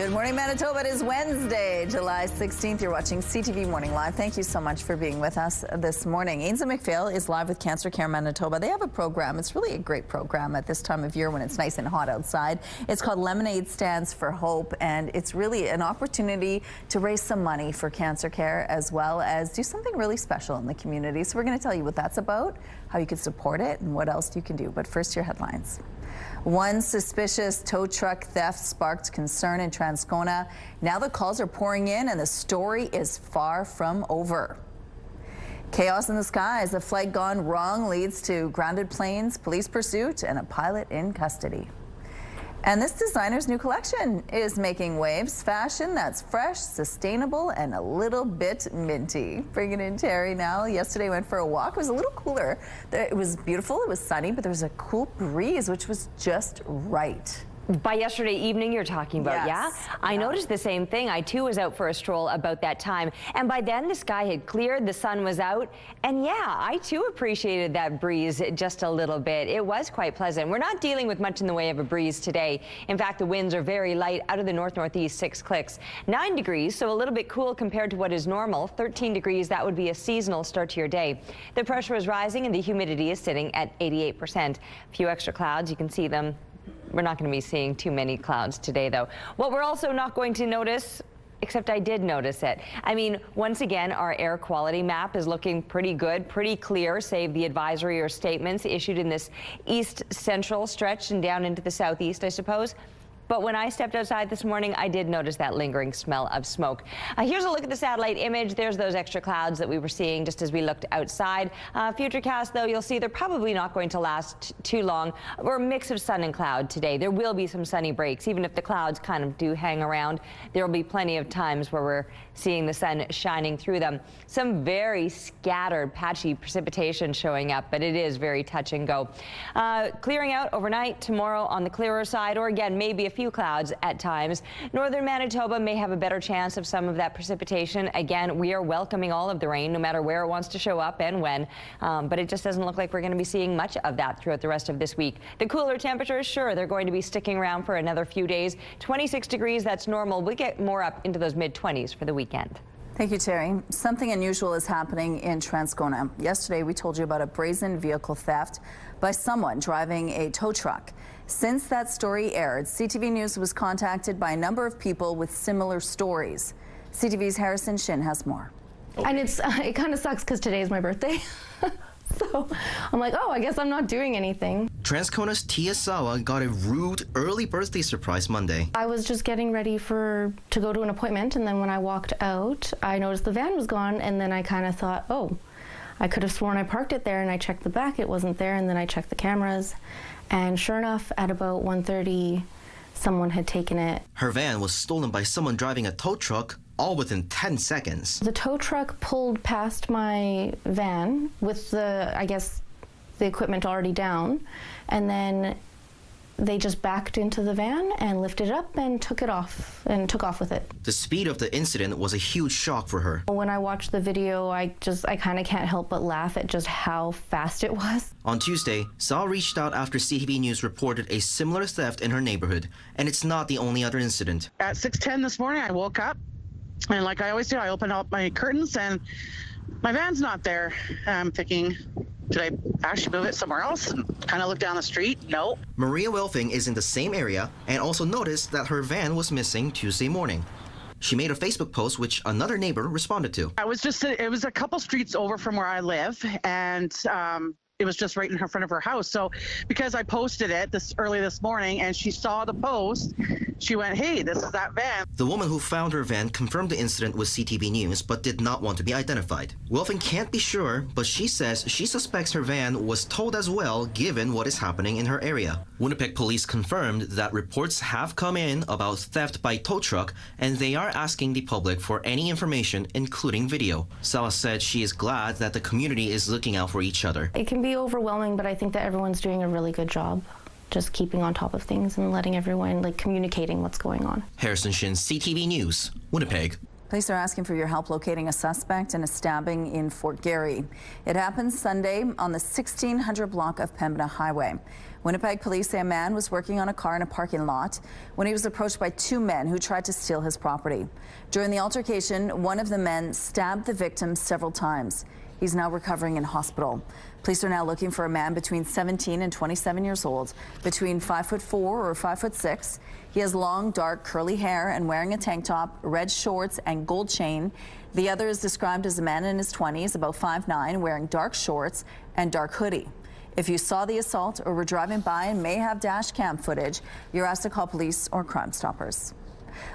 Good morning, Manitoba. It is Wednesday, July 16th. You're watching CTV Morning Live. Thank you so much for being with us this morning. Ainsley McPhail is live with Cancer Care Manitoba. They have a program. It's really a great program at this time of year when it's nice and hot outside. It's called Lemonade Stands for Hope, and it's really an opportunity to raise some money for cancer care as well as do something really special in the community. So we're going to tell you what that's about, how you can support it, and what else you can do. But first, your headlines. One suspicious tow truck theft sparked concern in Transcona. Now the calls are pouring in and the story is far from over. Chaos in the skies. A flight gone wrong leads to grounded planes, police pursuit, and a pilot in custody. And this designer's new collection is making waves. Fashion that's fresh, sustainable, and a little bit minty. Bringing in Terry now. Yesterday went for a walk. It was a little cooler. It was beautiful. It was sunny, but there was a cool breeze, which was just right. By yesterday evening you're talking about, yes. Yeah? I noticed the same thing. I too was out for a stroll about that time. And by then the sky had cleared, the sun was out. And yeah, I too appreciated that breeze just a little bit. It was quite pleasant. We're not dealing with much in the way of a breeze today. In fact, the winds are very light out of the north-northeast, 6 clicks. 9 degrees, so a little bit cool compared to what is normal. 13 degrees, that would be a seasonal start to your day. The pressure is rising and the humidity is sitting at 88%. A few extra clouds, you can see them. We're not going to be seeing too many clouds today, though. What we're also not going to notice, except I did notice it. I mean, once again, our air quality map is looking pretty good, pretty clear, save the advisory or statements issued in this east central stretch and down into the southeast, I suppose. But when I stepped outside this morning, I did notice that lingering smell of smoke. Here's a look at the satellite image. There's those extra clouds that we were seeing just as we looked outside. Futurecast, though, you'll see they're probably not going to last too long. We're a mix of sun and cloud today. There will be some sunny breaks. Even if the clouds kind of do hang around, there will be plenty of times where we're seeing the sun shining through them. Some very scattered, patchy precipitation showing up, but it is very touch and go. Clearing out overnight tomorrow on the clearer side, or again, maybe a few clouds at times. Northern Manitoba may have a better chance of some of that precipitation. Again, we are welcoming all of the rain, no matter where it wants to show up and when. But it just doesn't look like we're going to be seeing much of that throughout the rest of this week. The cooler temperatures, sure, they're going to be sticking around for another few days. 26 degrees, that's normal. We get more up into those mid-20s for the weekend. Thank you, Terry. Something unusual is happening in Transcona. Yesterday, we told you about a brazen vehicle theft by someone driving a tow truck. Since that story aired, CTV News was contacted by a number of people with similar stories. CTV's Harrison Shin has more. And it kind of sucks because today is my birthday. So I'm like, oh, I guess I'm not doing anything. Transcona's Tia Sawa got a rude early birthday surprise Monday. I was just getting ready to go to an appointment, and then when I walked out, I noticed the van was gone, and then I kind of thought, oh, I could have sworn I parked it there, and I checked the back, it wasn't there, and then I checked the cameras, and sure enough, at about 1:30, someone had taken it. Her van was stolen by someone driving a tow truck, all within 10 seconds. The tow truck pulled past my van with I guess, the equipment already down, and then they just backed into the van and lifted it up and took off with it. The speed of the incident was a huge shock for her. When I watched the video, I kind of can't help but laugh at just how fast it was. On Tuesday, Sawa reached out after CTV News reported a similar theft in her neighborhood, and it's not the only other incident. At 6:10 this morning, I woke up, and like I always do, I open up my curtains, and my van's not there. I'm thinking, did I actually move it somewhere else? And kind of look down the street. No. Maria Wilfing is in the same area and also noticed that her van was missing Tuesday morning. She made a Facebook post which another neighbor responded to. It was a couple streets over from where I live, and it was just right in front of her house. So because I posted it early this morning and she saw the post, she went, hey, this is that van. The woman who found her van confirmed the incident with CTV News but did not want to be identified. Wilfing can't be sure, but she says she suspects her van was towed as well given what is happening in her area. Winnipeg police confirmed that reports have come in about theft by tow truck, and they are asking the public for any information, including video. Sawa said she is glad that the community is looking out for each other. It can be overwhelming, but I think that everyone's doing a really good job just keeping on top of things and letting everyone communicating what's going on. Harrison Shin, CTV News, Winnipeg. Police are asking for your help locating a suspect in a stabbing in Fort Garry. It happened Sunday on the 1600 block of Pembina Highway. Winnipeg police say a man was working on a car in a parking lot when he was approached by two men who tried to steal his property. During the altercation, one of the men stabbed the victim several times. He's now recovering in hospital. Police are now looking for a man between 17 and 27 years old, between 5'4" or 5'6". He has long, dark, curly hair and wearing a tank top, red shorts, and gold chain. The other is described as a man in his 20s, about 5'9", wearing dark shorts and dark hoodie. If you saw the assault or were driving by and may have dash cam footage, you're asked to call police or Crime Stoppers.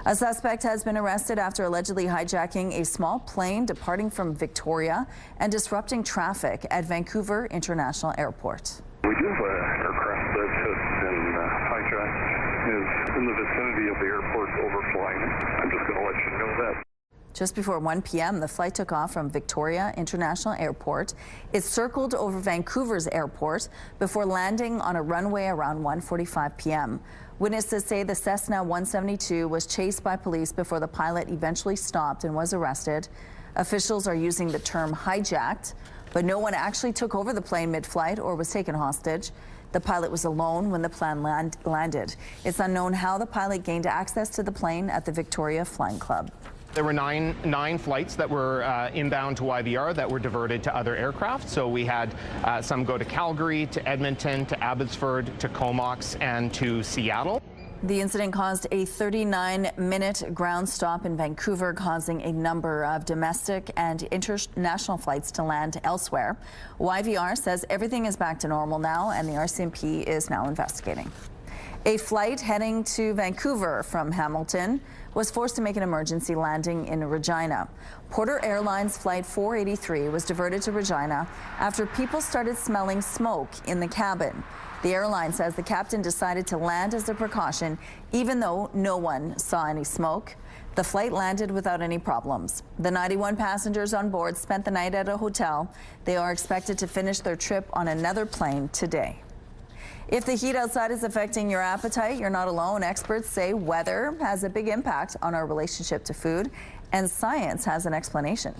A suspect has been arrested after allegedly hijacking a small plane departing from Victoria and disrupting traffic at Vancouver International Airport. We do have an aircraft that has been hijacked, is in the vicinity of the airport overflying. I'm just going to let you know that. Just before 1 p.m., the flight took off from Victoria International Airport. It circled over Vancouver's airport before landing on a runway around 1:45 p.m. Witnesses say the Cessna 172 was chased by police before the pilot eventually stopped and was arrested. Officials are using the term hijacked, but no one actually took over the plane mid-flight or was taken hostage. The pilot was alone when the plane landed. It's unknown how the pilot gained access to the plane at the Victoria Flying Club. There were nine flights that were inbound to YVR that were diverted to other aircraft. So we had some go to Calgary, to Edmonton, to Abbotsford, to Comox, and to Seattle. The incident caused a 39-minute ground stop in Vancouver, causing a number of domestic and international flights to land elsewhere. YVR says everything is back to normal now, and the RCMP is now investigating. A flight heading to Vancouver from Hamilton was forced to make an emergency landing in Regina. Porter Airlines Flight 483 was diverted to Regina after people started smelling smoke in the cabin. The airline says the captain decided to land as a precaution, even though no one saw any smoke. The flight landed without any problems. The 91 passengers on board spent the night at a hotel. They are expected to finish their trip on another plane today. If the heat outside is affecting your appetite, you're not alone. Experts say weather has a big impact on our relationship to food, and science has an explanation.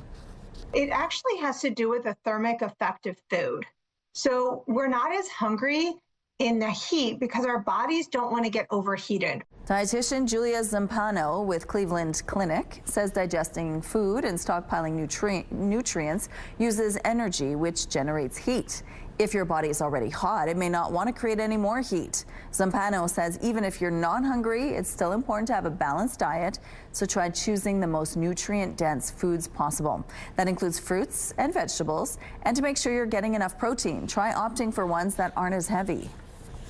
It actually has to do with the thermic effect of food. So we're not as hungry in the heat because our bodies don't want to get overheated. Dietitian Julia Zampano with Cleveland Clinic says digesting food and stockpiling nutrients uses energy, which generates heat. If your body is already hot, it may not want to create any more heat. Zampano says even if you're not hungry, it's still important to have a balanced diet, so try choosing the most nutrient-dense foods possible. That includes fruits and vegetables, and to make sure you're getting enough protein, try opting for ones that aren't as heavy.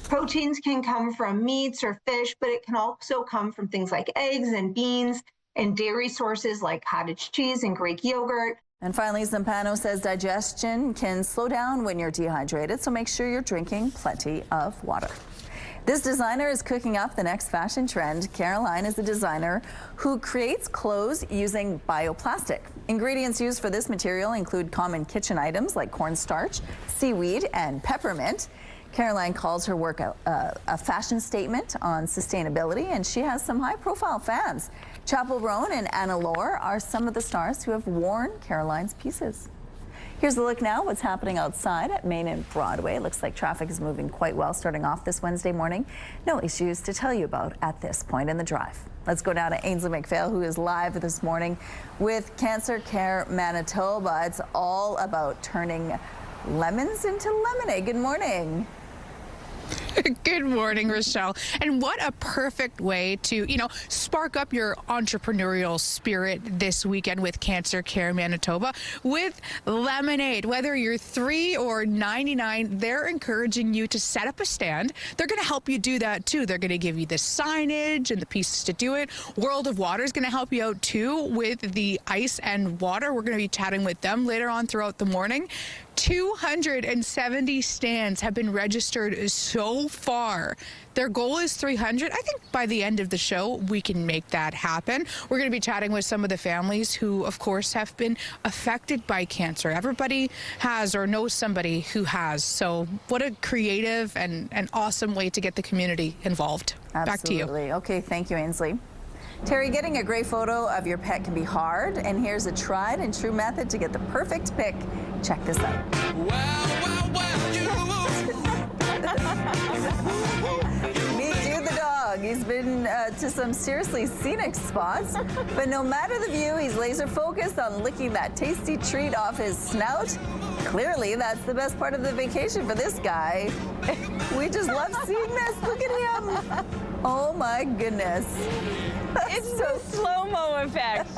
Proteins can come from meats or fish, but it can also come from things like eggs and beans and dairy sources like cottage cheese and Greek yogurt. And finally, Zampano says digestion can slow down when you're dehydrated, so make sure you're drinking plenty of water. This designer is cooking up the next fashion trend. Caroline is a designer who creates clothes using bioplastic. Ingredients used for this material include common kitchen items like cornstarch, seaweed, and peppermint. Caroline calls her work a fashion statement on sustainability, and she has some high-profile fans. Chapel Roan and Anna Lohr are some of the stars who have worn Caroline's pieces. Here's a look now what's happening outside at Main and Broadway. It looks like traffic is moving quite well starting off this Wednesday morning. No issues to tell you about at this point in the drive. Let's go down to Ainsley McPhail, who is live this morning with Cancer Care Manitoba. It's all about turning lemons into lemonade. Good morning. Good morning, Rochelle. And what a perfect way to, spark up your entrepreneurial spirit this weekend with Cancer Care Manitoba with lemonade. Whether you're $3 or $99, they're encouraging you to set up a stand. They're going to help you do that too. They're going to give you the signage and the pieces to do it. World of Water is going to help you out too with the ice and water. We're going to be chatting with them later on throughout the morning. 270 stands have been registered so far. Their goal is 300. I think by the end of the show, we can make that happen. We're going to be chatting with some of the families who, of course, have been affected by cancer. Everybody has or knows somebody who has. So what a creative and an awesome way to get the community involved. Absolutely. Back to you. Okay, thank you, Ainsley. Terry, getting a great photo of your pet can be hard, and here's a tried and true method to get the perfect pic. Check this out. Meet Jude the dog. He's been to some seriously scenic spots, but no matter the view, he's laser focused on licking that tasty treat off his snout. Clearly, that's the best part of the vacation for this guy. We just love seeing this. Look at him. Oh my goodness. It's the slow-mo effect.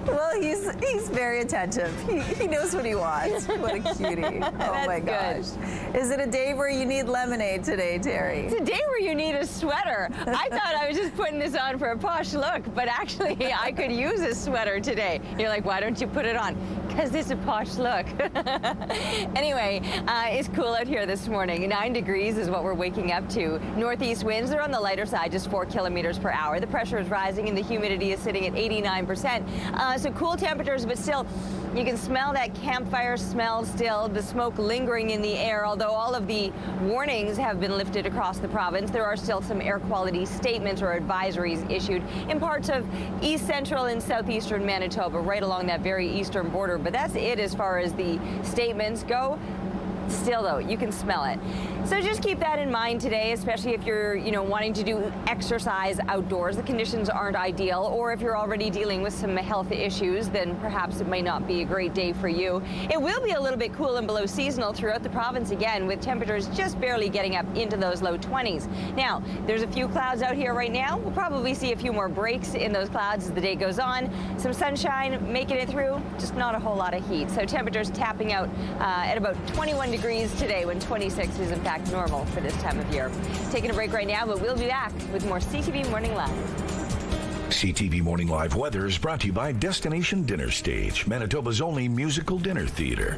Well, he's very attentive. He knows what he wants. What a cutie. Oh my gosh. Is it a day where you need lemonade today, Terry? It's a day where you need a sweater. I thought I was just putting this on for a posh look, but actually I could use a sweater today. You're like, why don't you put it on? Because it's a posh look. Anyway, it's cool out here this morning. 9 degrees is what we're waking up to. Northeast winds are on the lighter side, just 4 kilometers per hour. The pressure is rising and the humidity is sitting at 89%. So cool temperatures, but still, you can smell that campfire smell still, the smoke lingering in the air. Although all of the warnings have been lifted across the province, there are still some air quality statements or advisories issued in parts of east central and southeastern Manitoba, right along that very eastern border. But that's it as far as the statements go. Still, though, you can smell it. So just keep that in mind today, especially if you're, wanting to do exercise outdoors. The conditions aren't ideal, or if you're already dealing with some health issues, then perhaps it may not be a great day for you. It will be a little bit cool and below seasonal throughout the province again, with temperatures just barely getting up into those low 20s. Now, there's a few clouds out here right now. We'll probably see a few more breaks in those clouds as the day goes on. Some sunshine making it through, just not a whole lot of heat. So temperatures tapping out at about 21 degrees today, when 26 is in fact normal for this time of year. Taking a break right now, but we'll be back with more CTV Morning Live. CTV Morning Live weather is brought to you by Destination Dinner Stage, Manitoba's only musical dinner theater.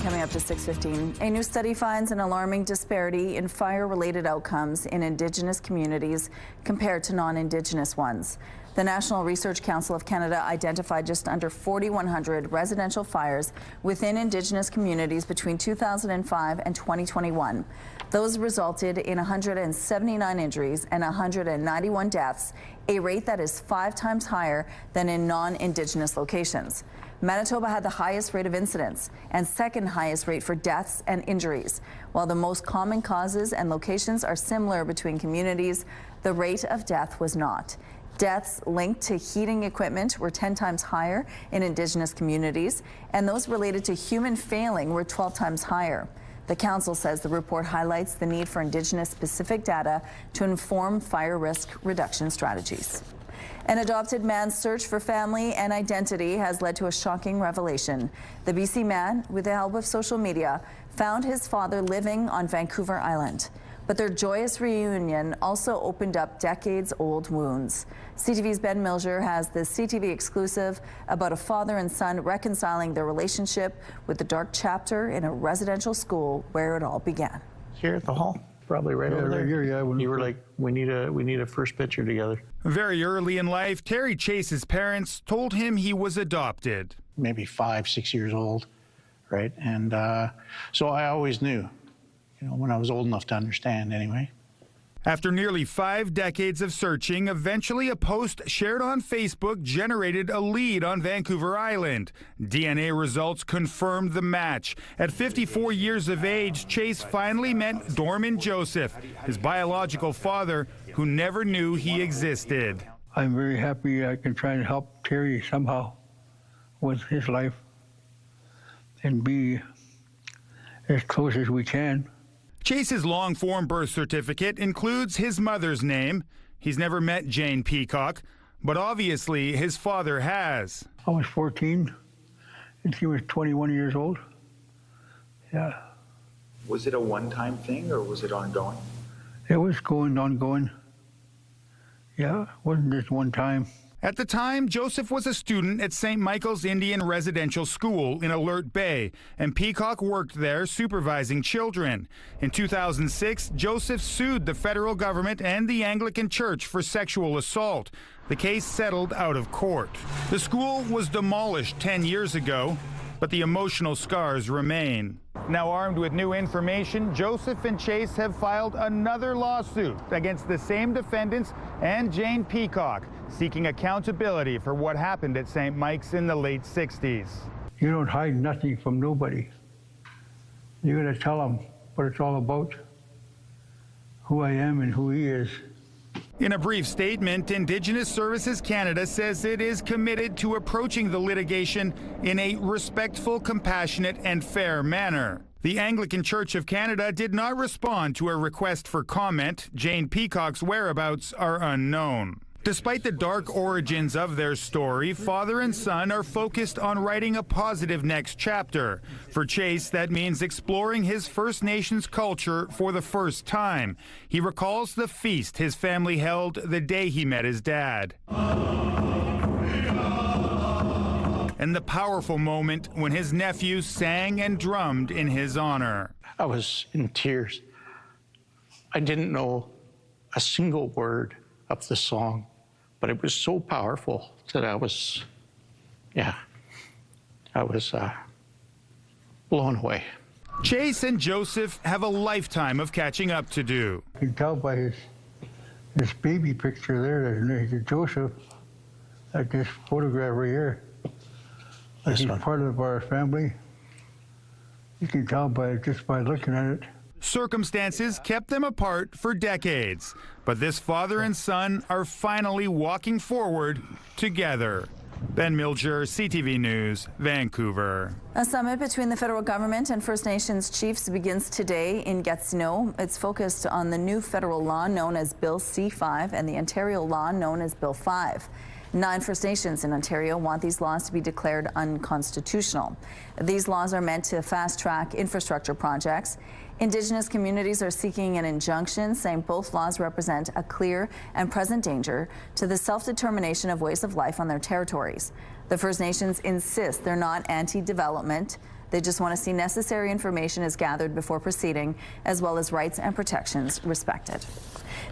Coming up to 6:15. A new study finds an alarming disparity in fire-related outcomes in Indigenous communities compared to non-Indigenous ones. The National Research Council of Canada identified just under 4,100 residential fires within Indigenous communities between 2005 and 2021. Those resulted in 179 injuries and 191 deaths, a rate that is 5 times higher than in non-Indigenous locations. Manitoba had the highest rate of incidents and second highest rate for deaths and injuries. While the most common causes and locations are similar between communities, the rate of death was not. Deaths linked to heating equipment were 10 times higher in Indigenous communities, and those related to human failing were 12 times higher. The council says the report highlights the need for Indigenous-specific data to inform fire risk reduction strategies. An adopted man's search for family and identity has led to a shocking revelation. The BC man, with the help of social media, found his father living on Vancouver Island. But their joyous reunion also opened up decades-old wounds. CTV's Ben Milger has the CTV exclusive about a father and son reconciling their relationship with the dark chapter in a residential school where it all began. Here at the hall, probably right over there. Here, yeah. You were like, we need a first picture together. Very early in life, Terry Chase's parents told him he was adopted. Maybe 5, 6 years old, right? And so I always knew, when I was old enough to understand anyway. After nearly 5 decades of searching, eventually a post shared on Facebook generated a lead on Vancouver Island. DNA results confirmed the match. At 54 years of age, Chase finally met Dorman Joseph, his biological father, who never knew he existed. I'm very happy I can try and help Terry somehow with his life and be as close as we can. Chase's long-form birth certificate includes his mother's name. He's never met Jane Peacock, but obviously his father has. I was 14, and she was 21 years old. Yeah. Was it a one-time thing, or was it ongoing? It was ongoing. Yeah, it wasn't just one time. At the time, Joseph was a student at St. Michael's Indian Residential School in Alert Bay, and Peacock worked there supervising children. In 2006, Joseph sued the federal government and the Anglican Church for sexual assault. The case settled out of court. The school was demolished 10 years ago, but the emotional scars remain. Now armed with new information, Joseph and Chase have filed another lawsuit against the same defendants and Jane Peacock, seeking accountability for what happened at St. Mike's in the late 60s. You don't hide nothing from nobody. You're going to tell them what it's all about, who I am and who he is. In a brief statement, Indigenous Services Canada says it is committed to approaching the litigation in a respectful, compassionate, and fair manner. The Anglican Church of Canada did not respond to a request for comment. Jane Peacock's whereabouts are unknown. Despite the dark origins of their story, father and son are focused on writing a positive next chapter. For Chase, that means exploring his First Nations culture for the first time. He recalls the feast his family held the day he met his dad. And the powerful moment when his nephew sang and drummed in his honor. I was in tears. I didn't know a single word of the song, but it was so powerful that I was blown away. Chase and Joseph have a lifetime of catching up to do. You can tell by his baby picture there that Joseph, at this photograph right here, that he's part of our family. You can tell just by looking at it. Circumstances kept them apart for decades, but this father and son are finally walking forward together. Ben Milger, CTV News, Vancouver. A summit between the federal government and First Nations chiefs begins today in Gatineau. It's focused on the new federal law known as Bill C-5 and the Ontario law known as Bill 5. 9 First Nations in Ontario want these laws to be declared unconstitutional. These laws are meant to fast-track infrastructure projects. Indigenous communities are seeking an injunction saying both laws represent a clear and present danger to the self-determination of ways of life on their territories. The First Nations insist they're not anti-development. They just want to see necessary information is gathered before proceeding, as well as rights and protections respected.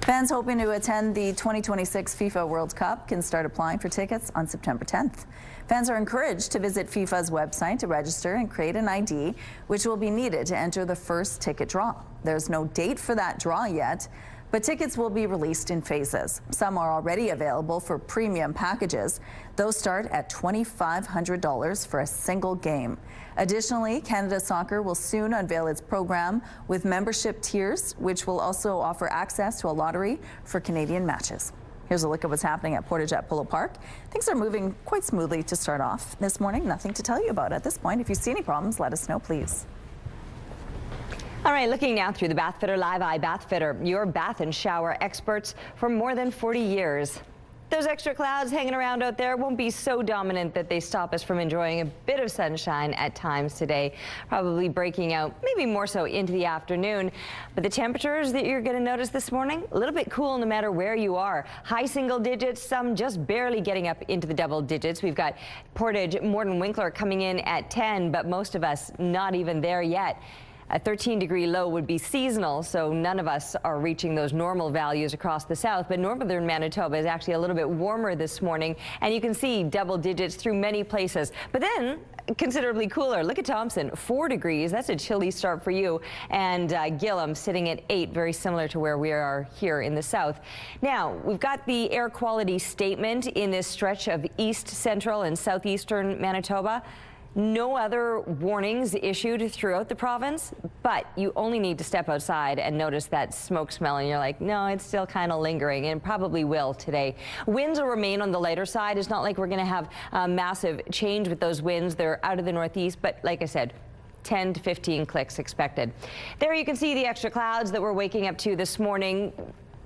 Fans hoping to attend the 2026 FIFA World Cup can start applying for tickets on September 10th. Fans are encouraged to visit FIFA's website to register and create an ID, which will be needed to enter the first ticket draw. There's no date for that draw yet, but tickets will be released in phases. Some are already available for premium packages. Those start at $2,500 for a single game. Additionally, Canada Soccer will soon unveil its program with membership tiers, which will also offer access to a lottery for Canadian matches. Here's a look at what's happening at Portage at Polo Park. Things are moving quite smoothly to start off this morning. Nothing to tell you about at this point. If you see any problems, let us know, please. All right, looking now through the Bath Fitter Live Eye Bath Fitter, your bath and shower experts for more than 40 years. Those extra clouds hanging around out there won't be so dominant that they stop us from enjoying a bit of sunshine at times today, probably breaking out maybe more so into the afternoon. But the temperatures that you're going to notice this morning, a little bit cool no matter where you are. High single digits, some just barely getting up into the double digits. We've got Portage, Morden, Winkler coming in at 10, but most of us not even there yet. A 13-degree low would be seasonal, so none of us are reaching those normal values across the south. But northern Manitoba is actually a little bit warmer this morning, and you can see double digits through many places. But then considerably cooler. Look at Thompson, 4 degrees. That's a chilly start for you. And Gillam sitting at 8, very similar to where we are here in the south. Now, we've got the air quality statement in this stretch of east central and southeastern Manitoba. No other warnings issued throughout the province, but you only need to step outside and notice that smoke smell, and you're like, no, it's still kind of lingering, and probably will today. Winds will remain on the lighter side. It's not like we're going to have a massive change with those winds. They're out of the northeast, but like I said, 10 to 15 clicks expected. There you can see the extra clouds that we're waking up to this morning.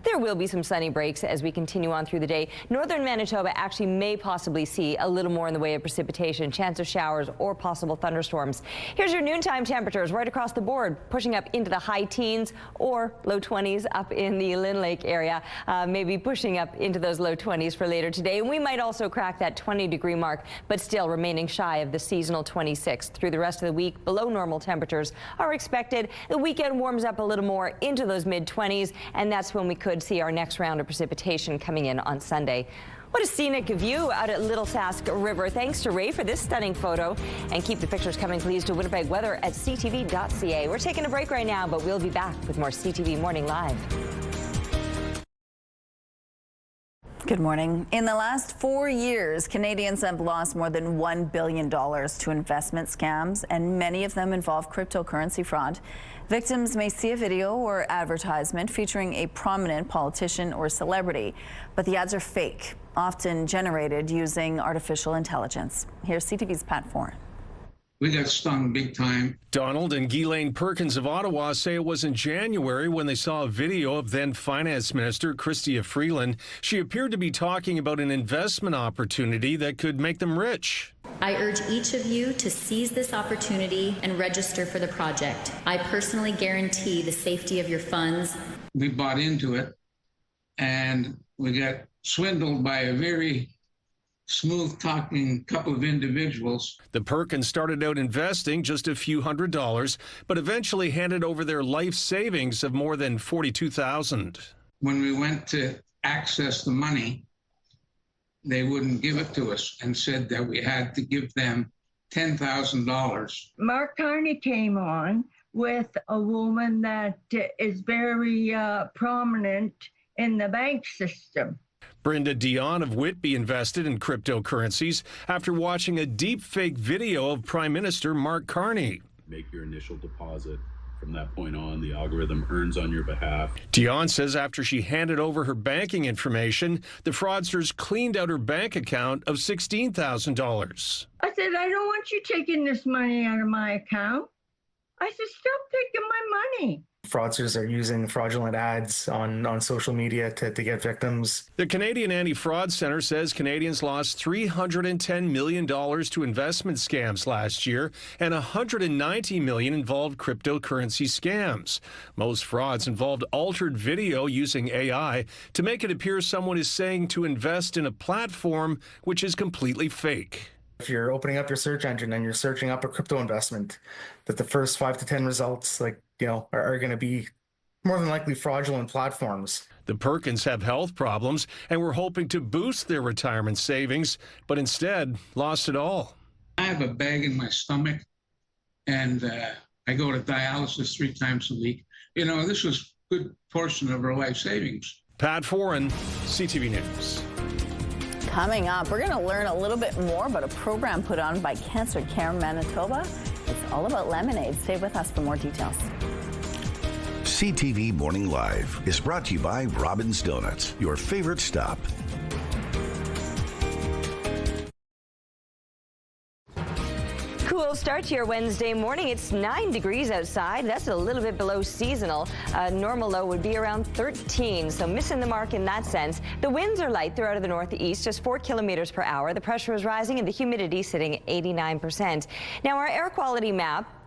There will be some sunny breaks as we continue on through the day. Northern Manitoba actually may possibly see a little more in the way of precipitation, chance of showers or possible thunderstorms. Here's your noontime temperatures right across the board, pushing up into the high teens or low 20s up in the Lynn Lake area, maybe pushing up into those low 20s for later today. And we might also crack that 20-degree mark, but still remaining shy of the seasonal 26. Through the rest of the week, below normal temperatures are expected. The weekend warms up a little more into those mid-20s, and that's when we could see our next round of precipitation coming in on Sunday. What a scenic view out at Little Sask River. Thanks to Ray for this stunning photo. And keep the pictures coming, please, to Winnipeg Weather at ctv.ca. We're taking a break right now, but we'll be back with more CTV Morning Live. Good morning. In the last 4 years, Canadians have lost more than $1 billion to investment scams, and many of them involve cryptocurrency fraud. Victims may see a video or advertisement featuring a prominent politician or celebrity, but the ads are fake, often generated using artificial intelligence. Here's CTV's Pat Foran. We got stung big time. Donald and Ghislaine Perkins of Ottawa say it was in January when they saw a video of then Finance Minister Chrystia Freeland. She appeared to be talking about an investment opportunity that could make them rich. I urge each of you to seize this opportunity and register for the project. I personally guarantee the safety of your funds. We bought into it, and we got swindled by a very smooth-talking couple of individuals. The Perkins started out investing just a few $100s, but eventually handed over their life savings of more than $42,000. When we went to access the money, they wouldn't give it to us and said that we had to give them $10,000. Mark Carney came on with a woman that is very prominent in the bank system. Brenda Dion of Whitby invested in cryptocurrencies after watching a deep-fake video of Prime Minister Mark Carney. Make your initial deposit. From that point on, the algorithm earns on your behalf. Dion says after she handed over her banking information, the fraudsters cleaned out her bank account of $16,000. I said, I don't want you taking this money out of my account. I said, stop taking my money. Fraudsters are using fraudulent ads on social media to get victims. The Canadian Anti-Fraud Centre says Canadians lost $310 million to investment scams last year, and $190 million involved cryptocurrency scams. Most frauds involved altered video using AI to make it appear someone is saying to invest in a platform which is completely fake. If you're opening up your search engine and you're searching up a crypto investment, that the first 5 to 10 results, are going to be more than likely fraudulent platforms. The Perkins have health problems and were hoping to boost their retirement savings, but instead lost it all. I have a bag in my stomach, and I go to dialysis 3 times a week. This was a good portion of our life savings. Pat Foran, CTV News. Coming up, we're going to learn a little bit more about a program put on by Cancer Care Manitoba. It's all about lemonade. Stay with us for more details. CTV Morning Live is brought to you by Robin's Donuts, your favorite stop. Cool start to your Wednesday morning. It's 9 degrees outside. That's a little bit below seasonal. Normal low would be around 13, so missing the mark in that sense. The winds are light throughout of the northeast, just 4 kilometers per hour. The pressure is rising and the humidity sitting at 89%. Now, our air quality map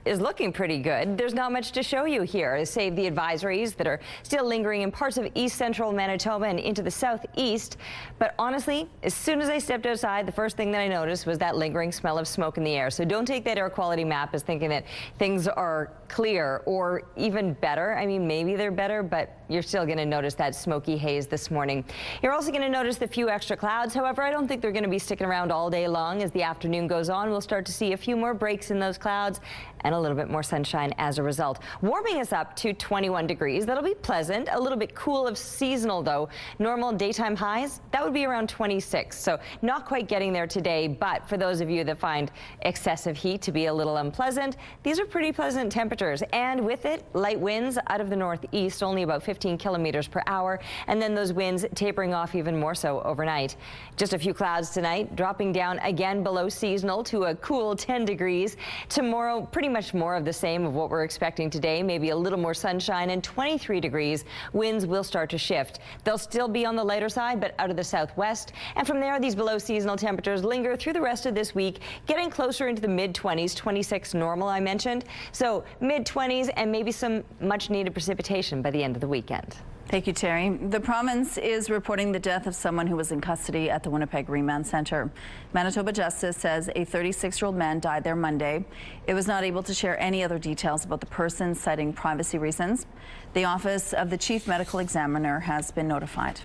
is looking pretty good. There's not much to show you here, save the advisories that are still lingering in parts of east central Manitoba and into the southeast. But honestly, as soon as I stepped outside, the first thing that I noticed was that lingering smell of smoke in the air. So don't take that air quality map as thinking that things are clear or even better. I mean, maybe they're better, but you're still going to notice that smoky haze this morning. You're also going to notice the few extra clouds. However, I don't think they're going to be sticking around all day long. As the afternoon goes on, we'll start to see a few more breaks in those clouds and a little bit more sunshine as a result. Warming us up to 21 degrees. That'll be pleasant. A little bit cool of seasonal, though. Normal daytime highs, that would be around 26. So not quite getting there today, but for those of you that find excessive heat to be a little unpleasant, these are pretty pleasant temperatures. And with it, light winds out of the northeast, only about 15 kilometers per hour. And then those winds tapering off even more so overnight. Just a few clouds tonight, dropping down again below seasonal to a cool 10 degrees. Tomorrow, pretty much much more of the same of what we're expecting today. Maybe a little more sunshine and 23 degrees. Winds will start to shift. They'll still be on the lighter side, but out of the southwest. And from there, these below seasonal temperatures linger through the rest of this week, getting closer into the mid-20s, 26 normal I mentioned. So mid-20s and maybe some much needed precipitation by the end of the weekend. Thank you, Terry. The province is reporting the death of someone who was in custody at the Winnipeg Remand Centre. Manitoba Justice says a 36-year-old man died there Monday. It was not able to share any other details about the person, citing privacy reasons. The Office of the Chief Medical Examiner has been notified.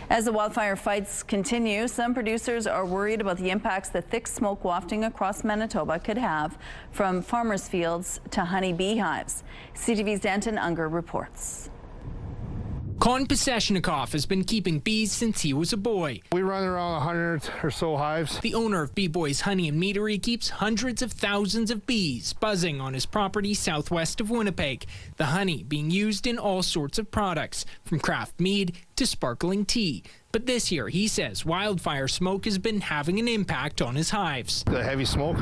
As the wildfire fights continue, some producers are worried about the impacts that thick smoke wafting across Manitoba could have from farmers' fields to honey beehives. CTV's Danton Unger reports. Kon Peseshnikov has been keeping bees since he was a boy. We run around 100 or so hives. The owner of Bee Boys Honey and Meadery keeps hundreds of thousands of bees buzzing on his property southwest of Winnipeg. The honey being used in all sorts of products, from craft mead to sparkling tea. But this year, he says wildfire smoke has been having an impact on his hives. The heavy smoke,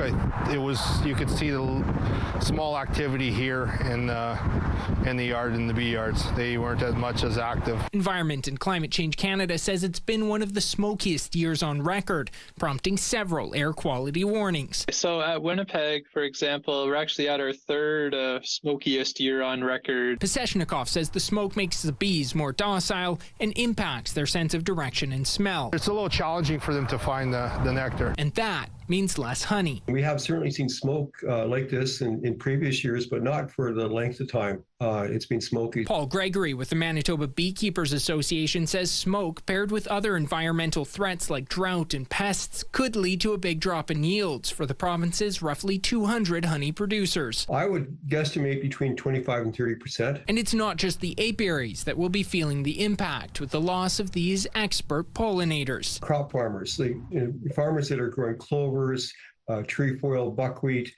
you could see the small activity here in the yard, in the bee yards. They weren't as much as active. Environment and Climate Change Canada says it's been one of the smokiest years on record, prompting several air quality warnings. So at Winnipeg, for example, we're actually at our third smokiest year on record. Peseshnikov says the smoke makes the bees more docile and impacts their sense of direction and smell. It's a little challenging for them to find the nectar. And that means less honey. We have certainly seen smoke like this in previous years, but not for the length of time it's been smoky. Paul Gregory with the Manitoba Beekeepers Association says smoke paired with other environmental threats like drought and pests could lead to a big drop in yields for the province's roughly 200 honey producers. I would guesstimate between 25 and 30%. And it's not just the apiaries that will be feeling the impact with the loss of these expert pollinators. Crop farmers, farmers that are growing clovers, trefoil, buckwheat,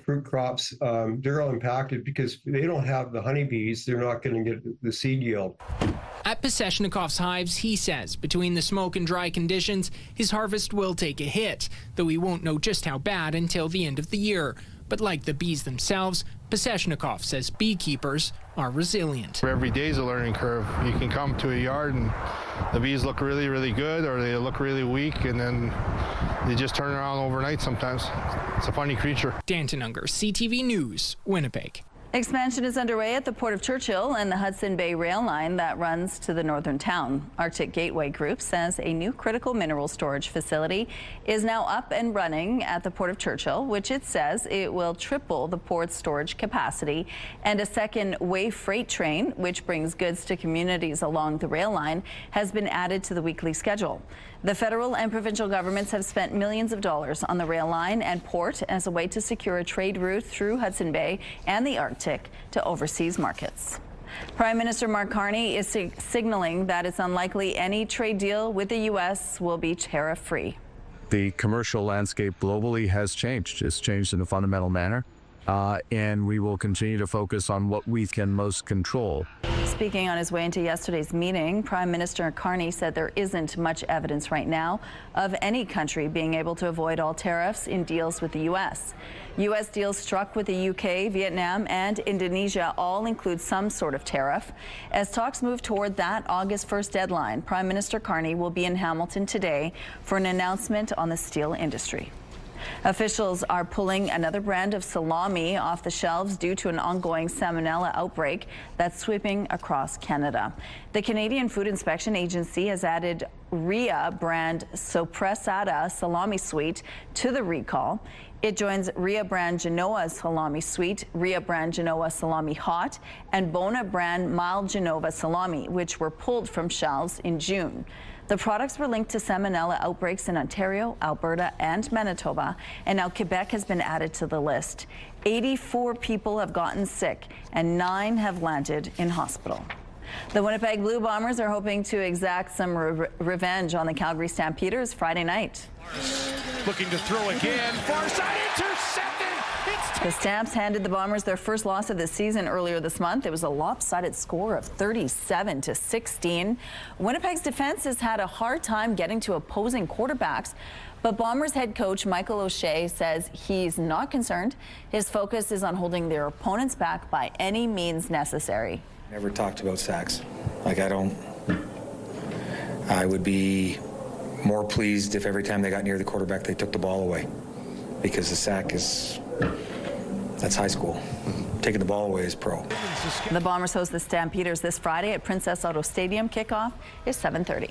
fruit crops, they're all impacted because they don't have the honeybees. They're not going to get the seed yield. At Peseshnikov's hives, he says, between the smoke and dry conditions, his harvest will take a hit, though he won't know just how bad until the end of the year. But like the bees themselves, Peseshnikov says beekeepers are resilient. Every day is a learning curve. You can come to a yard and the bees look really, really good, or they look really weak, and then they just turn around overnight sometimes. It's a funny creature. Danton Unger, CTV News, Winnipeg. Expansion is underway at the Port of Churchill and the Hudson Bay rail line that runs to the northern town. Arctic Gateway Group says a new critical mineral storage facility is now up and running at the Port of Churchill, which it says it will triple the port's storage capacity, and a second way freight train, which brings goods to communities along the rail line, has been added to the weekly schedule. The federal and provincial governments have spent millions of dollars on the rail line and port as a way to secure a trade route through Hudson Bay and the Arctic to overseas markets. Prime Minister Mark Carney is signaling that it's unlikely any trade deal with the U.S. will be tariff-free. The commercial landscape globally has changed. It's changed in a fundamental manner, and we will continue to focus on what we can most control. Speaking on his way into yesterday's meeting, Prime Minister Carney said there isn't much evidence right now of any country being able to avoid all tariffs in deals with the U.S. U.S. deals struck with the U.K., Vietnam, and Indonesia all include some sort of tariff. As talks move toward that August 1st deadline, Prime Minister Carney will be in Hamilton today for an announcement on the steel industry. Officials are pulling another brand of salami off the shelves due to an ongoing salmonella outbreak that's sweeping across Canada. The Canadian Food Inspection Agency has added Ria brand Sopressata salami suite to the recall. It joins Ria brand Genoa salami suite, Ria brand Genoa salami hot, and Bona brand mild Genova salami, which were pulled from shelves in June. The products were linked to salmonella outbreaks in Ontario, Alberta, and Manitoba, and now Quebec has been added to the list. 84 people have gotten sick, and 9 have landed in hospital. The Winnipeg Blue Bombers are hoping to exact some revenge on the Calgary Stampeders Friday night. Looking to throw again, far side intercepted. It's The Stamps handed the Bombers their first loss of the season earlier this month. It was a lopsided score of 37-16. Winnipeg's defense has had a hard time getting to opposing quarterbacks, but Bombers head coach Michael O'Shea says he's not concerned. His focus is on holding their opponents back by any means necessary. Never talked about sacks. I would be more pleased if every time they got near the quarterback they took the ball away, because the sack that's high school. Taking the ball away is pro. The Bombers host the Stampeders this Friday at Princess Auto Stadium. Kickoff is 7:30.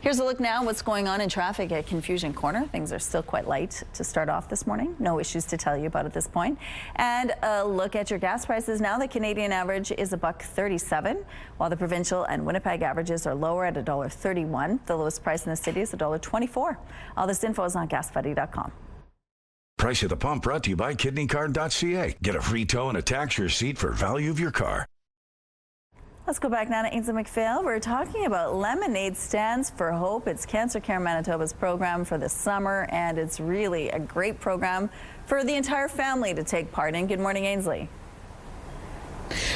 Here's a look now what's going on in traffic at Confusion Corner. Things are still quite light to start off this morning. No issues to tell you about at this point. And a look at your gas prices now. The Canadian average is $1.37, while the provincial and Winnipeg averages are lower at $1.31. The lowest price in the city is $1.24. All this info is on gasbuddy.com. Price at the Pump brought to you by kidneycard.ca. Get a free tow and a tax receipt for value of your car. Let's go back now to Ainsley McPhail. We're talking about Lemonade Stands for Hope. It's Cancer Care Manitoba's program for the summer, and it's really a great program for the entire family to take part in. Good morning, Ainsley.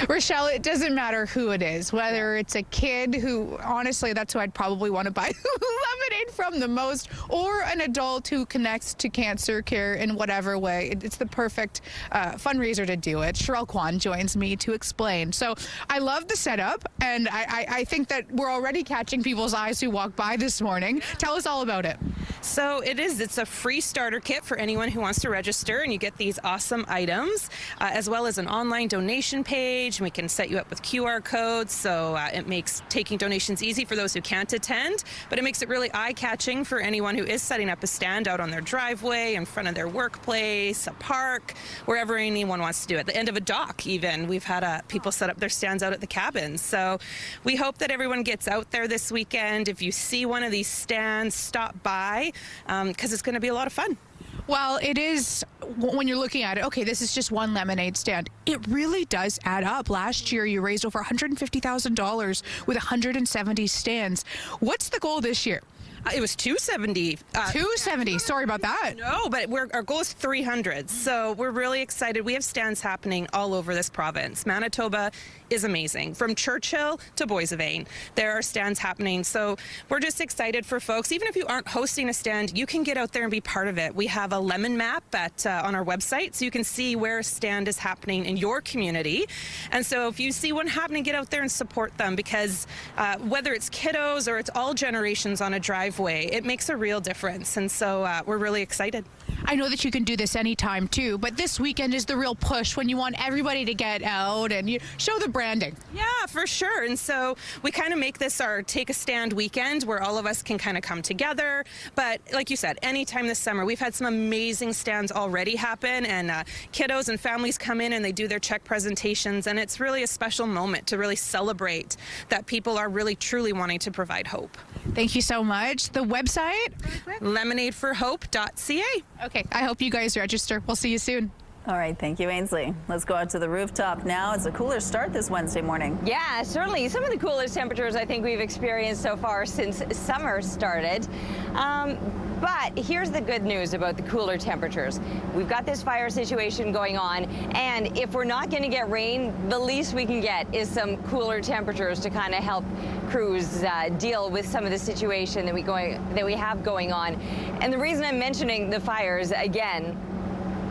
Rochelle, it doesn't matter who it is, whether it's a kid who, honestly, that's who I'd probably want to buy lemonade from the most, or an adult who connects to cancer care in whatever way. It's the perfect fundraiser to do it. Sherelle Kwan joins me to explain. So I love the setup, and I think that we're already catching people's eyes who walk by this morning. Tell us all about it. So it's a free starter kit for anyone who wants to register, and you get these awesome items, as well as an online donation page. We can set you up with QR codes, so it makes taking donations easy for those who can't attend, but it makes it really eye-catching for anyone who is setting up a stand out on their driveway, in front of their workplace, a park, wherever anyone wants to do it. At the end of a dock, even. We've had people set up their stands out at the cabins. So we hope that everyone gets out there this weekend. If you see one of these stands, stop by, because it's going to be a lot of fun. Well, it is, when you're looking at it, okay, this is just one lemonade stand. It really does add up. Last year, you raised over $150,000 with 170 stands. What's the goal this year? It was 270. 270. Sorry about that. No, but our goal is 300. So we're really excited. We have stands happening all over this province. Manitoba is amazing. From Churchill to Boissevain, there are stands happening. So we're just excited for folks. Even if you aren't hosting a stand, you can get out there and be part of it. We have a lemon map on our website, so you can see where a stand is happening in your community. And so if you see one happening, get out there and support them, because whether it's kiddos or it's all generations on a driveway, it makes a real difference. And so we're really excited. I know that you can do this anytime too, but this weekend is the real push when you want everybody to get out and you show the branding. Yeah, for sure. And so we kind of make this our Take a Stand weekend, where all of us can kind of come together. But like you said, anytime this summer, we've had some amazing stands already happen, and kiddos and families come in and they do their check presentations, and it's really a special moment to really celebrate that people are really truly wanting to provide hope. Thank you so much. The website? lemonadeforhope.ca. Okay, I hope you guys register. We'll see you soon. All right, thank you, Ainsley. Let's go out to the rooftop now. It's a cooler start this Wednesday morning. Yeah, certainly some of the coolest temperatures I think we've experienced so far since summer started. But here's the good news about the cooler temperatures. We've got this fire situation going on, and if we're not going to get rain, the least we can get is some cooler temperatures to kind of help crews deal with some of the situation that we have going on. And the reason I'm mentioning the fires again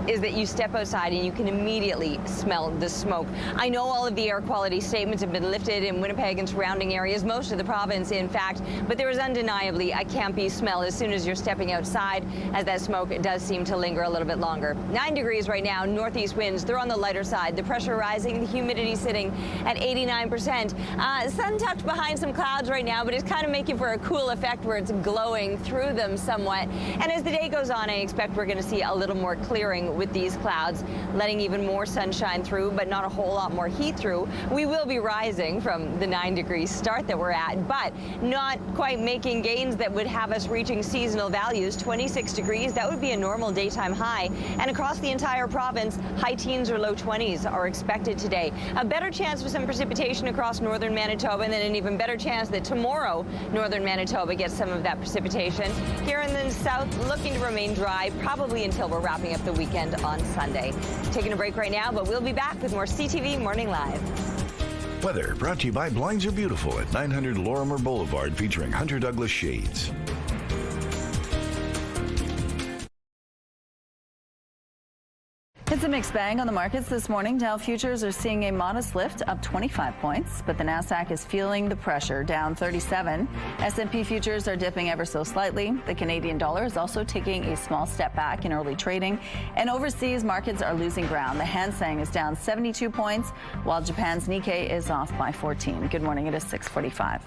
is that you step outside and you can immediately smell the smoke. I know all of the air quality statements have been lifted in Winnipeg and surrounding areas, most of the province in fact, but there is undeniably a campy smell as soon as you're stepping outside, as that smoke does seem to linger a little bit longer. 9 degrees right now, northeast winds, they're on the lighter side. The pressure rising, the humidity sitting at 89%. Sun tucked behind some clouds right now, but it's kind of making for a cool effect where it's glowing through them somewhat. And as the day goes on, I expect we're going to see a little more clearing with these clouds, letting even more sunshine through, but not a whole lot more heat through. We will be rising from the 9 degree start that we're at, but not quite making gains that would have us reaching seasonal values. 26 degrees, that would be a normal daytime high. And across the entire province, high teens or low 20s are expected today. A better chance for some precipitation across northern Manitoba, and then an even better chance that tomorrow northern Manitoba gets some of that precipitation. Here in the south, looking to remain dry, probably until we're wrapping up the weekend. and on Sunday. Taking a break right now, but we'll be back with more CTV Morning Live. Weather brought to you by Blinds Are Beautiful at 900 Lorimer Boulevard, featuring Hunter Douglas shades. It's a mixed bag on the markets this morning. Dow futures are seeing a modest lift, up 25 points, but the Nasdaq is feeling the pressure, down 37. S&P futures are dipping ever so slightly. The Canadian dollar is also taking a small step back in early trading, and overseas markets are losing ground. The Hang Seng is down 72 points, while Japan's Nikkei is off by 14. Good morning. It is 6:45.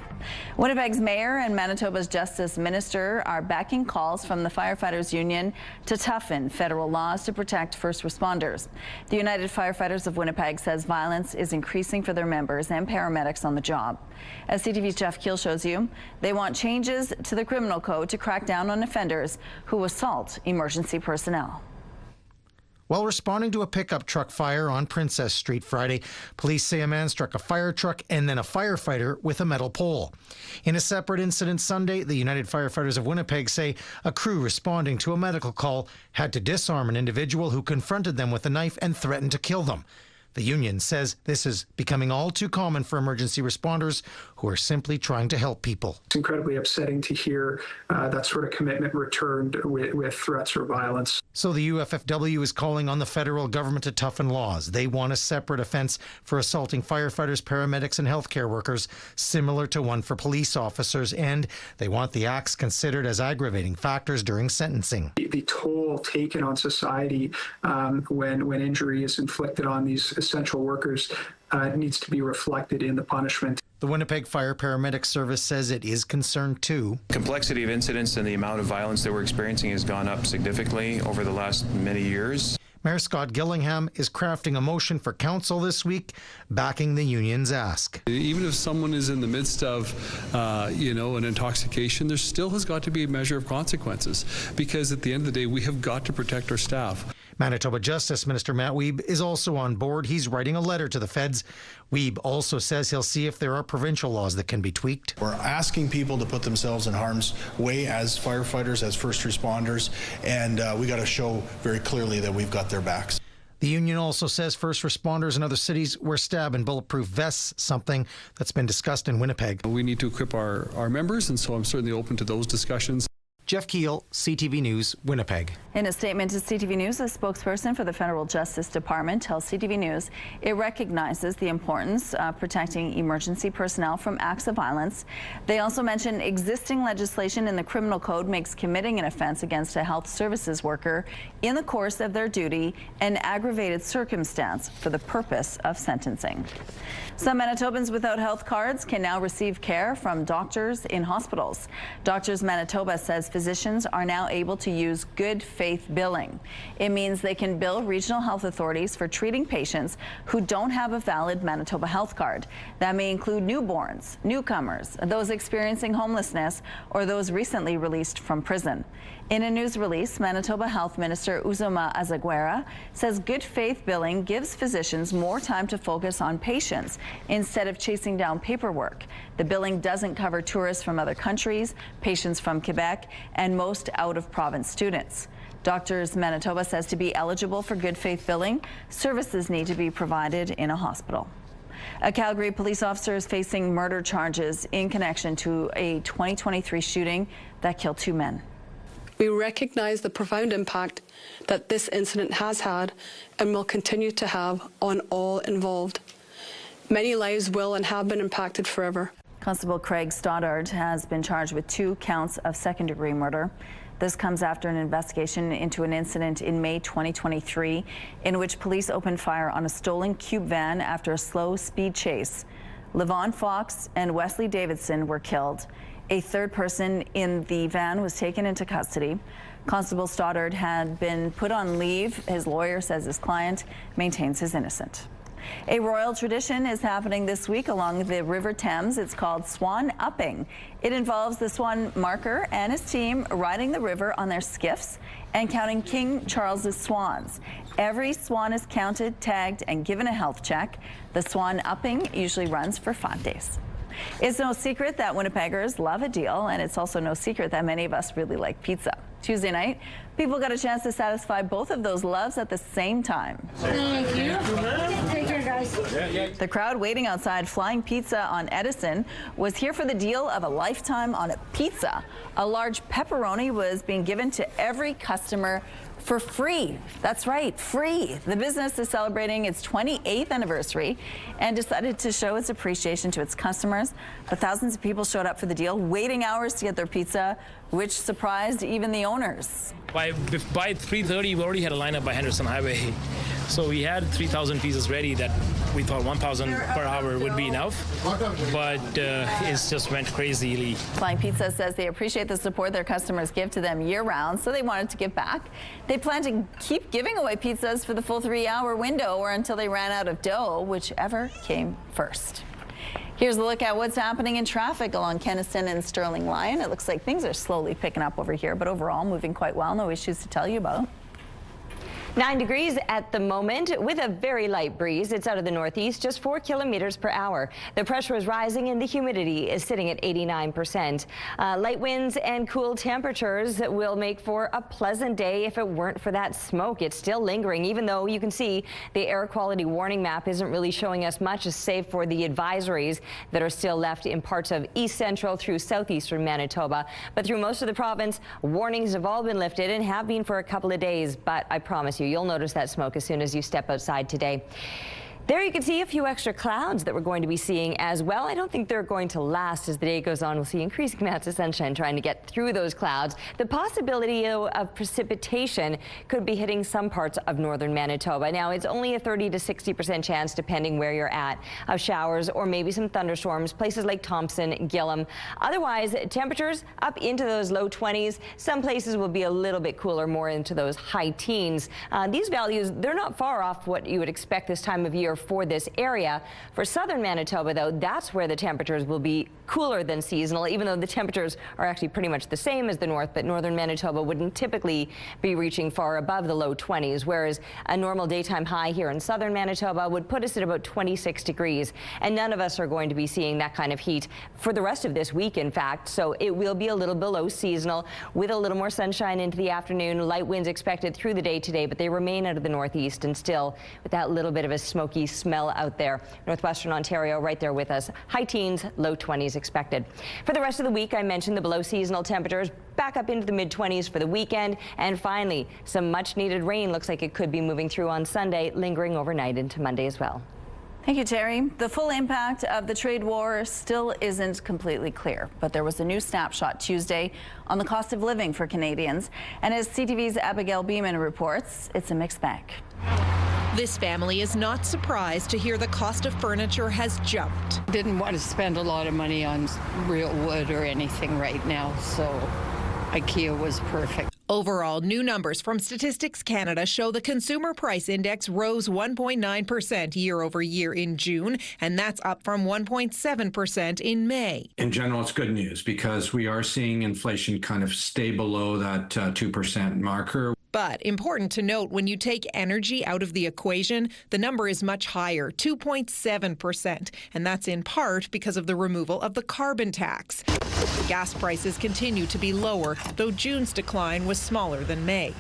Winnipeg's mayor and Manitoba's justice minister are backing calls from the firefighters union to toughen federal laws to protect first responders. The United Firefighters of Winnipeg says violence is increasing for their members and paramedics on the job. As CTV's Jeff Keel shows you, they want changes to the criminal code to crack down on offenders who assault emergency personnel. While responding to a pickup truck fire on Princess Street Friday, police say a man struck a fire truck and then a firefighter with a metal pole. In a separate incident Sunday, the United Firefighters of Winnipeg say a crew responding to a medical call had to disarm an individual who confronted them with a knife and threatened to kill them. The union says this is becoming all too common for emergency responders who are simply trying to help people. It's incredibly upsetting to hear that sort of commitment returned with threats or violence. So the UFFW is calling on the federal government to toughen laws. They want a separate offense for assaulting firefighters, paramedics, and healthcare workers, similar to one for police officers, and they want the acts considered as aggravating factors during sentencing. The toll taken on society when injury is inflicted on these essential workers needs to be reflected in the punishment. The Winnipeg Fire Paramedic Service says it is concerned too. Complexity of incidents and the amount of violence that we're experiencing has gone up significantly over the last many years. Mayor Scott Gillingham is crafting a motion for council this week, backing the union's ask. Even if someone is in the midst of, an intoxication, there still has got to be a measure of consequences, because at the end of the day, we have got to protect our staff. Manitoba Justice Minister Matt Wiebe is also on board. He's writing a letter to the feds. Wiebe also says he'll see if there are provincial laws that can be tweaked. We're asking people to put themselves in harm's way as firefighters, as first responders, and we got to show very clearly that we've got their backs. The union also says first responders in other cities wear stab and bulletproof vests, something that's been discussed in Winnipeg. We need to equip our members, and so I'm certainly open to those discussions. Jeff Keel, CTV News, Winnipeg. In a statement to CTV News, a spokesperson for the Federal Justice Department tells CTV News it recognizes the importance of protecting emergency personnel from acts of violence. They also mention existing legislation in the criminal code makes committing an offense against a health services worker in the course of their duty an aggravated circumstance for the purpose of sentencing. Some Manitobans without health cards can now receive care from doctors in hospitals. Doctors Manitoba says physicians are now able to use good faith billing. It means they can bill regional health authorities for treating patients who don't have a valid Manitoba health card. That may include newborns, newcomers, those experiencing homelessness, or those recently released from prison. In a news release, Manitoba Health Minister Uzoma Azaguera says good faith billing gives physicians more time to focus on patients instead of chasing down paperwork. The billing doesn't cover tourists from other countries, patients from Quebec, and most out-of-province students. Doctors Manitoba says to be eligible for good faith billing, services need to be provided in a hospital. A Calgary police officer is facing murder charges in connection to a 2023 shooting that killed 2 men. We recognize the profound impact that this incident has had and will continue to have on all involved. Many lives will and have been impacted forever. Constable Craig Stoddard has been charged with 2 counts of second-degree murder. This comes after an investigation into an incident in May 2023 in which police opened fire on a stolen Cube van after a slow speed chase. Levon Fox and Wesley Davidson were killed. A third person in the van was taken into custody. Constable Stoddard had been put on leave. His lawyer says his client maintains his innocence. A royal tradition is happening this week along the River Thames. It's called Swan Upping. It involves the Swan Marker and his team riding the river on their skiffs and counting King Charles's swans. Every swan is counted, tagged, and given a health check. The Swan Upping usually runs for 5 days. It's no secret that Winnipeggers love a deal, and it's also no secret that many of us really like pizza. Tuesday night, people got a chance to satisfy both of those loves at the same time. Thank you. Take care, guys. The crowd waiting outside Flying Pizza on Edison was here for the deal of a lifetime on a pizza. A large pepperoni was being given to every customer for free. That's right, free. The business is celebrating its 28th anniversary and decided to show its appreciation to its customers. But thousands of people showed up for the deal, waiting hours to get their pizza, which surprised even the owners. By 3:30, we already had a lineup by Henderson Highway. So we had 3,000 pizzas ready that we thought 1,000 per hour would be enough, but it's just went crazily. Flying Pizza says they appreciate the support their customers give to them year-round, so they wanted to give back. They plan to keep giving away pizzas for the full 3-hour window or until they ran out of dough, whichever came first. Here's a look at what's happening in traffic along Keniston and Sterling Lyon. It looks like things are slowly picking up over here, but overall moving quite well. No issues to tell you about. 9 degrees at the moment with a very light breeze. It's out of the northeast, just 4 kilometers per hour. The pressure is rising and the humidity is sitting at 89%. Light winds and cool temperatures will make for a pleasant day if it weren't for that smoke. It's still lingering, even though you can see the air quality warning map isn't really showing us much, save for the advisories that are still left in parts of east central through southeastern Manitoba. But through most of the province, warnings have all been lifted and have been for a couple of days. But I promise you, you'll notice that smoke as soon as you step outside today. There you can see a few extra clouds that we're going to be seeing as well. I don't think they're going to last as the day goes on. We'll see increasing amounts of sunshine trying to get through those clouds. The possibility of precipitation could be hitting some parts of northern Manitoba. Now, it's only a 30 to 60% chance, depending where you're at, of showers or maybe some thunderstorms, places like Thompson, Gillam. Otherwise, temperatures up into those low 20s. Some places will be a little bit cooler, more into those high teens. These values, they're not far off what you would expect this time of year for this area. For southern Manitoba, though, that's where the temperatures will be cooler than seasonal, even though the temperatures are actually pretty much the same as the north, but northern Manitoba wouldn't typically be reaching far above the low 20s, whereas a normal daytime high here in southern Manitoba would put us at about 26 degrees, and none of us are going to be seeing that kind of heat for the rest of this week, in fact, so it will be a little below seasonal with a little more sunshine into the afternoon. Light winds expected through the day today, but they remain out of the northeast and still with that little bit of a smoky smell out there. Northwestern Ontario right there with us. High teens, low 20s expected. For the rest of the week, I mentioned the below seasonal temperatures back up into the mid-20s for the weekend. And finally, some much needed rain looks like it could be moving through on Sunday, lingering overnight into Monday as well. Thank you, Terry. The full impact of the trade war still isn't completely clear, but there was a new snapshot Tuesday on the cost of living for Canadians. And as CTV's Abigail Beeman reports, it's a mixed bag. This family is not surprised to hear the cost of furniture has jumped. Didn't want to spend a lot of money on real wood or anything right now, so IKEA was perfect. Overall, new numbers from Statistics Canada show the Consumer Price Index rose 1.9% year over year in June, and that's up from 1.7% in May. In general, it's good news because we are seeing inflation kind of stay below that 2% marker. But important to note, when you take energy out of the equation, the number is much higher, 2.7%. And that's in part because of the removal of the carbon tax. Gas prices continue to be lower, though June's decline was smaller than May.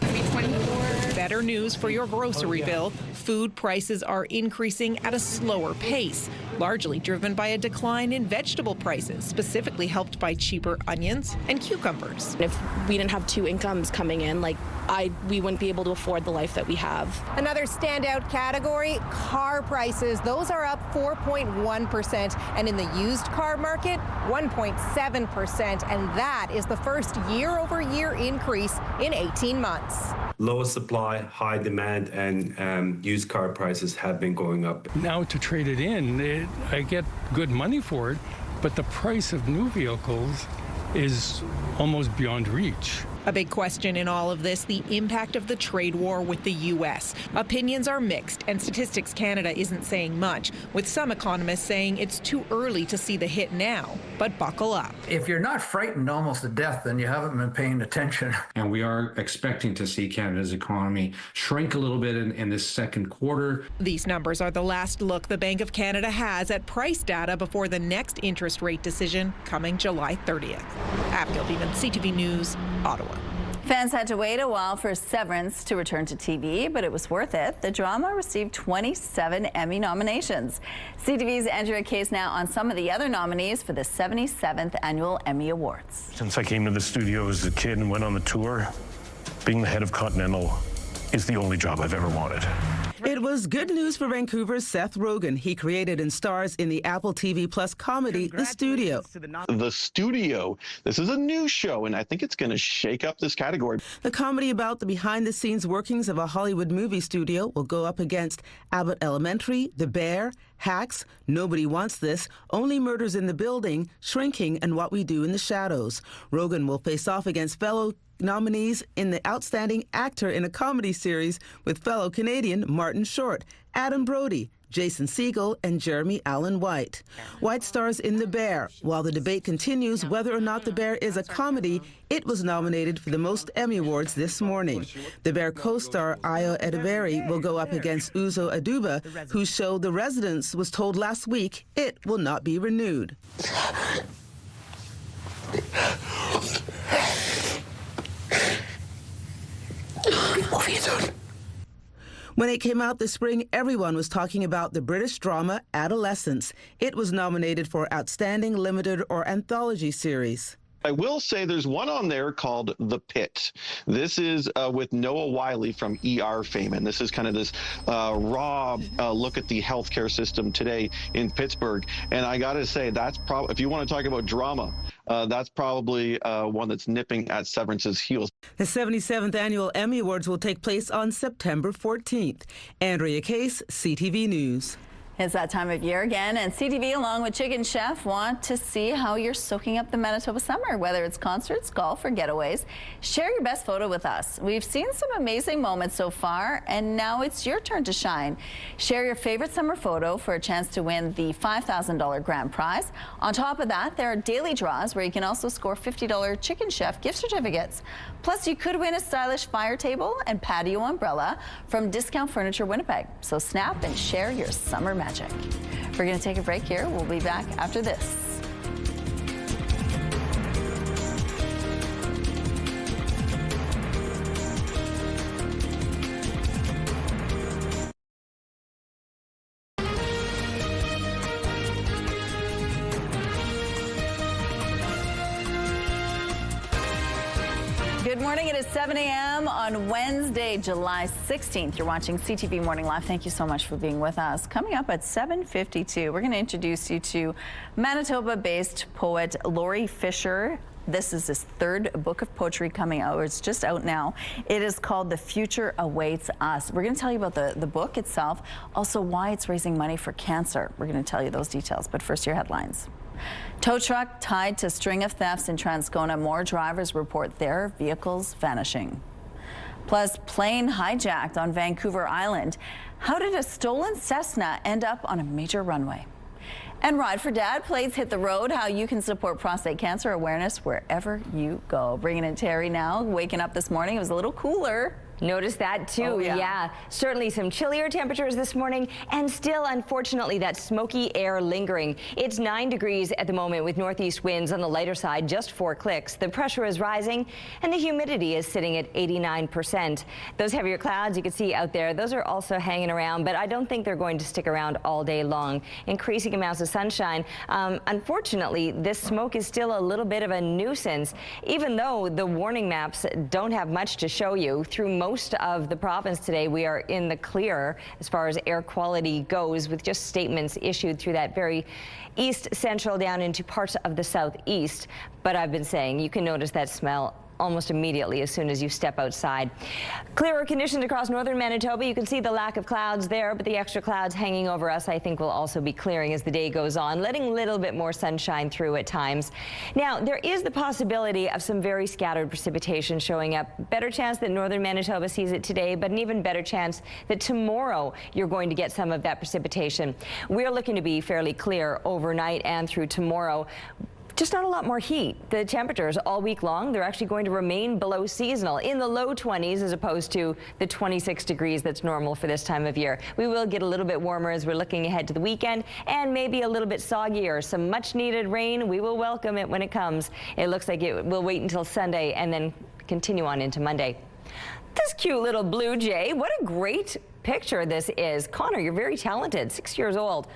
Better news for your grocery bill. Food prices are increasing at a slower pace, largely driven by a decline in vegetable prices, specifically helped by cheaper onions and cucumbers. If we didn't have two incomes coming in, we wouldn't be able to afford the life that we have. Another standout category, car prices. Those are up 4.1%, and in the used car market, 1.7%, and that is the first year-over-year increase in 18 months. Low supply, high demand, and used car prices have been going up. Now to trade it in, I get good money for it, but the price of new vehicles is almost beyond reach. A big question in all of this, the impact of the trade war with the U.S. Opinions are mixed, and Statistics Canada isn't saying much, with some economists saying it's too early to see the hit now. But buckle up. If you're not frightened almost to death, then you haven't been paying attention. And we are expecting to see Canada's economy shrink a little bit in this second quarter. These numbers are the last look the Bank of Canada has at price data before the next interest rate decision coming July 30th. Abigail Beeman, CTV News, Ottawa. Fans had to wait a while for Severance to return to TV, but it was worth it. The drama received 27 Emmy nominations. CTV's Andrea Case now on some of the other nominees for the 77th Annual Emmy Awards. Since I came to the studio as a kid and went on the tour, being the head of Continental is the only job I've ever wanted. It was good news for Vancouver's Seth Rogen. He created and stars in the Apple TV Plus comedy, The Studio. The Studio. This is a new show, and I think it's going to shake up this category. The comedy about the behind-the-scenes workings of a Hollywood movie studio will go up against Abbott Elementary, The Bear, Hacks, Nobody Wants This, Only Murders in the Building, Shrinking, and What We Do in the Shadows. Rogen will face off against fellow nominees in the Outstanding Actor in a Comedy Series with fellow Canadian Martin Short, Adam Brody, Jason Segel, and Jeremy Allen White. White stars in The Bear. While the debate continues whether or not The Bear is a comedy, it was nominated for the most Emmy Awards this morning. The Bear co-star Ayo Edebiri will go up against Uzo Aduba, whose show The Residence was told last week it will not be renewed. When it came out this spring, everyone was talking about the British drama Adolescence. It was nominated for Outstanding Limited or Anthology Series. I will say there's one on there called The Pit. This is with Noah Wiley from ER fame, and this is kind of this raw look at the healthcare system today in Pittsburgh. And I got to say, that's probably, if you want to talk about drama, that's probably one that's nipping at Severance's heels. The 77th Annual Emmy Awards will take place on September 14th. Andrea Case, CTV News. It's that time of year again, and CTV along with Chicken Chef want to see how you're soaking up the Manitoba summer, whether it's concerts, golf, or getaways. Share your best photo with us. We've seen some amazing moments so far, and now it's your turn to shine. Share your favorite summer photo for a chance to win the $5,000 grand prize. On top of that, there are daily draws where you can also score $50 Chicken Chef gift certificates. Plus, you could win a stylish fire table and patio umbrella from Discount Furniture Winnipeg. So snap and share your summer magic. We're going to take a break here. We'll be back after this. Good morning. It is 7 a.m. on Wednesday, July 16th. You're watching CTV Morning Live. Thank you so much for being with us. Coming up at 7:52, we're going to introduce you to Manitoba-based poet Laurie Fisher. This is his third book of poetry coming out. It's just out now. It is called The Future Awaits Us. We're going to tell you about the book itself, also why it's raising money for cancer. We're going to tell you those details, but first your headlines. Tow truck tied to string of thefts in Transcona. More drivers report their vehicles vanishing. Plus, plane hijacked on Vancouver Island. How did a stolen Cessna end up on a major runway? And Ride for Dad, plates hit the road. How you can support prostate cancer awareness wherever you go. Bringing in Terry now. Waking up this morning, it was a little cooler. Noticed that too. Oh, yeah. Certainly some chillier temperatures this morning, and still, unfortunately, that smoky air lingering. It's 9 degrees at the moment with northeast winds on the lighter side, just 4 clicks. The pressure is rising, and the humidity is sitting at 89%. Those heavier clouds you can see out there, those are also hanging around, but I don't think they're going to stick around all day long. Increasing amounts of sunshine. Unfortunately, this smoke is still a little bit of a nuisance, even though the warning maps don't have much to show you. Through most of the province today, we are in the clear as far as air quality goes, with just statements issued through that very east central down into parts of the southeast. But I've been saying you can notice that smell almost immediately as soon as you step outside. Clearer conditions across northern Manitoba. You can see the lack of clouds there, but the extra clouds hanging over us I think will also be clearing as the day goes on, letting a little bit more sunshine through at times. Now, there is the possibility of some very scattered precipitation showing up. Better chance that northern Manitoba sees it today, but an even better chance that tomorrow you're going to get some of that precipitation. We're looking to be fairly clear overnight and through tomorrow. Just not a lot more heat. The temperatures all week long, they're actually going to remain below seasonal in the low 20s as opposed to the 26 degrees that's normal for this time of year. We will get a little bit warmer as we're looking ahead to the weekend, and maybe a little bit soggier. Some much needed rain. We will welcome it when it comes. It looks like it will wait until Sunday and then continue on into Monday. This cute little blue jay, what a great picture this is. Connor, you're very talented, 6 years old.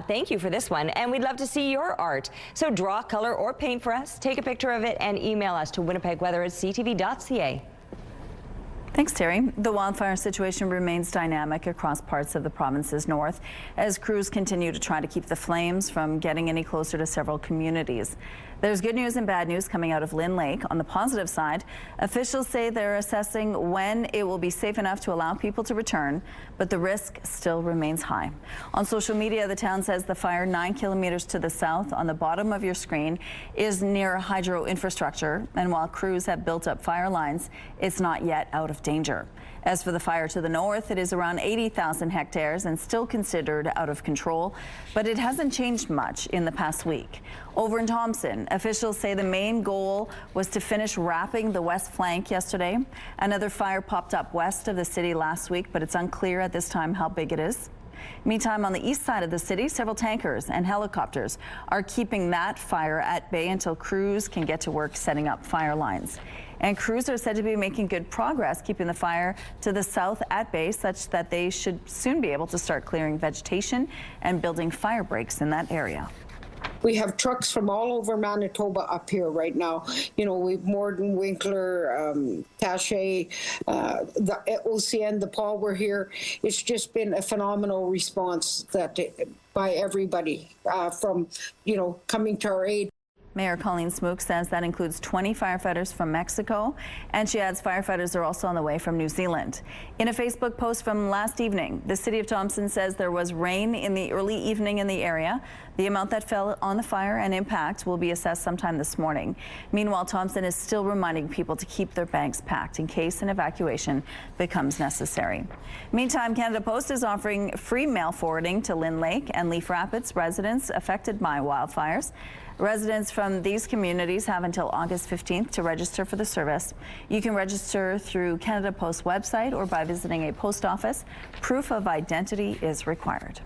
Thank you for this one, and we'd love to see your art. So draw, color, or paint for us, take a picture of it, and email us to winnipegweather@ctv.ca. Thanks, Terry. The wildfire situation remains dynamic across parts of the province's north as crews continue to try to keep the flames from getting any closer to several communities. There's good news and bad news coming out of Lynn Lake. On the positive side, officials say they're assessing when it will be safe enough to allow people to return, but the risk still remains high. On social media, the town says the fire 9 kilometers to the south on the bottom of your screen is near hydro infrastructure, and while crews have built up fire lines, it's not yet out of danger. As for the fire to the north, it is around 80,000 hectares and still considered out of control, but it hasn't changed much in the past week. Over in Thompson, officials say the main goal was to finish wrapping the west flank yesterday. Another fire popped up west of the city last week, but it's unclear at this time how big it is. Meantime, on the east side of the city, several tankers and helicopters are keeping that fire at bay until crews can get to work setting up fire lines. And crews are said to be making good progress keeping the fire to the south at bay, such that they should soon be able to start clearing vegetation and building fire breaks in that area. We have trucks from all over Manitoba up here right now. You know, we've Morden, Winkler, Taché, the OCN, the Paul were here. It's just been a phenomenal response that by everybody from, you know, coming to our aid. Mayor Colleen Smook says that includes 20 firefighters from Mexico, and she adds firefighters are also on the way from New Zealand. In a Facebook post from last evening, the city of Thompson says there was rain in the early evening in the area. The amount that fell on the fire and impact will be assessed sometime this morning. Meanwhile, Thompson is still reminding people to keep their bags packed in case an evacuation becomes necessary. Meantime, Canada Post is offering free mail forwarding to Lynn Lake and Leaf Rapids residents affected by wildfires. Residents from these communities have until August 15th to register for the service. You can register through Canada Post website or by visiting a post office. Proof of identity is required.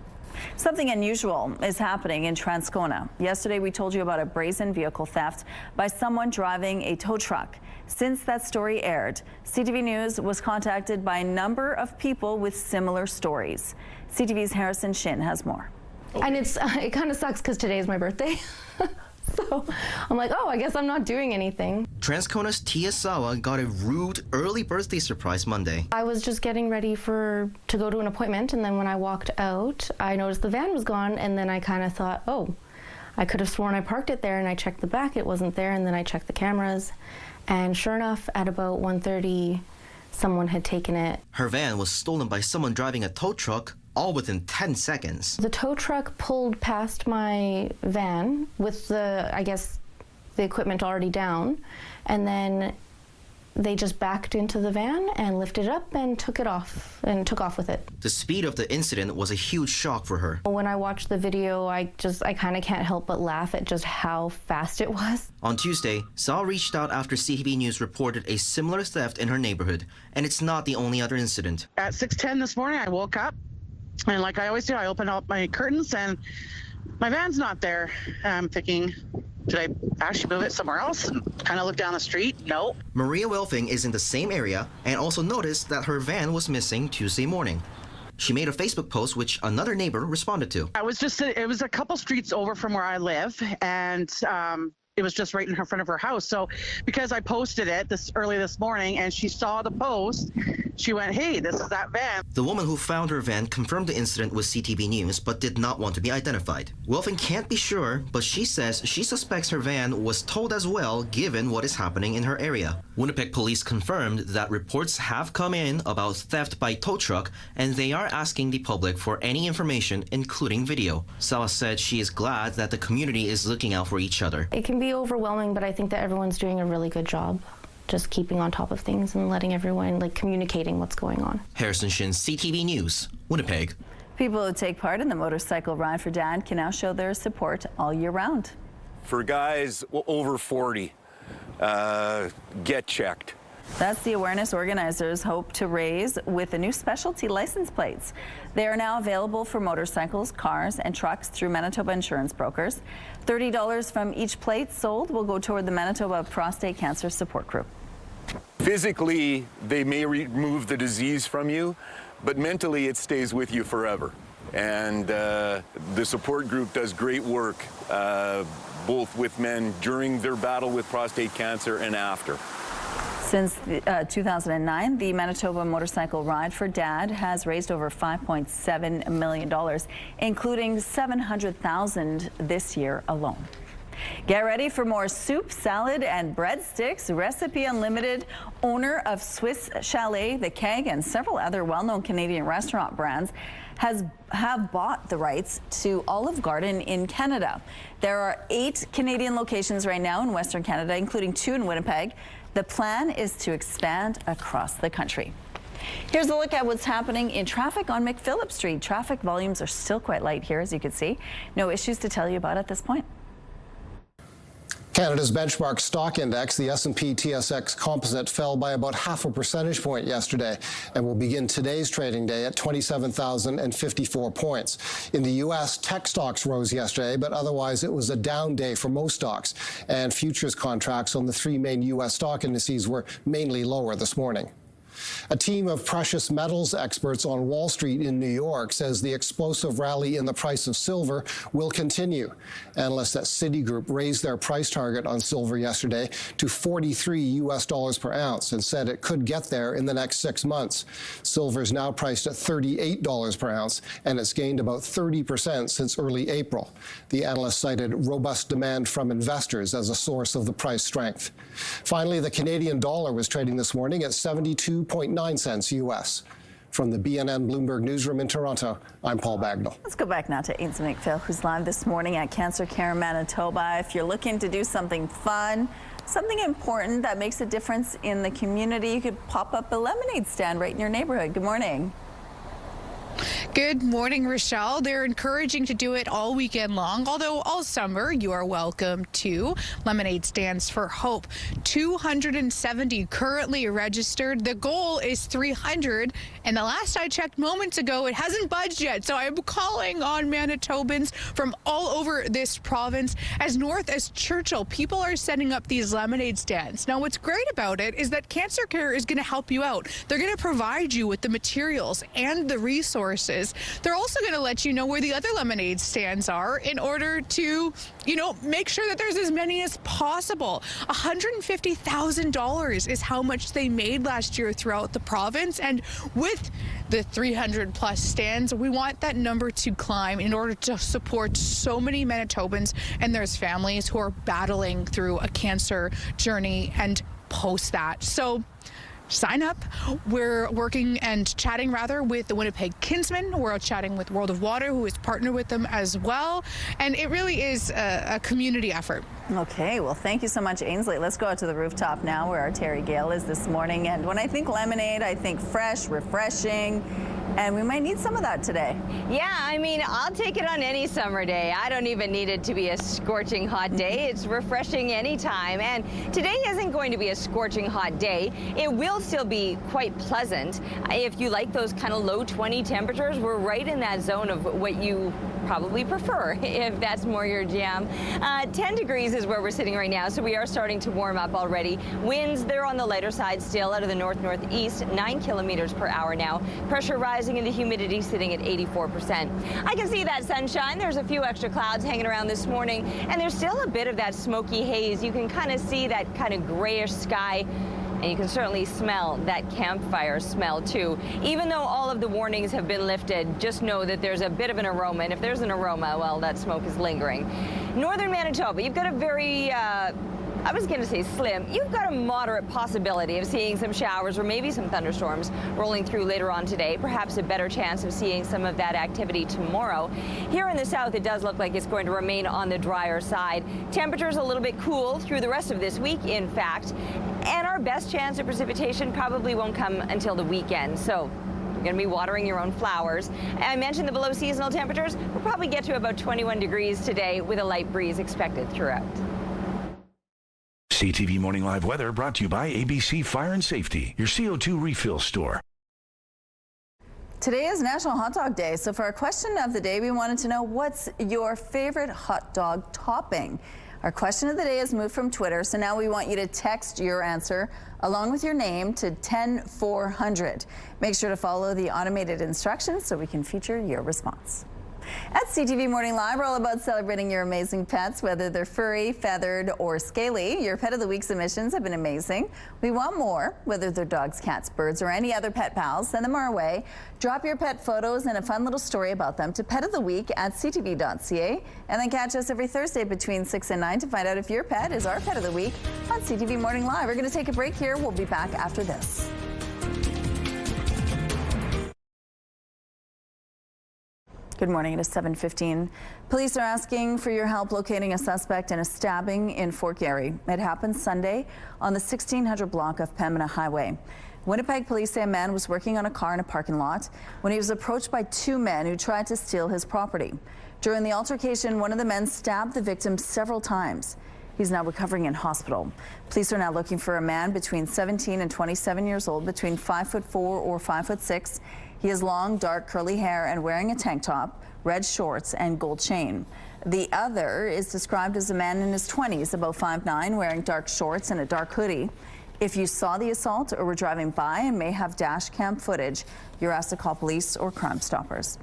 Something unusual is happening in Transcona. Yesterday, we told you about a brazen vehicle theft by someone driving a tow truck. Since that story aired, CTV News was contacted by a number of people with similar stories. CTV's Harrison Shin has more. And it kind of sucks because today is my birthday. So I'm like, oh, I guess I'm not doing anything. Transcona's Tia Sawa got a rude early birthday surprise Monday. I was just getting ready to go to an appointment, and then when I walked out, I noticed the van was gone, and then I kind of thought, oh, I could have sworn I parked it there, and I checked the back, it wasn't there, and then I checked the cameras, and sure enough, at about 1:30, someone had taken it. Her van was stolen by someone driving a tow truck, all within 10 seconds. The tow truck pulled past my van with I guess, the equipment already down, and then they just backed into the van and lifted it up and took off with it. The speed of the incident was a huge shock for her. When I watched the video, I kind of can't help but laugh at just how fast it was. On Tuesday, Saw reached out after CTV News reported a similar theft in her neighborhood, and it's not the only other incident. At 6:10 this morning, I woke up, and like I always do, I open up my curtains, and my van's not there. I'm thinking, did I actually move it somewhere else? And kind of look down the street. No. Maria Welfing is in the same area and also noticed that her van was missing Tuesday morning. She made a Facebook post which another neighbor responded to. It was a couple streets over from where I live, and it was just right in front of her house. So because I posted it early this morning and she saw the post, she went, hey, this is that van. The woman who found her van confirmed the incident with CTV News but did not want to be identified. Welfing can't be sure, but she says she suspects her van was towed as well given what is happening in her area. Winnipeg police confirmed that reports have come in about theft by tow truck, and they are asking the public for any information, including video. Sawa said she is glad that the community is looking out for each other. It can be overwhelming, but I think that everyone's doing a really good job just keeping on top of things and letting everyone, communicating what's going on. Harrison Shin, CTV News, Winnipeg. People who take part in the Motorcycle Ride for Dad can now show their support all year round. For guys over 40, get checked. That's the awareness organizers hope to raise with the new specialty license plates. They are now available for motorcycles, cars, and trucks through Manitoba insurance brokers. $30 from each plate sold will go toward the Manitoba Prostate Cancer Support Group. Physically, they may remove the disease from you, but mentally it stays with you forever. And the support group does great work, both with men during their battle with prostate cancer and after. Since 2009, the Manitoba Motorcycle Ride for Dad has raised over $5.7 million, including $700,000 this year alone. Get ready for more soup, salad, and breadsticks. Recipe Unlimited, owner of Swiss Chalet, The Keg, and several other well-known Canadian restaurant brands, have bought the rights to Olive Garden in Canada. There are 8 Canadian locations right now in Western Canada, including 2 in Winnipeg. The plan is to expand across the country. Here's a look at what's happening in traffic on McPhillip Street. Traffic volumes are still quite light here, as you can see. No issues to tell you about at this point. Canada's benchmark stock index, the S&P TSX Composite, fell by about 0.5 percentage point yesterday and will begin today's trading day at 27,054 points. In the U.S., tech stocks rose yesterday, but otherwise it was a down day for most stocks, and futures contracts on the 3 main U.S. stock indices were mainly lower this morning. A team of precious metals experts on Wall Street in New York says the explosive rally in the price of silver will continue. Analysts at Citigroup raised their price target on silver yesterday to $43 per ounce and said it could get there in the next 6 months. Silver is now priced at $38 per ounce, and it's gained about 30% since early April. The analyst cited robust demand from investors as a source of the price strength. Finally, the Canadian dollar was trading this morning at 72.9 cents U.S. From the BNN Bloomberg Newsroom in Toronto, I'm Paul Bagnall. Let's go back now to Ainsley McPhail, who's live this morning at Cancer Care Manitoba. If you're looking to do something fun, something important that makes a difference in the community, you could pop up a lemonade stand right in your neighborhood. Good morning. Good morning, Rochelle. They're encouraging to do it all weekend long, although all summer you are welcome to. Lemonade Stands for Hope. 270 currently registered. The goal is 300, and the last I checked moments ago, it hasn't budged yet. So I'm calling on Manitobans from all over this province. As north as Churchill, people are setting up these lemonade stands. Now, what's great about it is that Cancer Care is going to help you out. They're going to provide you with the materials and the resources. They're also going to let you know where the other lemonade stands are in order to, make sure that there's as many as possible. $150,000 is how much they made last year throughout the province. And with the 300 plus stands, we want that number to climb in order to support so many Manitobans and their families who are battling through a cancer journey and post that. So sign up. We're working and chatting with the Winnipeg Kinsmen. We're chatting with World of Water, who is partnered with them as well. And it really is a community effort. Okay, well, thank you so much, Ainsley. Let's go out to the rooftop now where our Terry Gale is this morning. And when I think lemonade, I think fresh, refreshing, and we might need some of that today. Yeah, I mean, I'll take it on any summer day. I don't even need it to be a scorching hot day. It's refreshing anytime. And today isn't going to be a scorching hot day. It will still be quite pleasant. If you like those kind of low 20 temperatures, we're right in that zone of what you probably prefer, if that's more your jam. 10 degrees is where we're sitting right now, so we are starting to warm up already. Winds, they're on the lighter side still out of the north-northeast, 9 kilometers per hour now. Pressure rising and the humidity sitting at 84%. I can see that sunshine. There's a few extra clouds hanging around this morning, and there's still a bit of that smoky haze. You can kind of see that kind of grayish sky. And you can certainly smell that campfire smell, too. Even though all of the warnings have been lifted, just know that there's a bit of an aroma. And if there's an aroma, well, that smoke is lingering. Northern Manitoba, you've got a very I was going to say slim. You've got a moderate possibility of seeing some showers or maybe some thunderstorms rolling through later on today. Perhaps a better chance of seeing some of that activity tomorrow. Here in the south, it does look like it's going to remain on the drier side. Temperatures a little bit cool through the rest of this week, in fact. And our best chance of precipitation probably won't come until the weekend. So you're going to be watering your own flowers. I mentioned the below seasonal temperatures. We'll probably get to about 21 degrees today with a light breeze expected throughout. CTV Morning Live Weather brought to you by ABC Fire and Safety, your CO2 refill store. Today is National Hot Dog Day, so for our question of the day, we wanted to know, what's your favorite hot dog topping? Our question of the day has moved from Twitter, so now we want you to text your answer along with your name to 10400. Make sure to follow the automated instructions so we can feature your response. At CTV Morning Live, we're all about celebrating your amazing pets, whether they're furry, feathered, or scaly. Your Pet of the Week submissions have been amazing. We want more, whether they're dogs, cats, birds, or any other pet pals. Send them our way. Drop your pet photos and a fun little story about them to petoftheweek@ctv.ca, and then catch us every Thursday between 6 and 9 to find out if your pet is our Pet of the Week on CTV Morning Live. We're going to take a break here. We'll be back after this. Good morning. It is 7:15. Police are asking for your help locating a suspect in a stabbing in Fort Garry. It happened Sunday on the 1600 block of Pembina Highway. Winnipeg police say a man was working on a car in a parking lot when he was approached by two men who tried to steal his property. During the altercation, one of the men stabbed the victim several times. He's now recovering in hospital. Police are now looking for a man between 17 and 27 years old, between 5'4" or 5'6". He has long, dark, curly hair and wearing a tank top, red shorts, and gold chain. The other is described as a man in his 20s, about 5'9", wearing dark shorts and a dark hoodie. If you saw the assault or were driving by and may have dash cam footage, you're asked to call police or Crime Stoppers.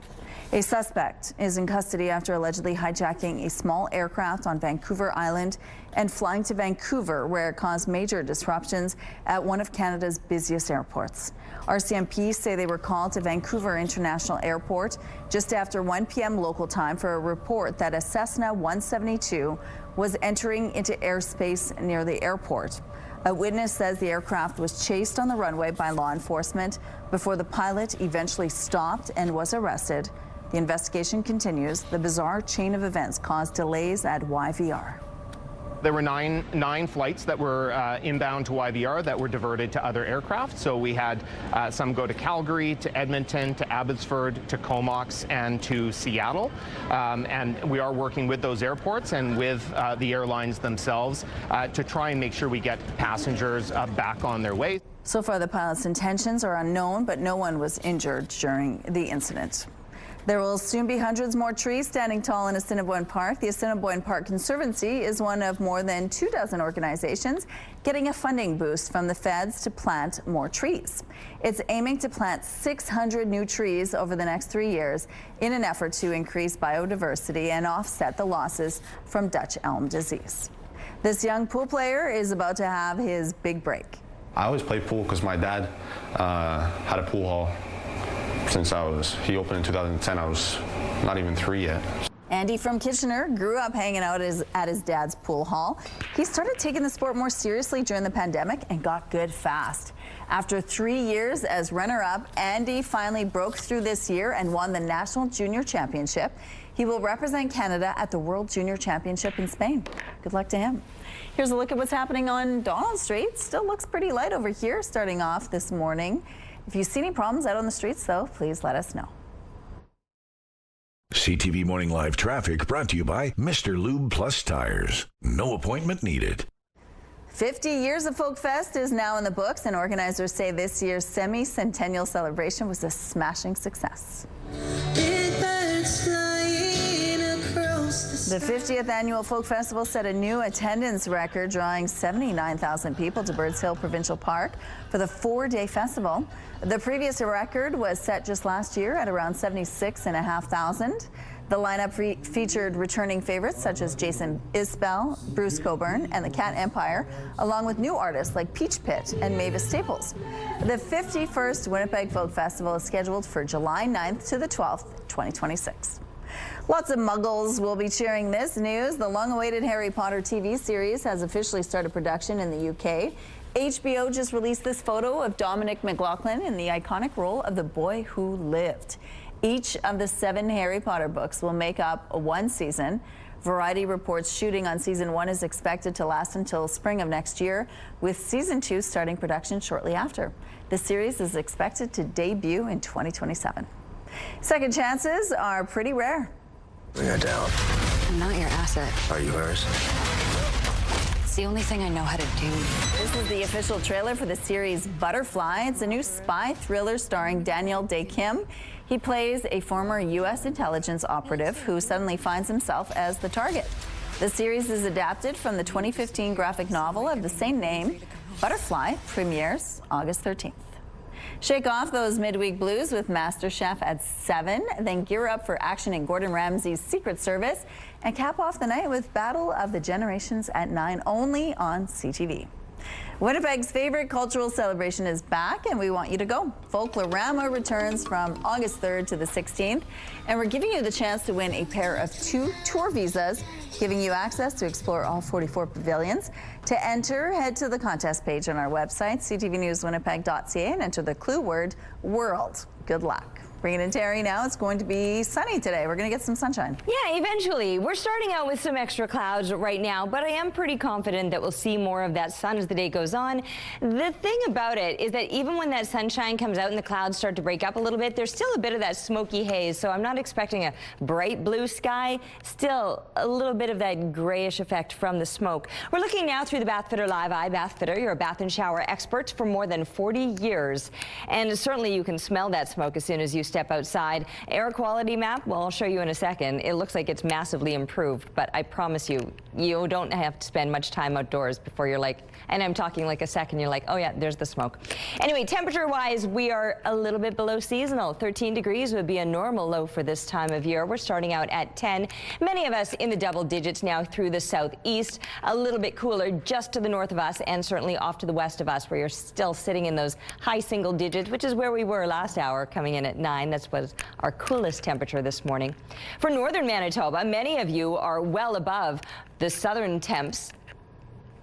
A suspect is in custody after allegedly hijacking a small aircraft on Vancouver Island and flying to Vancouver, where it caused major disruptions at one of Canada's busiest airports. RCMP say they were called to Vancouver International Airport just after 1 p.m. local time for a report that a Cessna 172 was entering into airspace near the airport. A witness says the aircraft was chased on the runway by law enforcement before the pilot eventually stopped and was arrested. The investigation continues. The bizarre chain of events caused delays at YVR. There were nine flights that were inbound to YVR that were diverted to other aircraft. So we had some go to Calgary, to Edmonton, to Abbotsford, to Comox, and to Seattle. And we are working with those airports and with the airlines themselves to try and make sure we get passengers back on their way. So far, the pilot's intentions are unknown, but no one was injured during the incident. There will soon be hundreds more trees standing tall in Assiniboine Park. The Assiniboine Park Conservancy is one of more than 24 organizations getting a funding boost from the feds to plant more trees. It's aiming to plant 600 new trees over the next 3 years in an effort to increase biodiversity and offset the losses from Dutch elm disease. This young pool player is about to have his big break. I always played pool because my dad had a pool hall. He opened in 2010, I was not even 3 yet. Andy from Kitchener grew up hanging out at his dad's pool hall. He started taking the sport more seriously during the pandemic and got good fast. After 3 years as runner-up, Andy finally broke through this year and won the National Junior Championship. He will represent Canada at the World Junior Championship in Spain. Good luck to him. Here's a look at what's happening on Donald Street. Still looks pretty light over here starting off this morning. If you see any problems out on the streets, though, please let us know. CTV Morning Live Traffic brought to you by Mr. Lube Plus Tires. No appointment needed. 50 years of Folk Fest is now in the books, and organizers say this year's semi-centennial celebration was a smashing success. The 50th annual Folk Festival set a new attendance record, drawing 79,000 people to Birds Hill Provincial Park for the 4-day festival. The previous record was set just last year at around 76,500. The lineup featured returning favorites such as Jason Isbell, Bruce Coburn, and the Cat Empire, along with new artists like Peach Pit and Mavis Staples. The 51st Winnipeg Folk Festival is scheduled for July 9th to the 12th, 2026. Lots of muggles will be cheering this news. The long-awaited Harry Potter TV series has officially started production in the UK. HBO just released this photo of Dominic McLaughlin in the iconic role of the boy who lived. Each of the 7 Harry Potter books will make up one season. Variety reports shooting on season 1 is expected to last until spring of next year, with season 2 starting production shortly after. The series is expected to debut in 2027. Second chances are pretty rare. Bring her down. I'm not your asset. Are you hers? the only thing I know how to do. This is the official trailer for the series Butterfly. It's a new spy thriller starring Daniel Day-Kim. He plays a former U.S. intelligence operative who suddenly finds himself as the target. The series is adapted from the 2015 graphic novel of the same name. Butterfly premieres August 13th. Shake off those midweek blues with MasterChef at 7, then gear up for action in Gordon Ramsay's Secret Service, and cap off the night with Battle of the Generations at 9, only on CTV. Winnipeg's favorite cultural celebration is back, and we want you to go. Folklorama returns from August 3rd to the 16th, and we're giving you the chance to win a pair of 2 tour visas, giving you access to explore all 44 pavilions. To enter, head to the contest page on our website, ctvnewswinnipeg.ca, and enter the clue word WORLD. Good luck. Bringing in Terry now. It's going to be sunny today. We're going to get some sunshine. Yeah, eventually. We're starting out with some extra clouds right now, but I am pretty confident that we'll see more of that sun as the day goes on. The thing about it is that even when that sunshine comes out and the clouds start to break up a little bit, there's still a bit of that smoky haze, so I'm not expecting a bright blue sky. Still a little bit of that grayish effect from the smoke. We're looking now through the Bathfitter Live Eye. Bathfitter, you're a bath and shower expert for more than 40 years, and certainly you can smell that smoke as soon as you step outside. Air quality map, well, I'll show you in a second. It looks like it's massively improved, but I promise you, you don't have to spend much time outdoors before you're like, and I'm talking like a second, you're like, oh yeah, there's the smoke. Anyway, temperature-wise, we are a little bit below seasonal. 13 degrees would be a normal low for this time of year. We're starting out at 10. Many of us in the double digits now through the southeast. A little bit cooler just to the north of us, and certainly off to the west of us, where you're still sitting in those high single digits, which is where we were last hour, coming in at 9. That's was our coolest temperature this morning. For northern Manitoba, many of you are well above the southern temps.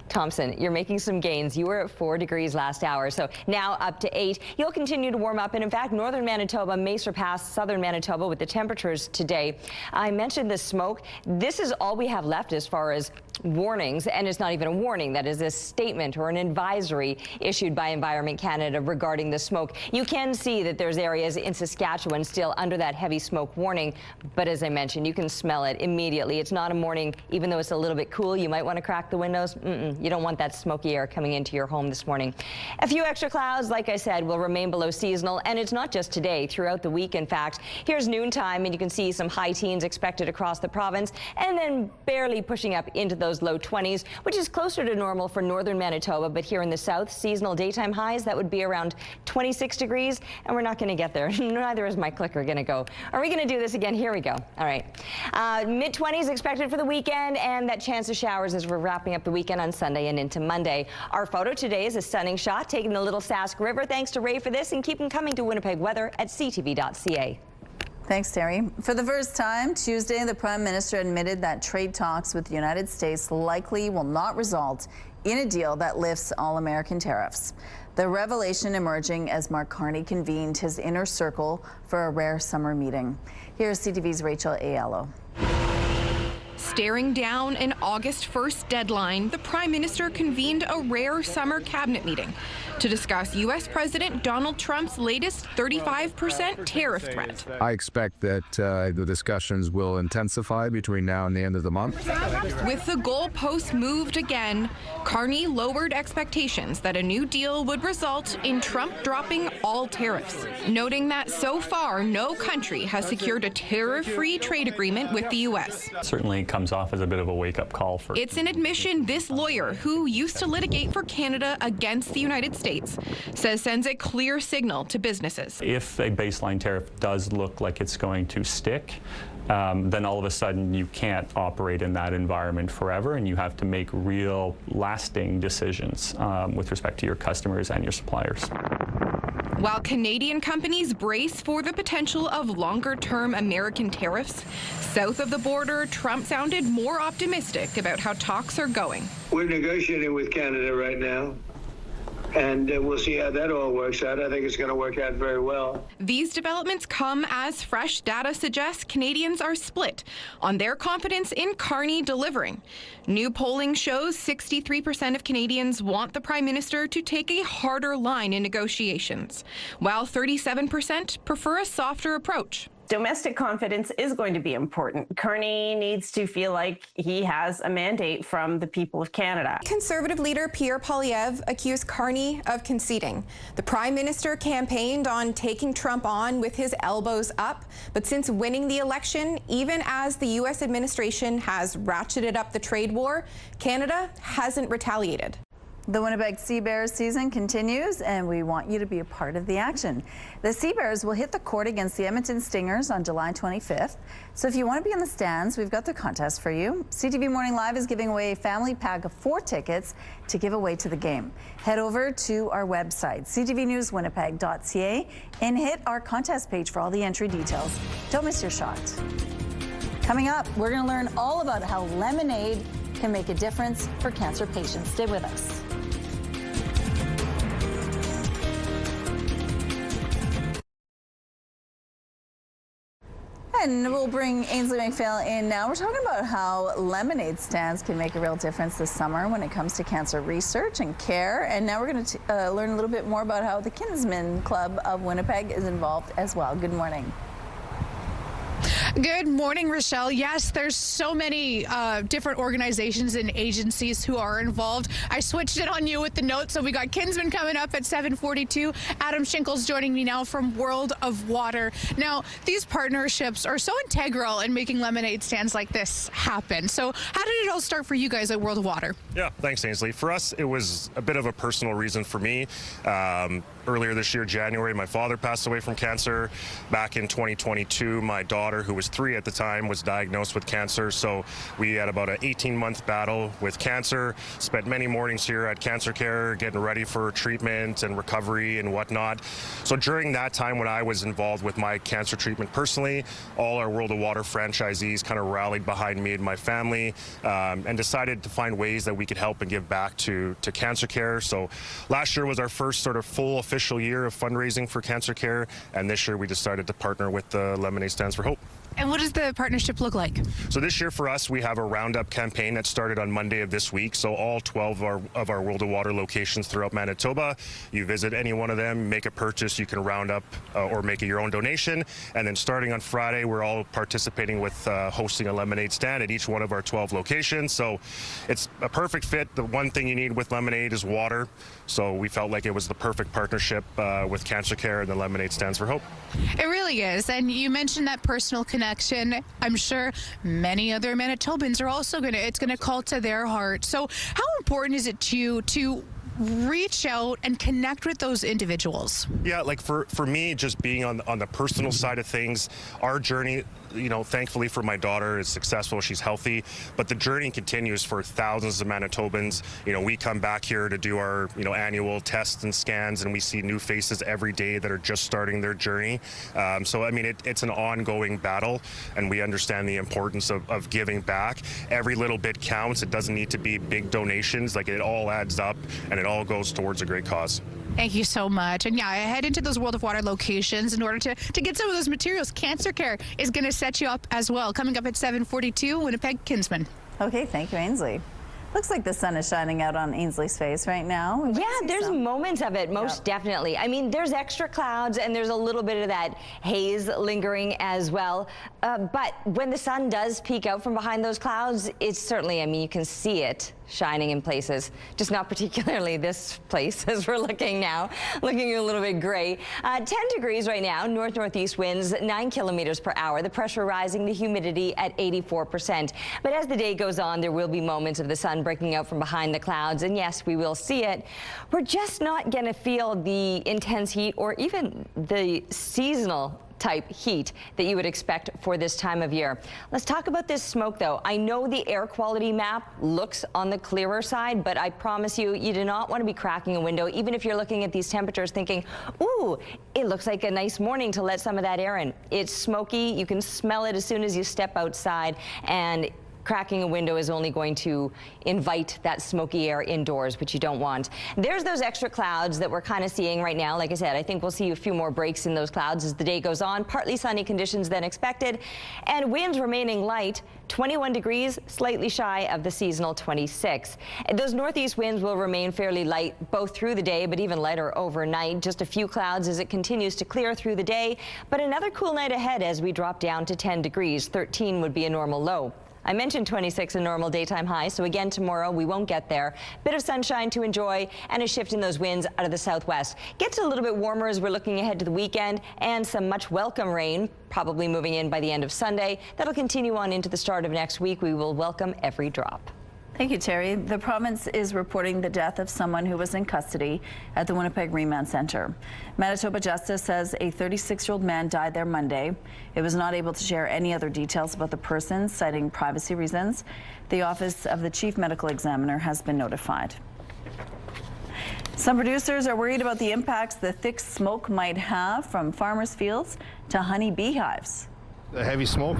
Thompson, you're making some gains. You were at 4 degrees last hour, so now up to 8. You'll continue to warm up, and in fact, northern Manitoba may surpass southern Manitoba with the temperatures today. I mentioned the smoke. This is all we have left as far as warnings, and it's not even a warning. That is a statement or an advisory issued by Environment Canada regarding the smoke. You can see that there's areas in Saskatchewan still under that heavy smoke warning, but as I mentioned, you can smell it immediately. It's not a morning, even though it's a little bit cool, you might want to crack the windows. You don't want that smoky air coming into your home this morning. A few extra clouds, like I said, will remain below seasonal, and it's not just today, throughout the week, in fact. Here's noontime, and you can see some high teens expected across the province, and then barely pushing up into those low 20s, which is closer to normal for northern Manitoba, but here in the south, seasonal daytime highs, that would be around 26 degrees, and we're not going to get there. Neither is my clicker going to go. Are we going to do this again? Here we go. All right. Mid-20s expected for the weekend, and that chance of showers as we're wrapping up the weekend on Sunday and into Monday. Our photo today is a stunning shot taking the Little Sask River. Thanks to Ray for this, and keep them coming to Winnipeg weather at ctv.ca. Thanks, Terry. For the first time, Tuesday, the Prime Minister admitted that trade talks with the United States likely will not result in a deal that lifts all American tariffs. The revelation emerging as Mark Carney convened his inner circle for a rare summer meeting. Here's CTV's Rachel Aiello. Staring down an August 1st deadline, the Prime Minister convened a rare summer cabinet meeting to discuss U.S. President Donald Trump's latest 35% tariff threat. I expect that the discussions will intensify between now and the end of the month. With the goalposts moved again, Carney lowered expectations that a new deal would result in Trump dropping all tariffs, noting that so far no country has secured a tariff-free trade agreement with the U.S. Certainly comes off as a bit of a wake-up call for... It's an admission this lawyer, who used to litigate for Canada against the United States, says sends a clear signal to businesses. If a baseline tariff does look like it's going to stick, then all of a sudden you can't operate in that environment forever, and you have to make real lasting decisions with respect to your customers and your suppliers. While Canadian companies brace for the potential of longer-term American tariffs, south of the border, Trump sounded more optimistic about how talks are going. We're negotiating with Canada right now, and we'll see how that all works out. I think it's going to work out very well. These developments come as fresh data suggests Canadians are split on their confidence in Carney delivering. New polling shows 63% of Canadians want the Prime Minister to take a harder line in negotiations, while 37% prefer a softer approach. domestic confidence is going to be important. Carney needs to feel like he has a mandate from the people of Canada. Conservative leader Pierre Poilievre accused Carney of conceding. The Prime Minister campaigned on taking Trump on with his elbows up, but since winning the election, even as the U.S. administration has ratcheted up the trade war, Canada hasn't retaliated. The Winnipeg Sea Bears season continues, and we want you to be a part of the action. The Sea Bears will hit the court against the Edmonton Stingers on July 25th. So if you want to be in the stands, we've got the contest for you. CTV Morning Live is giving away a family pack of 4 tickets to give away to the game. Head over to our website, ctvnewswinnipeg.ca, and hit our contest page for all the entry details. Don't miss your shot. Coming up, we're going to learn all about how lemonade can make a difference for cancer patients. Stay with us. And we'll bring Ainsley McPhail in now. We're talking about how lemonade stands can make a real difference this summer when it comes to cancer research and care. And now we're going to learn a little bit more about how the Kinsmen Club of Winnipeg is involved as well. Good morning. Good morning, Rochelle. Yes, there's so many different organizations and agencies who are involved. I switched it on you with the notes, so we got Kinsmen coming up at 7:42. Adam Schinkel's joining me now from World of Water. Now, these partnerships are so integral in making lemonade stands like this happen. So how did it all start for you guys at World of Water? Yeah, thanks, Ainsley. For us, it was a bit of a personal reason for me. Earlier this year, January, my father passed away from cancer. Back in 2022, my daughter, who was 3 at the time, was diagnosed with cancer. So we had about an 18-month battle with cancer, spent many mornings here at Cancer Care getting ready for treatment and recovery and whatnot. So during that time when I was involved with my cancer treatment personally, all our World of Water franchisees kind of rallied behind me and my family and decided to find ways that we could help and give back to Cancer Care. So last year was our first sort of full official year of fundraising for Cancer Care, and this year we decided to partner with the Lemonade Stands for Hope. And what does the partnership look like? So this year for us, we have a roundup campaign that started on Monday of this week. So all 12 of our World of Water locations throughout Manitoba, you visit any one of them, make a purchase, you can round up or make your own donation. And then starting on Friday, we're all participating with hosting a lemonade stand at each one of our 12 locations. So it's a perfect fit. The one thing you need with lemonade is water. So we felt like it was the perfect partnership with Cancer Care and the Lemonade Stands for Hope. It really is. And you mentioned that personal connection. I'm sure many other Manitobans are also it's going to call to their heart. So how important is it to you to reach out and connect with those individuals? Yeah, like for me, just being on the personal side of things, our journey, you know, thankfully for my daughter is successful, she's healthy, but the journey continues for thousands of Manitobans. You know, we come back here to do our, you know, annual tests and scans, and we see new faces every day that are just starting their journey. So, I mean, it's an ongoing battle, and we understand the importance of giving back. Every little bit counts. It doesn't need to be big donations. Like, it all adds up, and it all goes towards a great cause. Thank you so much. And yeah, head into those World of Water locations in order to get some of those materials. Cancer Care is going to set you up as well. Coming up at 7:42, Winnipeg Kinsmen. Okay, thank you, Ainsley. Looks like the sun is shining out on Ainsley's face right now. Yeah, there's moments of it, most definitely. I mean, there's extra clouds and there's a little bit of that haze lingering as well. But when the sun does peek out from behind those clouds, it's certainly, I mean, you can see it shining in places, just not particularly this place as we're looking now, looking a little bit gray. 10 degrees right now, north-northeast winds 9 kilometers per hour, the pressure rising, the humidity at 84%. But as the day goes on, there will be moments of the sun breaking out from behind the clouds, and yes, we will see it. We're just not going to feel the intense heat or even the seasonal type heat that you would expect for this time of year. Let's talk about this smoke, though. I know the air quality map looks on the clearer side, but I promise you, you do not want to be cracking a window, even if you're looking at these temperatures thinking, ooh, it looks like a nice morning to let some of that air in. It's smoky. You can smell it as soon as you step outside, and cracking a window is only going to invite that smoky air indoors, which you don't want. There's those extra clouds that we're kind of seeing right now. Like I said, I think we'll see a few more breaks in those clouds as the day goes on. Partly sunny conditions than expected, and winds remaining light, 21 degrees, slightly shy of the seasonal 26. Those northeast winds will remain fairly light both through the day, but even lighter overnight. Just a few clouds as it continues to clear through the day, but another cool night ahead as we drop down to 10 degrees. 13 would be a normal low. I mentioned 26 a normal daytime high, so again tomorrow we won't get there. Bit of sunshine to enjoy and a shift in those winds out of the southwest. Gets a little bit warmer as we're looking ahead to the weekend, and some much welcome rain probably moving in by the end of Sunday. That'll continue on into the start of next week. We will welcome every drop. Thank you, Terry. The province is reporting the death of someone who was in custody at the Winnipeg Remand Centre. Manitoba Justice says a 36-year-old man died there Monday. It was not able to share any other details about the person, citing privacy reasons. The Office of the Chief Medical Examiner has been notified. Some producers are worried about the impacts the thick smoke might have from farmers' fields to honey beehives. The heavy smoke,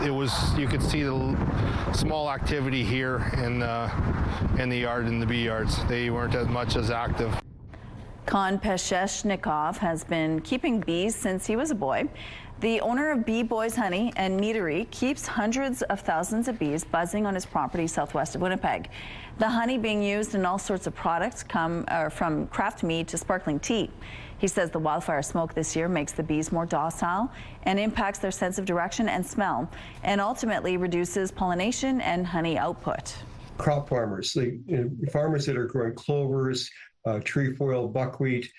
you could see the small activity here in the yard, in the bee yards. They weren't as much as active. Kon Pesheshnikov has been keeping bees since he was a boy. The owner of Bee Boys Honey and Meadery keeps hundreds of thousands of bees buzzing on his property southwest of Winnipeg. The honey being used in all sorts of products from craft mead to sparkling tea. He says the wildfire smoke this year makes the bees more docile and impacts their sense of direction and smell, and ultimately reduces pollination and honey output. Crop farmers, farmers that are growing clovers, trefoil, buckwheat,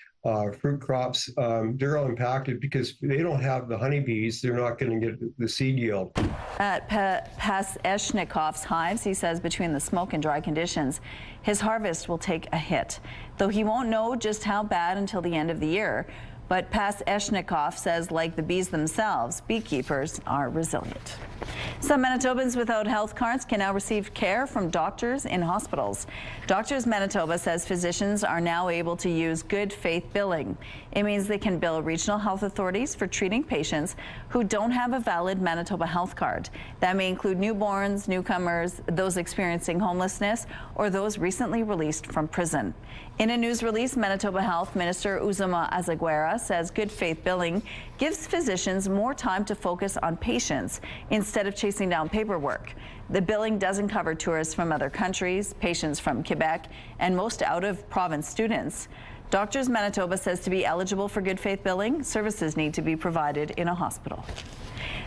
fruit crops, they're all impacted because they don't have the honeybees. They're not going to get the seed yield. At Pesheshnikov's hives, he says between the smoke and dry conditions, his harvest will take a hit, though he won't know just how bad until the end of the year. But Pesheshnikov says, like the bees themselves, beekeepers are resilient. Some Manitobans without health cards can now receive care from doctors in hospitals. Doctors Manitoba says physicians are now able to use good faith billing. It means they can bill regional health authorities for treating patients who don't have a valid Manitoba health card. That may include newborns, newcomers, those experiencing homelessness, or those recently released from prison. In a news release, Manitoba Health Minister Uzuma Azaguera says good faith billing gives physicians more time to focus on patients instead of chasing down paperwork. The billing doesn't cover tourists from other countries, patients from Quebec, and most out-of-province students. Doctors Manitoba says to be eligible for good faith billing, services need to be provided in a hospital.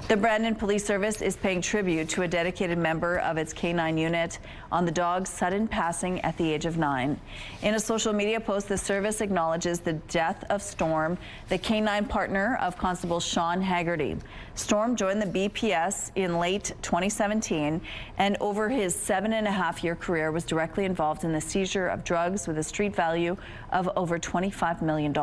The Brandon Police Service is paying tribute to a dedicated member of its K-9 unit on the dog's sudden passing at the age of 9. In a social media post, the service acknowledges the death of Storm, the K-9 partner of Constable Sean Haggerty. Storm joined the BPS in late 2017, and over his 7.5-year career was directly involved in the seizure of drugs with a street value of over $25 million.